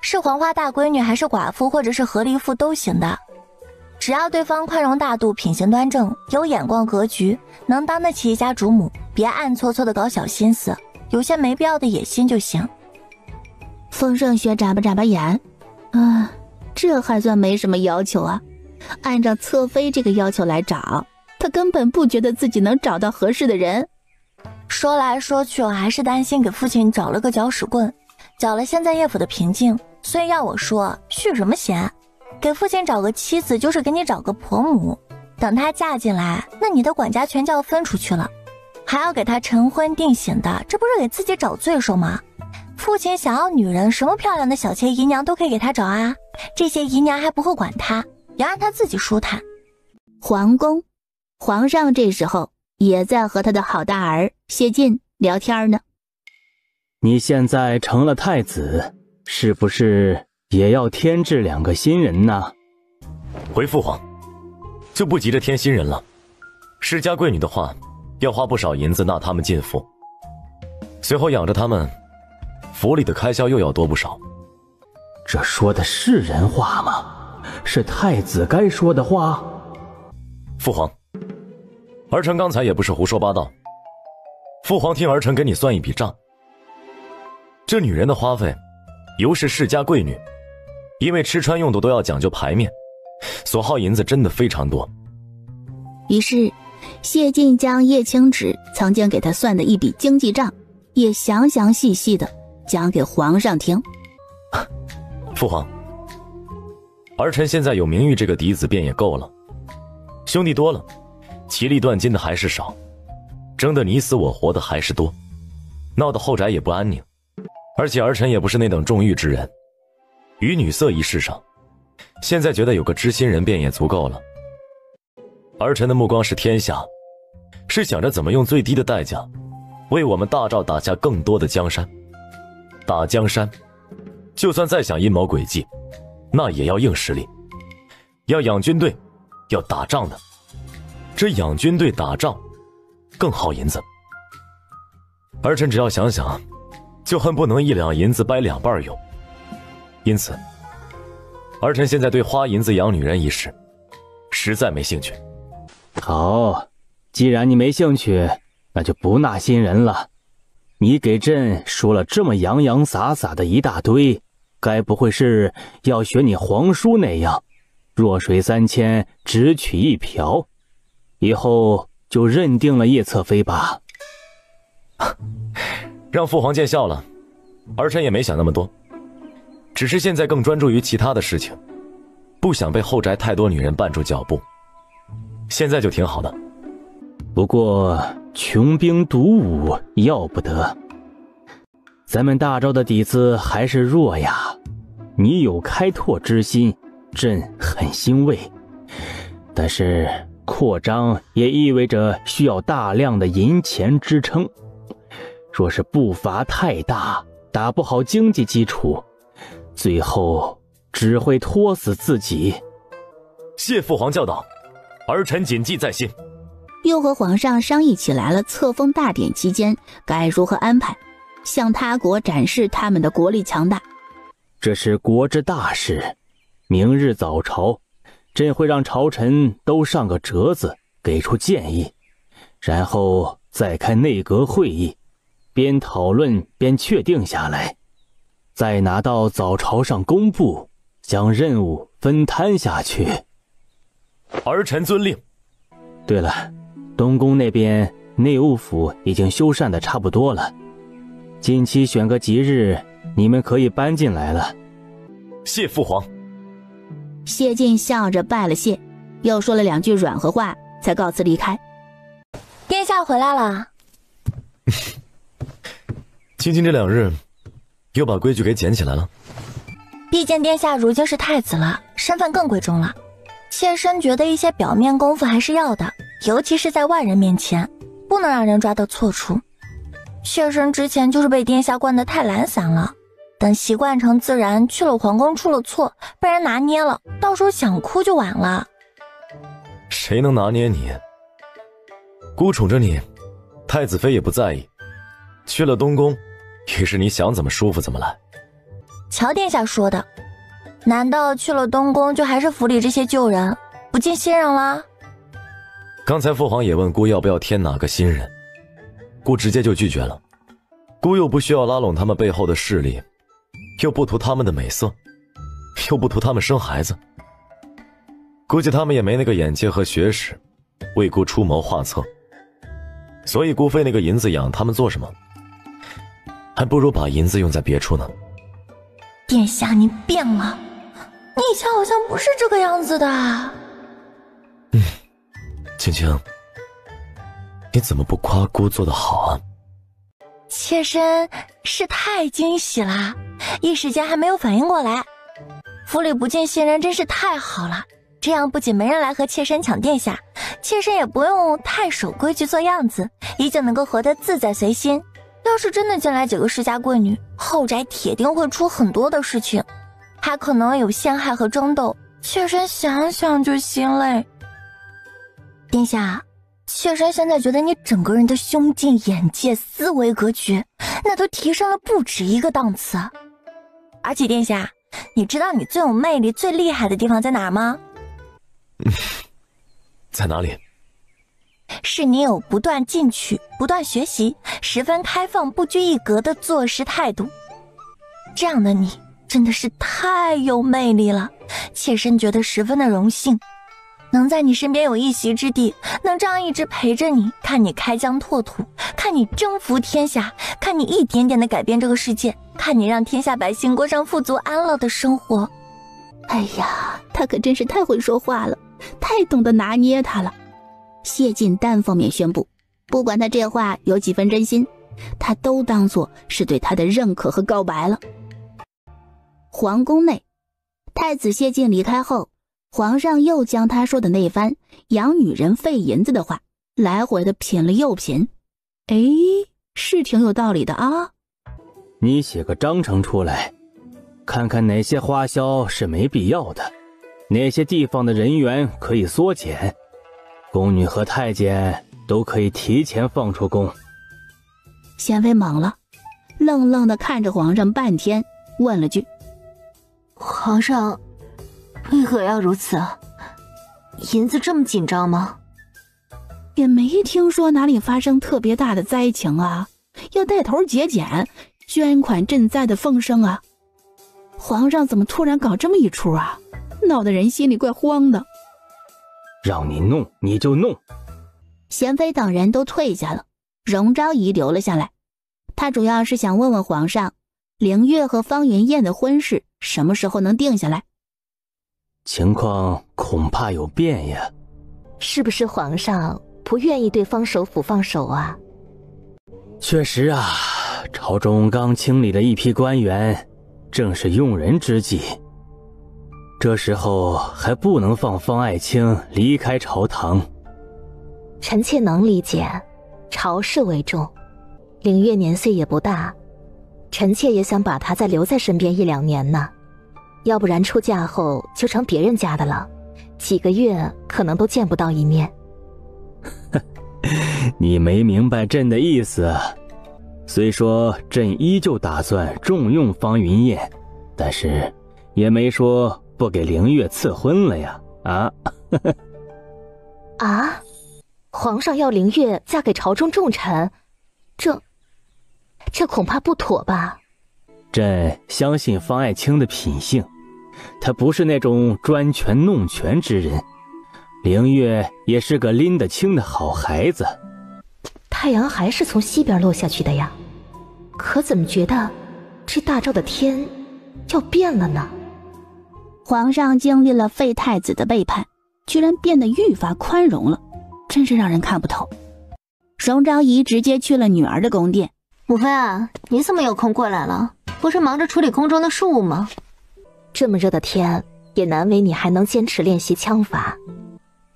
是黄花大闺女还是寡妇或者是和离妇都行的，只要对方宽容大度，品行端正，有眼光格局，能当得起一家主母，别暗搓搓的搞小心思，有些没必要的野心就行。风盛轩眨巴眨巴眼，这还算没什么要求啊。按照侧妃这个要求来找，他根本不觉得自己能找到合适的人。说来说去，我还是担心给父亲找了个搅屎棍，搅了现在叶府的平静。所以要我说，续什么弦？给父亲找个妻子就是给你找个婆母，等她嫁进来，那你的管家权就要分出去了，还要给她晨婚定省的，这不是给自己找罪受吗？父亲想要女人，什么漂亮的小妾姨娘都可以给他找啊，这些姨娘还不会管他，要让他自己舒坦。皇宫，皇上这时候也在和他的好大儿谢晋聊天呢。你现在成了太子，是不是也要添置2个新人呢？回父皇，就不急着添新人了。世家贵女的话，要花不少银子纳他们进府，随后养着他们，府里的开销又要多不少。这说的是人话吗？是太子该说的话？父皇，儿臣刚才也不是胡说八道。父皇听儿臣给你算一笔账，这女人的花费，尤是世家贵女，因为吃穿用度都要讲究排面，所耗银子真的非常多。于是谢晋将叶青芷曾经给他算的一笔经济账也详详细细的讲给皇上听。父皇，儿臣现在有名誉这个嫡子便也够了，兄弟多了，其利断金的还是少，争得你死我活的还是多，闹得后宅也不安宁。而且儿臣也不是那等重欲之人，于女色一事上，现在觉得有个知心人便也足够了。儿臣的目光是天下，是想着怎么用最低的代价为我们大赵打下更多的江山。打江山就算再想阴谋诡计，那也要硬实力，要养军队，要打仗的。这养军队打仗更耗银子，儿臣只要想想就恨不能1两银子掰2半用。因此儿臣现在对花银子养女人一事实在没兴趣。好，既然你没兴趣，那就不纳新人了。你给朕说了这么洋洋洒洒的一大堆，该不会是要学你皇叔那样，弱水3千只取1瓢，以后就认定了叶侧妃吧？让父皇见笑了，儿臣也没想那么多，只是现在更专注于其他的事情，不想被后宅太多女人绊住脚步，现在就挺好的。不过穷兵黩武要不得，咱们大赵的底子还是弱呀。你有开拓之心，朕很欣慰，但是扩张也意味着需要大量的银钱支撑，若是步伐太大，打不好经济基础，最后只会拖死自己。谢父皇教导，儿臣谨记在心。又和皇上商议起来了册封大典期间该如何安排，向他国展示他们的国力强大。这是国之大事，明日早朝，朕会让朝臣都上个折子，给出建议，然后再开内阁会议，边讨论边确定下来，再拿到早朝上公布，将任务分摊下去。儿臣遵令。对了，东宫那边内务府已经修缮的差不多了，近期选个吉日，你们可以搬进来了。谢父皇。谢晋笑着拜了谢，又说了2句软和话，才告辞离开。殿下回来了。青青这2日又把规矩给捡起来了。毕竟殿下如今是太子了，身份更贵重了。妾身觉得一些表面功夫还是要的，尤其是在外人面前，不能让人抓到错处。妾身之前就是被殿下惯得太懒散了，等习惯成自然，去了皇宫出了错，被人拿捏了，到时候想哭就晚了。谁能拿捏你？孤宠着你，太子妃也不在意。去了东宫，于是你想怎么舒服怎么来。乔殿下说的，难道去了东宫就还是府里这些旧人，不尽信任啦？刚才父皇也问姑要不要添哪个新人，姑直接就拒绝了。姑又不需要拉拢他们背后的势力，又不图他们的美色，又不图他们生孩子，估计他们也没那个眼界和学识为姑出谋划策，所以姑费那个银子养他们做什么？还不如把银子用在别处呢。殿下你变了，你以前好像不是这个样子的。青青，你怎么不夸姑做得好啊？妾身是太惊喜啦，一时间还没有反应过来。府里不尽信任真是太好了，这样不仅没人来和妾身抢殿下，妾身也不用太守规矩做样子，依旧能够活得自在随心。要是真的进来几个世家贵女，后宅铁定会出很多的事情，还可能有陷害和争斗，妾身想想就心累。殿下，妾身现在觉得你整个人的胸襟、眼界、思维格局，那都提升了不止一个档次。而且殿下，你知道你最有魅力、最厉害的地方在哪儿吗？在哪里？是你有不断进取、不断学习、十分开放、不拘一格的做事态度。这样的你真的是太有魅力了，妾身觉得十分的荣幸，能在你身边有一席之地，能这样一直陪着你，看你开疆拓土，看你征服天下，看你一点点的改变这个世界，看你让天下百姓过上富足安乐的生活。哎呀，他可真是太会说话了，太懂得拿捏他了。谢晋单方面宣布，不管他这话有几分真心，他都当作是对他的认可和告白了。皇宫内，太子谢晋离开后，皇上又将他说的那番养女人费银子的话来回的品了又品。哎，是挺有道理的啊。你写个章程出来，看看哪些花销是没必要的，哪些地方的人员可以缩减，宫女和太监都可以提前放出宫。贤妃懵了，愣愣地看着皇上半天，问了句：皇上为何要如此？银子这么紧张吗？也没听说哪里发生特别大的灾情啊，要带头节俭，捐款赈灾的风声啊。皇上怎么突然搞这么一出啊？闹得人心里怪慌的。让你弄你就弄。贤妃等人都退下了，荣昭仪留了下来。她主要是想问问皇上，凌月和方云燕的婚事什么时候能定下来？情况恐怕有变呀。是不是皇上不愿意对方首府放手啊？确实啊，朝中刚清理了一批官员，正是用人之际。这时候还不能放方爱卿离开朝堂。臣妾能理解，朝事为重，凌月年岁也不大，臣妾也想把她再留在身边1-2年呢，要不然出嫁后就成别人家的了，几个月可能都见不到一面。你没明白朕的意思。虽说朕依旧打算重用方云燕，但是也没说不给凌月赐婚了呀。啊，皇上要凌月嫁给朝中重臣，这恐怕不妥吧？朕相信方爱卿的品性，她不是那种专权弄权之人，凌月也是个拎得清的好孩子。太阳还是从西边落下去的呀，可怎么觉得这大昭的天要变了呢？皇上经历了废太子的背叛，居然变得愈发宽容了。真是让人看不透。荣昭仪直接去了女儿的宫殿。母妃啊，你怎么有空过来了？不是忙着处理宫中的事务吗？这么热的天，也难为你还能坚持练习枪法。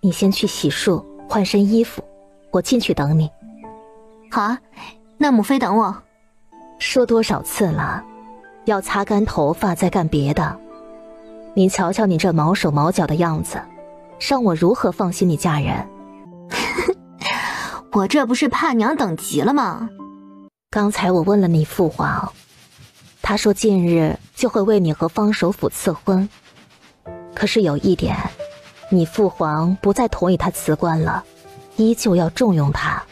你先去洗漱，换身衣服，我进去等你。好啊，那母妃等我。说多少次了，要擦干头发再干别的。你瞧瞧你这毛手毛脚的样子，让我如何放心你嫁人？我这不是怕娘等急了吗？刚才我问了你父皇，他说近日就会为你和方首府赐婚。可是有一点，你父皇不再同意他辞官了，依旧要重用他。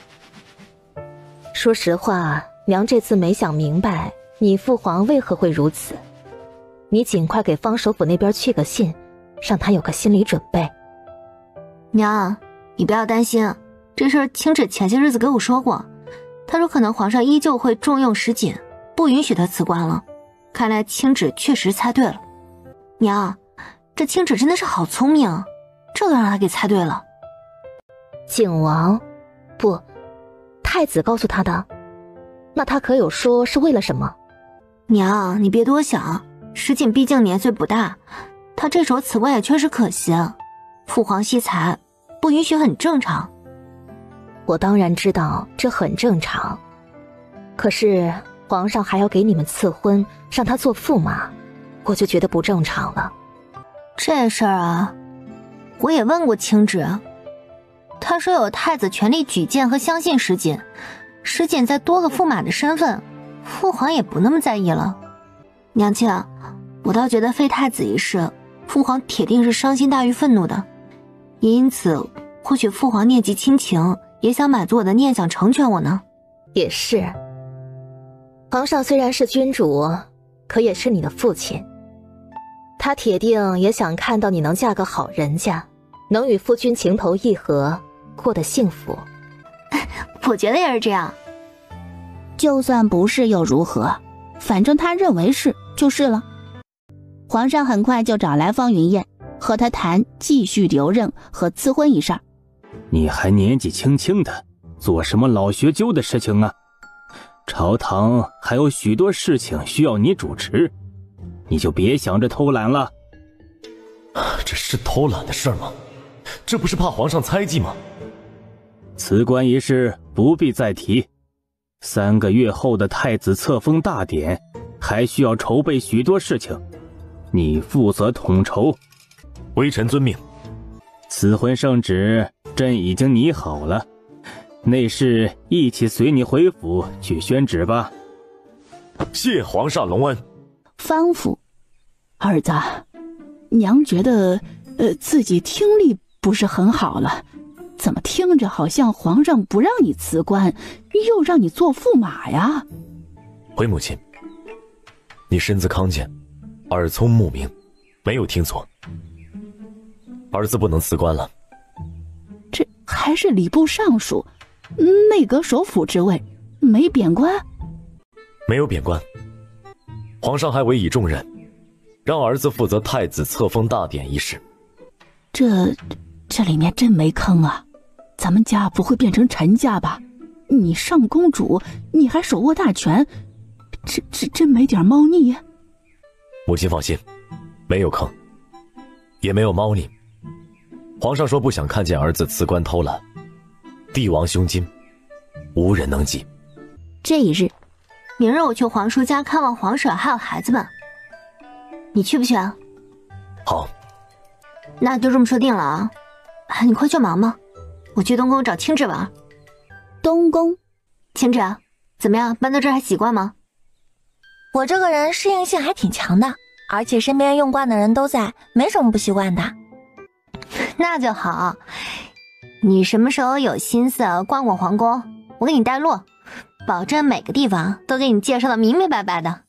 说实话，娘这次没想明白你父皇为何会如此。你尽快给方首府那边去个信，让他有个心理准备。娘，你不要担心，这事青芷前些日子给我说过，他说可能皇上依旧会重用石锦，不允许他辞官了。看来青芷确实猜对了。娘，这青芷真的是好聪明，这都让他给猜对了。景王，不，太子告诉他的。那他可有说是为了什么？娘，你别多想，石锦毕竟年岁不大，他这时候辞官也确实可惜。父皇惜才，不允许很正常。我当然知道这很正常，可是皇上还要给你们赐婚，让他做驸马，我就觉得不正常了。这事儿啊，我也问过青芷，他说有太子全力举荐和相信石锦，石锦再多个驸马的身份，父皇也不那么在意了。娘亲，我倒觉得废太子一事，父皇铁定是伤心大于愤怒的，也因此或许父皇念及亲情，也想满足我的念想，成全我呢。也是，皇上虽然是君主，可也是你的父亲，他铁定也想看到你能嫁个好人家，能与夫君情投意合，过得幸福。我觉得也是这样。就算不是又如何，反正他认为是就是了。皇上很快就找来方云燕，和他谈继续留任和赐婚一事。你还年纪轻轻的，做什么老学究的事情啊？朝堂还有许多事情需要你主持，你就别想着偷懒了。这是偷懒的事吗？这不是怕皇上猜忌吗？辞官一事不必再提，3个月后的太子册封大典还需要筹备许多事情，你负责统筹。微臣遵命。赐婚圣旨朕已经拟好了，内侍一起随你回府去宣旨吧。谢皇上隆恩。方父，儿子，娘觉得自己听力不是很好了，怎么听着好像皇上不让你辞官，又让你做驸马呀？回母亲，你身子康健，耳聪目明，没有听错。儿子不能辞官了。这还是礼部尚书，内阁首辅之位，没贬官？没有贬官，皇上还委以重任，让儿子负责太子册封大典一事。这里面真没坑啊！咱们家不会变成陈家吧？你上公主，你还手握大权，这真没点猫腻？母亲放心，没有坑，也没有猫腻。皇上说不想看见儿子辞官偷懒，帝王胸襟，无人能及。这一日，明日我去皇叔家看望皇婶还有孩子们，你去不去啊？好，那就这么说定了啊！你快去忙吧，我去东宫找青芷玩。东宫，青芷，怎么样？搬到这儿还习惯吗？我这个人适应性还挺强的，而且身边用惯的人都在，没什么不习惯的。那就好，你什么时候有心思逛逛皇宫，我给你带路，保证每个地方都给你介绍的明明白白的。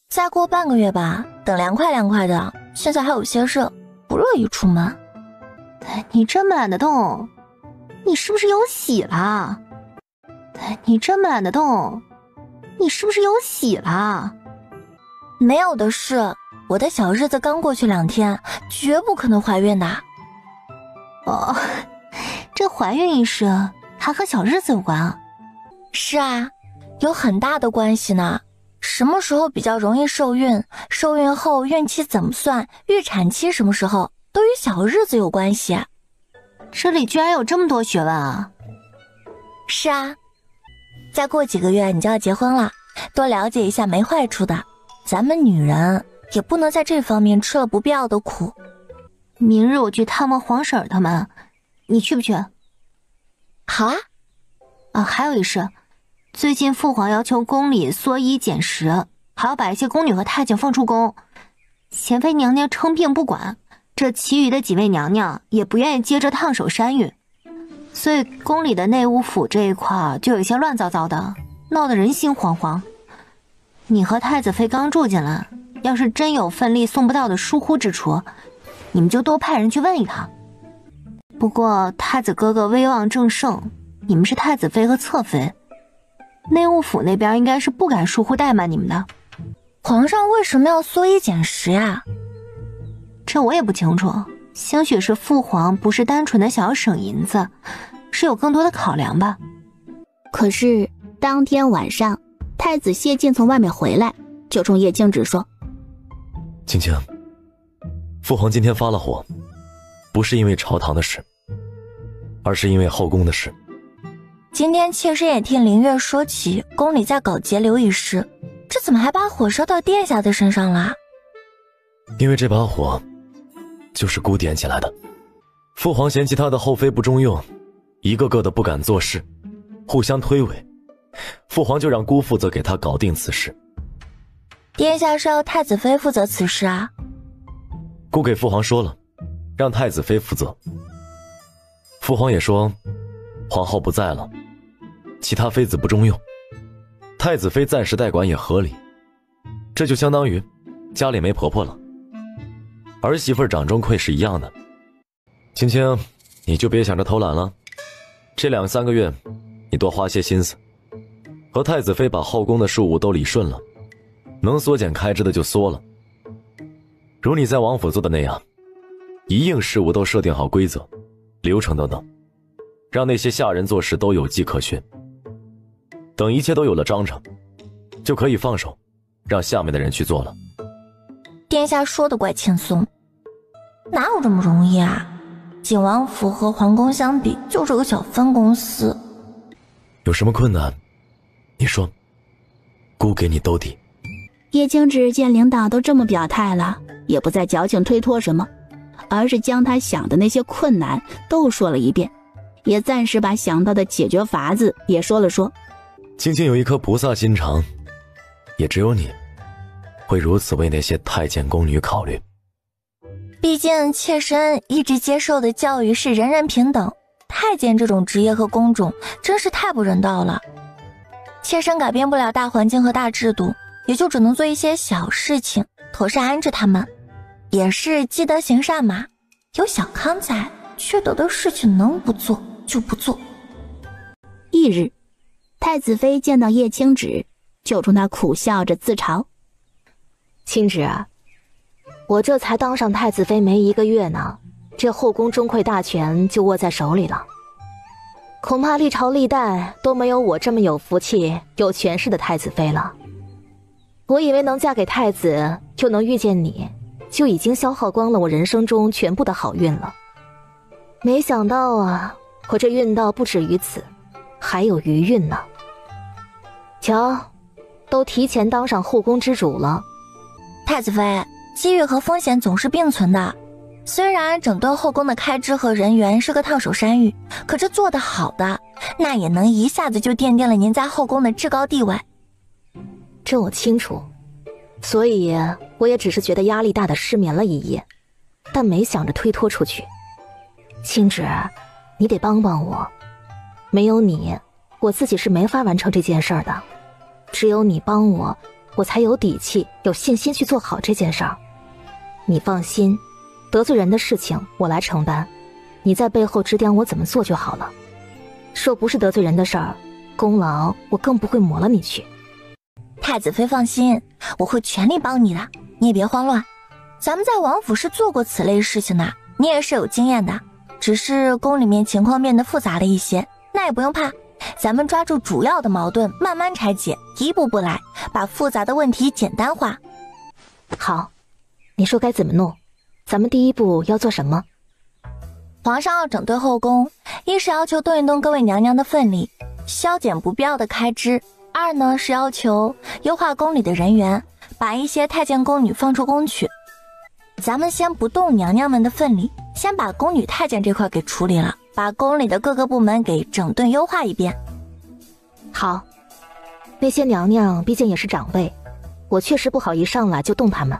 再过半个月吧，等凉快凉快的，现在还有些事，不乐意出门。你这么懒得动，你是不是有喜了？你这么懒得动，你是不是有喜了？没有的事，我的小日子刚过去2天，绝不可能怀孕的。哦，这怀孕一事还和小日子有关啊？是啊，有很大的关系呢。什么时候比较容易受孕，受孕后孕期怎么算，预产期什么时候，都与小日子有关系。这里居然有这么多学问啊！是啊，再过几个月你就要结婚了，多了解一下没坏处的。咱们女人也不能在这方面吃了不必要的苦。明日我去探望黄婶他们，你去不去？好啊。还有一事，最近父皇要求宫里缩衣减食，还要把一些宫女和太监放出宫。贤妃娘娘称病不管，这其余的几位娘娘也不愿意接着烫手山芋，所以宫里的内务府这一块就有些乱糟糟的，闹得人心惶惶。你和太子妃刚住进来，要是真有份力送不到的疏忽之处，你们就多派人去问一趟。不过太子哥哥威望正盛，你们是太子妃和侧妃，内务府那边应该是不敢疏忽怠慢你们的。皇上为什么要缩衣减食呀？这我也不清楚，兴许是父皇不是单纯的想要省银子，是有更多的考量吧。可是当天晚上，太子谢晋从外面回来，就冲叶青芷说：青青，父皇今天发了火，不是因为朝堂的事，而是因为后宫的事。今天妾身也听林月说起宫里在搞节流一事，这怎么还把火烧到殿下的身上了？因为这把火就是姑点起来的。父皇嫌弃他的后妃不中用，一个个的不敢做事，互相推诿，父皇就让姑负责给他搞定此事。殿下是要太子妃负责此事啊？姑给父皇说了，让太子妃负责。父皇也说皇后不在了，其他妃子不中用，太子妃暂时代管也合理，这就相当于家里没婆婆了。儿媳妇掌中馈是一样的。青青，你就别想着偷懒了，这2、3个月你多花些心思，和太子妃把后宫的事务都理顺了，能缩减开支的就缩了。如你在王府做的那样，一应事务都设定好规则、流程等等，让那些下人做事都有迹可循。等一切都有了章程，就可以放手，让下面的人去做了。殿下说的怪轻松，哪有这么容易啊？景王府和皇宫相比，就是个小分公司。有什么困难，你说，姑给你兜底。叶青芷见领导都这么表态了，也不再矫情推脱什么，而是将他想的那些困难都说了一遍，也暂时把想到的解决法子也说了说。青青有一颗菩萨心肠，也只有你会如此为那些太监宫女考虑。毕竟妾身一直接受的教育是人人平等，太监这种职业和工种真是太不人道了。妾身改变不了大环境和大制度，也就只能做一些小事情，妥善安置他们，也是积德行善嘛。有小康在，缺德的事情能不做就不做。翌日，太子妃见到叶青芷，就冲她苦笑着自嘲：青芷，我这才当上太子妃没1个月呢，这后宫中馈大权就握在手里了。恐怕历朝历代都没有我这么有福气、有权势的太子妃了。我以为能嫁给太子，就能遇见你，就已经消耗光了我人生中全部的好运了。没想到啊，我这运道不止于此，还有余韵呢。瞧，都提前当上后宫之主了。太子妃，机遇和风险总是并存的。虽然整顿后宫的开支和人员是个烫手山芋，可这做得好的，那也能一下子就奠定了您在后宫的至高地位。这我清楚，所以我也只是觉得压力大的失眠了一夜，但没想着推脱出去。青芷，你得帮帮我，没有你，我自己是没法完成这件事儿的。只有你帮我，我才有底气、有信心去做好这件事儿。你放心，得罪人的事情我来承担，你在背后指点我怎么做就好了。若不是得罪人的事儿，功劳我更不会抹了你去。太子妃放心，我会全力帮你的，你也别慌乱。咱们在王府是做过此类事情的，你也是有经验的，只是宫里面情况变得复杂了一些，那也不用怕，咱们抓住主要的矛盾，慢慢拆解，一步步来，把复杂的问题简单化。好，你说该怎么弄？咱们第一步要做什么？皇上要整顿后宫，一是要求动一动各位娘娘的分力，削减不必要的开支；二呢是要求优化宫里的人员，把一些太监宫女放出宫去。咱们先不动娘娘们的分力，先把宫女太监这块给处理了，把宫里的各个部门给整顿优化一遍。好，那些娘娘毕竟也是长辈，我确实不好一上来就动他们。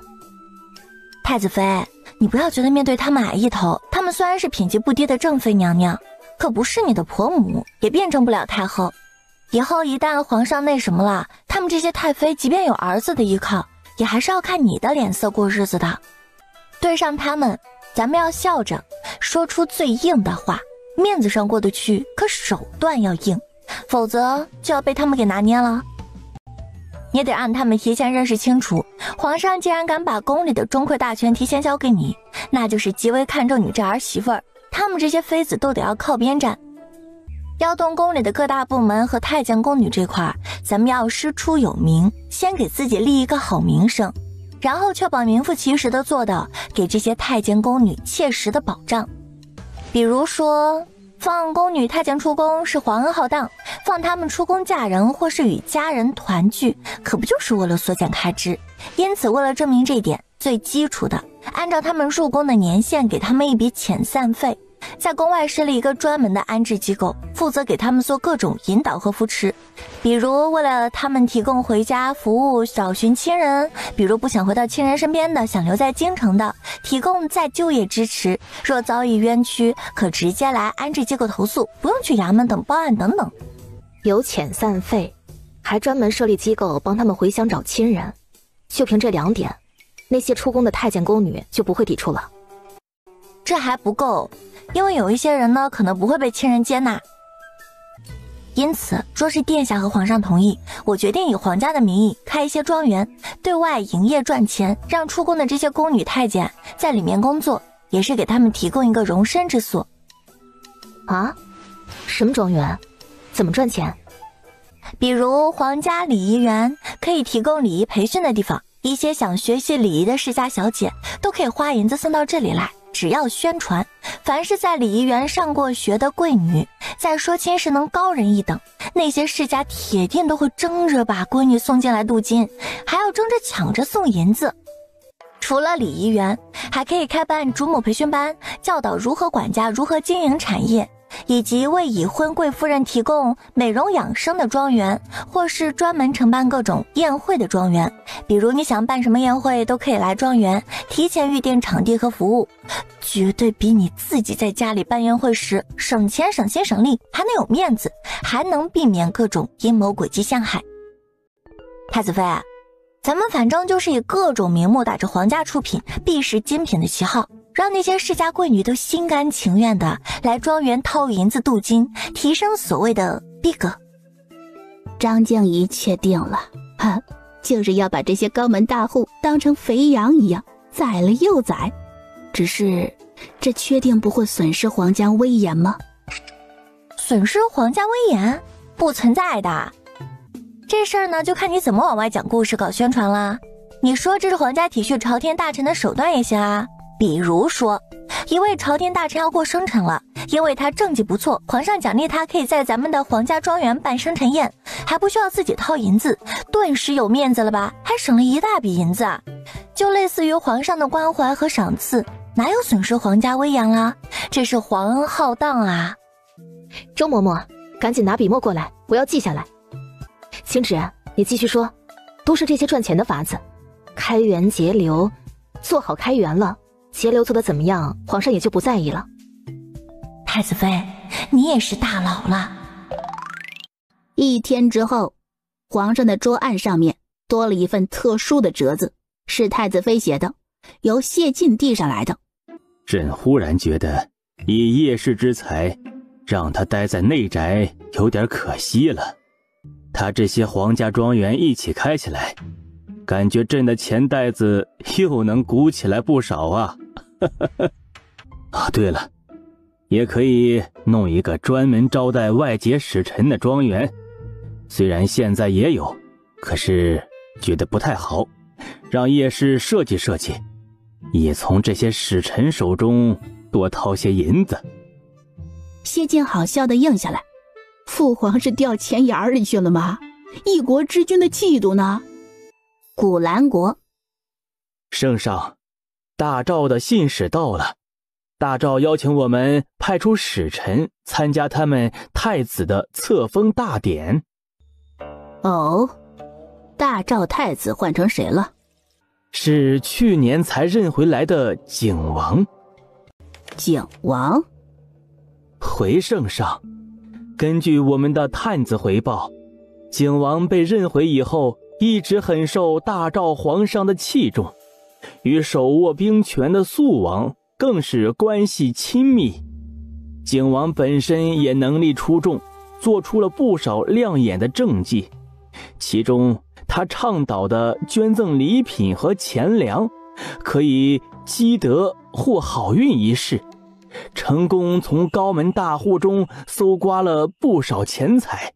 太子妃，你不要觉得面对他们矮一头，他们虽然是品级不低的正妃娘娘，可不是你的婆母，也辩证不了太后。以后一旦皇上那什么了，他们这些太妃即便有儿子的依靠，也还是要看你的脸色过日子的。对上他们，咱们要笑着说出最硬的话，面子上过得去，可手段要硬，否则就要被他们给拿捏了。也得让他们提前认识清楚，皇上既然敢把宫里的中馈大权提前交给你，那就是极为看重你这儿媳妇儿，他们这些妃子都得要靠边站。要动宫里的各大部门和太监宫女这块，咱们要师出有名，先给自己立一个好名声，然后确保名副其实的做到给这些太监宫女切实的保障。比如说放宫女太监出宫是皇恩浩荡，放他们出宫嫁人或是与家人团聚，可不就是为了缩减开支？因此为了证明这一点，最基础的按照他们入宫的年限给他们一笔遣散费，在宫外设立一个专门的安置机构，负责给他们做各种引导和扶持，比如为了他们提供回家服务，找寻亲人，比如不想回到亲人身边的，想留在京城的，提供再就业支持，若遭遇冤屈可直接来安置机构投诉，不用去衙门等报案等等。有遣散费，还专门设立机构帮他们回乡找亲人，就凭这2点，那些出宫的太监宫女就不会抵触了。这还不够，因为有一些人呢可能不会被亲人接纳，因此若是殿下和皇上同意，我决定以皇家的名义开一些庄园，对外营业赚钱，让出宫的这些宫女太监在里面工作，也是给他们提供一个容身之所。啊？什么庄园？怎么赚钱？比如皇家礼仪园，可以提供礼仪培训的地方，一些想学习礼仪的世家小姐都可以花银子送到这里来，只要宣传，凡是在礼仪园上过学的贵女，在说亲时能高人一等，那些世家铁定都会争着把闺女送进来镀金，还要争着抢着送银子。除了礼仪园，还可以开办主母培训班，教导如何管家，如何经营产业，以及为已婚贵夫人提供美容养生的庄园，或是专门承办各种宴会的庄园，比如你想办什么宴会都可以来庄园，提前预定场地和服务，绝对比你自己在家里办宴会时省钱省心省力，还能有面子，还能避免各种阴谋诡计陷害。太子妃，咱们反正就是以各种名目打着皇家出品必是精品的旗号，让那些世家贵女都心甘情愿的来庄园掏银子镀金，提升所谓的逼格。张静怡确定了，就是要把这些高门大户当成肥羊一样宰了又宰。只是这确定不会损失皇家威严吗？损失皇家威严？不存在的。这事儿呢，就看你怎么往外讲故事搞宣传啦。你说这是皇家体恤朝天大臣的手段也行啊，比如说一位朝天大臣要过生辰了，因为他政绩不错，皇上奖励他可以在咱们的皇家庄园办生辰宴，还不需要自己掏银子，顿时有面子了吧，还省了一大笔银子啊，就类似于皇上的关怀和赏赐，哪有损失皇家威严啦？这是皇恩浩荡啊。周嬷嬷，赶紧拿笔墨过来，我要记下来。晴芷，你继续说，都是这些赚钱的法子，开源节流，做好开源了，节流做得怎么样，皇上也就不在意了。太子妃，你也是大佬了。1天之后，皇上的桌案上面多了一份特殊的折子，是太子妃写的，由谢晋递上来的。朕忽然觉得以叶氏之才，让他待在内宅有点可惜了。他这些皇家庄园一起开起来，感觉朕的钱袋子又能鼓起来不少啊。啊，对了，也可以弄一个专门招待外界使臣的庄园。虽然现在也有，可是觉得不太好，让叶氏设计设计，也从这些使臣手中多掏些银子。谢晋好笑地应下来：父皇是掉钱眼里去了吗？一国之君的气度呢？古兰国，圣上，大赵的信使到了。大赵邀请我们派出使臣参加他们太子的册封大典。哦，大赵太子换成谁了？是去年才认回来的景王。景王？回圣上，根据我们的探子回报，景王被认回以后，一直很受大赵皇上的器重，与手握兵权的肃王更是关系亲密。景王本身也能力出众，做出了不少亮眼的政绩，其中他倡导的捐赠礼品和钱粮，可以积德获好运一事，成功从高门大户中搜刮了不少钱财，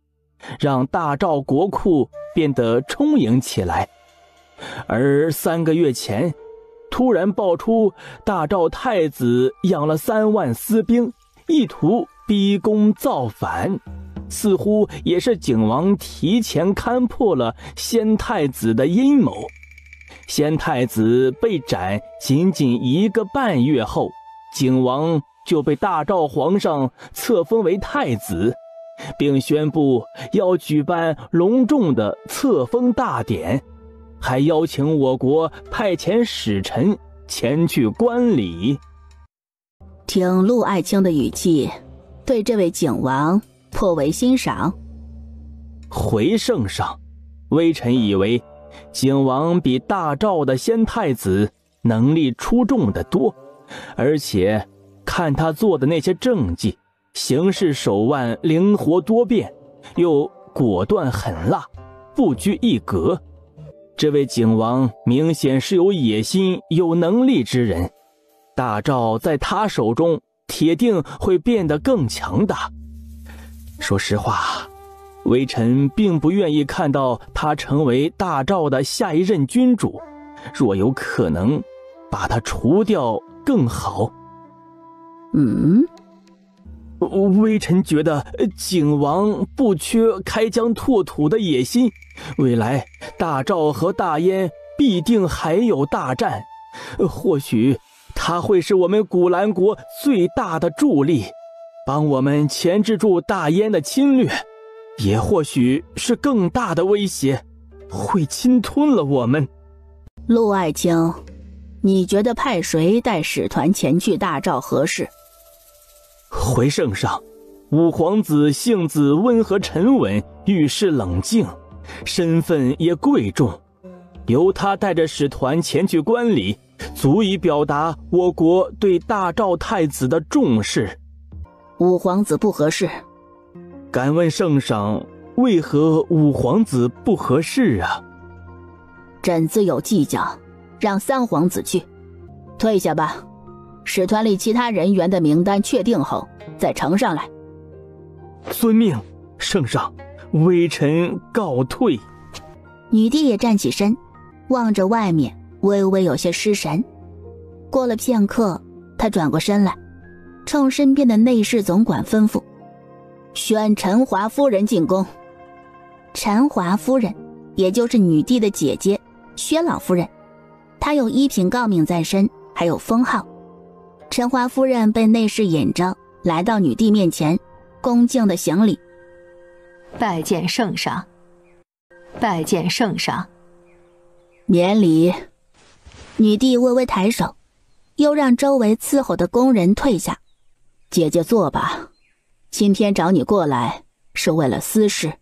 让大赵国库变得充盈起来。而3个月前，突然爆出大赵太子养了3万私兵，意图逼宫造反，似乎也是景王提前勘破了先太子的阴谋。先太子被斩仅仅1个半月后，景王就被大赵皇上册封为太子，并宣布要举办隆重的册封大典，还邀请我国派遣使臣前去观礼。听陆爱卿的语气，对这位景王颇为欣赏。回圣上，微臣以为景王比大赵的先太子能力出众得多，而且看他做的那些政绩，行事手腕灵活多变，又果断狠辣，不拘一格。这位景王明显是有野心、有能力之人，大赵在他手中铁定会变得更强大。说实话，微臣并不愿意看到他成为大赵的下一任君主，若有可能，把他除掉更好。微臣觉得景王不缺开疆拓土的野心，未来大赵和大燕必定还有大战，或许他会是我们古兰国最大的助力，帮我们钳制住大燕的侵略，也或许是更大的威胁，会侵吞了我们。陆爱卿，你觉得派谁带使团前去大赵合适？回圣上，五皇子性子温和沉稳，遇事冷静，身份也贵重，由他带着使团前去观礼，足以表达我国对大赵太子的重视。五皇子不合适。敢问圣上，为何五皇子不合适啊？朕自有计较，让3皇子去。退下吧，使团里其他人员的名单确定后再呈上来。遵命，圣上，微臣告退。女帝也站起身，望着外面，微微有些失神。过了片刻，她转过身来，冲身边的内侍总管吩咐：宣陈华夫人进宫。陈华夫人，也就是女帝的姐姐薛老夫人，她有1品诰命在身，还有封号。陈华夫人被内侍引着来到女帝面前，恭敬地行礼：拜见圣上，拜见圣上。免礼。女帝微微抬手，又让周围伺候的宫人退下。姐姐坐吧，今天找你过来是为了私事。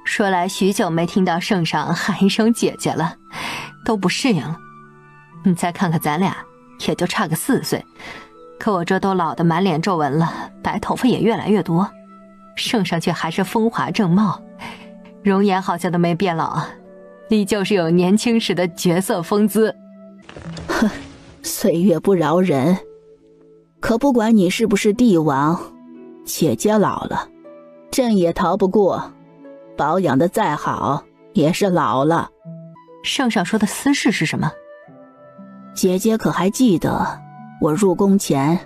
说来许久没听到圣上喊一声姐姐了，都不适应了。你再看看咱俩，也就差个4岁，可我这都老得满脸皱纹了，白头发也越来越多，圣上却还是风华正茂，容颜好像都没变老啊，依旧是有年轻时的绝色风姿。哼，岁月不饶人。可不管你是不是帝王，姐姐老了，朕也逃不过，保养的再好也是老了。圣上说的私事是什么？姐姐可还记得我入宫前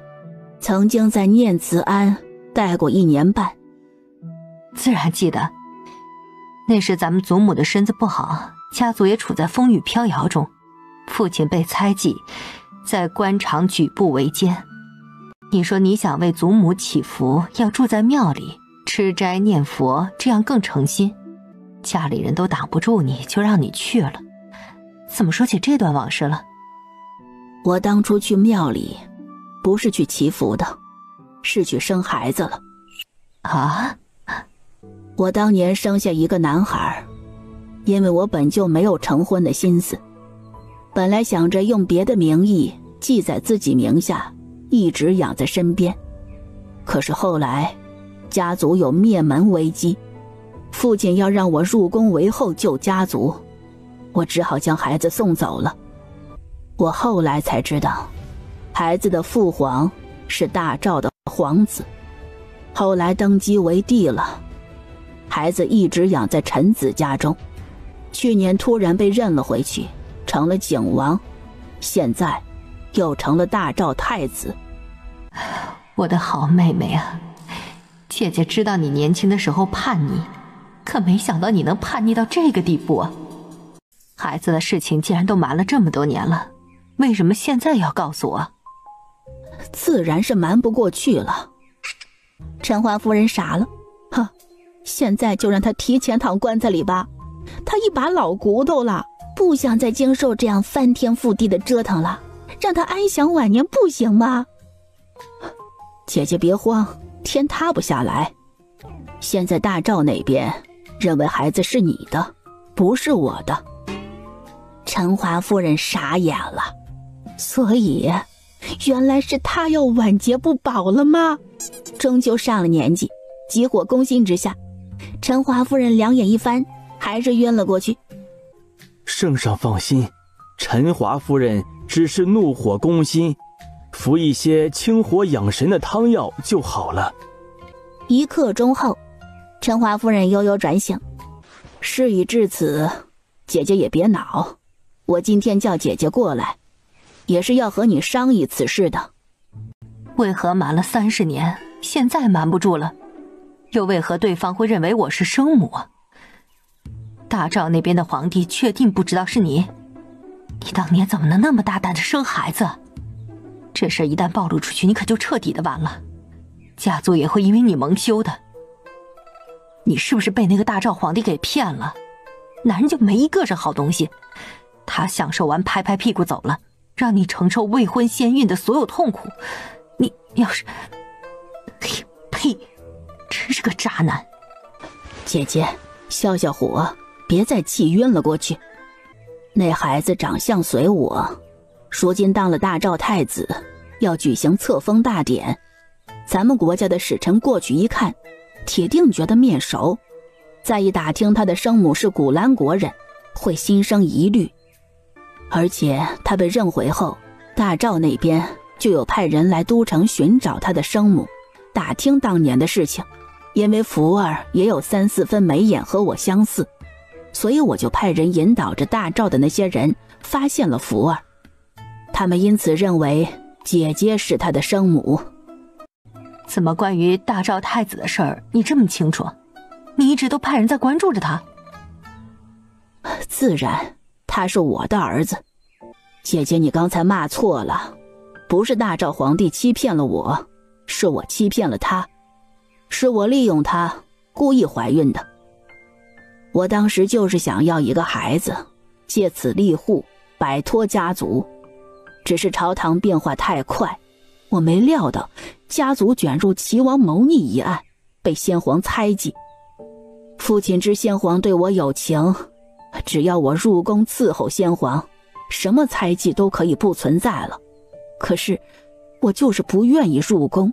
曾经在念慈庵待过1年半？自然记得，那时咱们祖母的身子不好，家族也处在风雨飘摇中，父亲被猜忌，在官场举步维艰。你说你想为祖母祈福，要住在庙里吃斋念佛，这样更诚心，家里人都挡不住你，就让你去了。怎么说起这段往事了？我当初去庙里不是去祈福的，是去生孩子了。啊？我当年生下一个男孩，因为我本就没有成婚的心思，本来想着用别的名义记在自己名下，一直养在身边。可是后来家族有灭门危机，父亲要让我入宫为后救家族，我只好将孩子送走了。我后来才知道，孩子的父皇是大赵的皇子，后来登基为帝了，孩子一直养在臣子家中，去年突然被认了回去，成了景王，现在又成了大赵太子。我的好妹妹啊，姐姐知道你年轻的时候叛逆，可没想到你能叛逆到这个地步啊！孩子的事情既然都瞒了这么多年了，为什么现在要告诉我？自然是瞒不过去了。陈华夫人傻了，哼，现在就让她提前躺棺材里吧，她一把老骨头了，不想再经受这样翻天覆地的折腾了，让她安享晚年不行吗？姐姐别慌，天塌不下来。现在大赵那边认为孩子是你的，不是我的。陈华夫人傻眼了，所以原来是她要晚节不保了吗？终究上了年纪，急火攻心之下，陈华夫人两眼一翻，还是晕了过去。圣上放心，陈华夫人只是怒火攻心，服一些清火养神的汤药就好了。1刻钟后，陈华夫人悠悠转醒。事已至此，姐姐也别恼，我今天叫姐姐过来，也是要和你商议此事的。为何瞒了30年，现在瞒不住了？又为何对方会认为我是生母？大赵那边的皇帝确定不知道是你？你当年怎么能那么大胆的生孩子？这事一旦暴露出去，你可就彻底的完了，家族也会因为你蒙羞的。你是不是被那个大赵皇帝给骗了？男人就没一个是好东西，他享受完拍拍屁股走了，让你承受未婚先孕的所有痛苦。你要是……呸！真是个渣男。姐姐，消消火，别再气晕了过去。那孩子长相随我，如今当了大赵太子，要举行册封大典，咱们国家的使臣过去一看，铁定觉得面熟，再一打听他的生母是古兰国人，会心生疑虑。而且他被认回后，大赵那边就有派人来都城寻找他的生母，打听当年的事情。因为福儿也有3、4分眉眼和我相似，所以我就派人引导着大赵的那些人发现了福儿，他们因此认为姐姐是他的生母。怎么关于大赵太子的事儿你这么清楚？你一直都派人在关注着他？自然，他是我的儿子。姐姐，你刚才骂错了，不是大赵皇帝欺骗了我，是我欺骗了他，是我利用他故意怀孕的。我当时就是想要一个孩子，借此立户，摆脱家族。只是朝堂变化太快，我没料到家族卷入齐王谋逆一案，被先皇猜忌。父亲知先皇对我有情，只要我入宫伺候先皇，什么猜忌都可以不存在了。可是我就是不愿意入宫，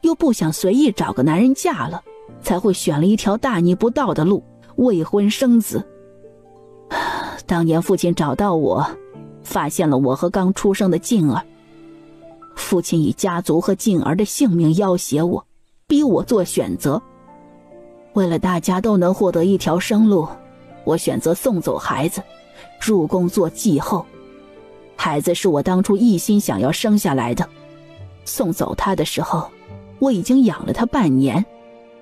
又不想随意找个男人嫁了，才会选了一条大逆不道的路，未婚生子。当年父亲找到我，发现了我和刚出生的静儿。父亲以家族和静儿的性命要挟我，逼我做选择。为了大家都能获得一条生路，我选择送走孩子，入宫做继后。孩子是我当初一心想要生下来的，送走他的时候，我已经养了他半年，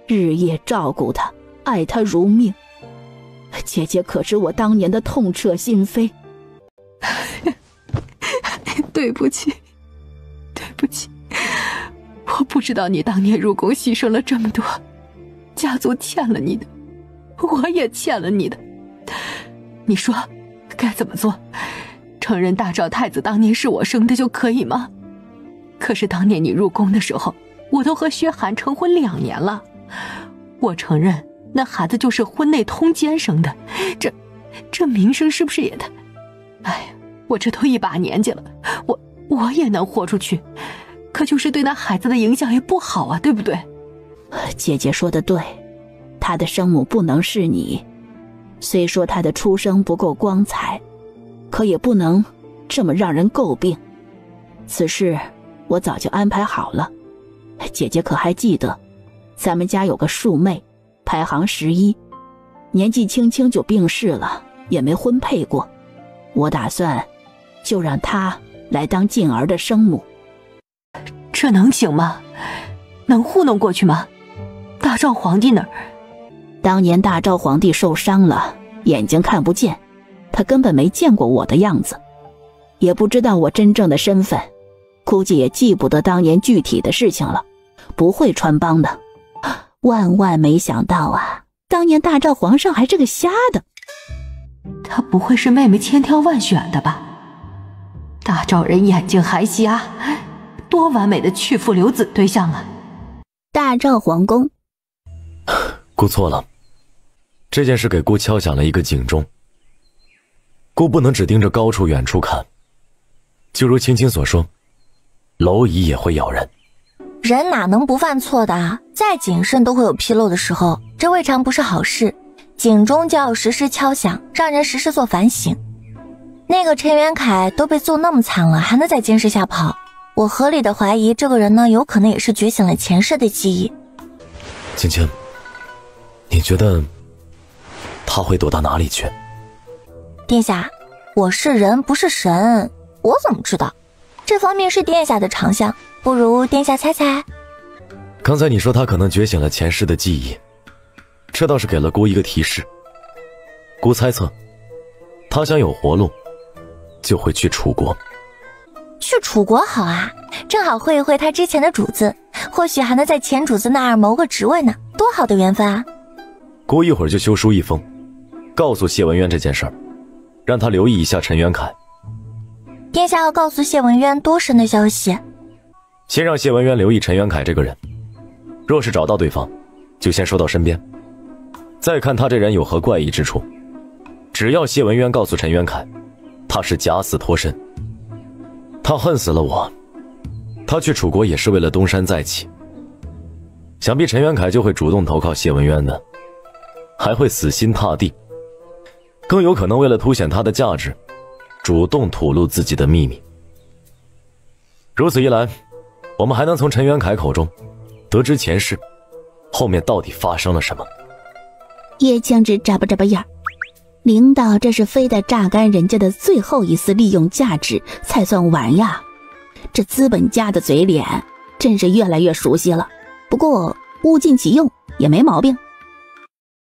日夜照顾他，爱他如命。姐姐可知我当年的痛彻心扉？对不起，对不起，我不知道你当年入宫牺牲了这么多，家族欠了你的，我也欠了你的。你说该怎么做？承认大赵太子当年是我生的就可以吗？可是当年你入宫的时候，我都和薛寒成婚2年了，我承认那孩子就是婚内通奸生的，这名声是不是也太……哎呀，我这都一把年纪了，我也能豁出去，可就是对那孩子的影响也不好啊，对不对？姐姐说的对，他的生母不能是你。虽说他的出生不够光彩，可也不能这么让人诟病。此事我早就安排好了。姐姐可还记得，咱们家有个庶妹，排行11，年纪轻轻就病逝了，也没婚配过。我打算就让她来当静儿的生母。这能行吗？能糊弄过去吗？大赵皇帝那儿……当年大赵皇帝受伤了，眼睛看不见，他根本没见过我的样子，也不知道我真正的身份，估计也记不得当年具体的事情了，不会穿帮的。万万没想到啊，当年大赵皇上还是个瞎的。他不会是妹妹千挑万选的吧？大赵人眼睛还瞎，多完美的去父留子对象啊！大赵皇宫，姑错了，这件事给姑敲响了一个警钟。姑不能只盯着高处远处看，就如青青所说，蝼蚁也会咬人。人哪能不犯错的啊？再谨慎都会有纰漏的时候，这未尝不是好事。警钟就要时时敲响，让人时时做反省。那个陈元凯都被揍那么惨了，还能在监视下跑，我合理的怀疑这个人呢，有可能也是觉醒了前世的记忆。青青，你觉得他会躲到哪里去？殿下，我是人不是神，我怎么知道？这方面是殿下的长项，不如殿下猜猜。刚才你说他可能觉醒了前世的记忆，这倒是给了姑一个提示。姑猜测，他想有活路，就会去楚国。去楚国好啊，正好会一会他之前的主子，或许还能在前主子那儿谋个职位呢，多好的缘分啊！姑一会儿就修书一封，告诉谢文渊这件事儿，让他留意一下陈元凯。殿下要告诉谢文渊多深的消息？先让谢文渊留意陈元凯这个人，若是找到对方，就先收到身边，再看他这人有何怪异之处。只要谢文渊告诉陈元凯，他是假死脱身，他恨死了我，他去楚国也是为了东山再起，想必陈元凯就会主动投靠谢文渊的，还会死心塌地，更有可能为了凸显他的价值，主动吐露自己的秘密。如此一来，我们还能从陈元凯口中得知前世后面到底发生了什么。叶青之眨巴眨巴眼，领导这是非得榨干人家的最后一丝利用价值才算完呀。这资本家的嘴脸真是越来越熟悉了，不过物尽其用也没毛病。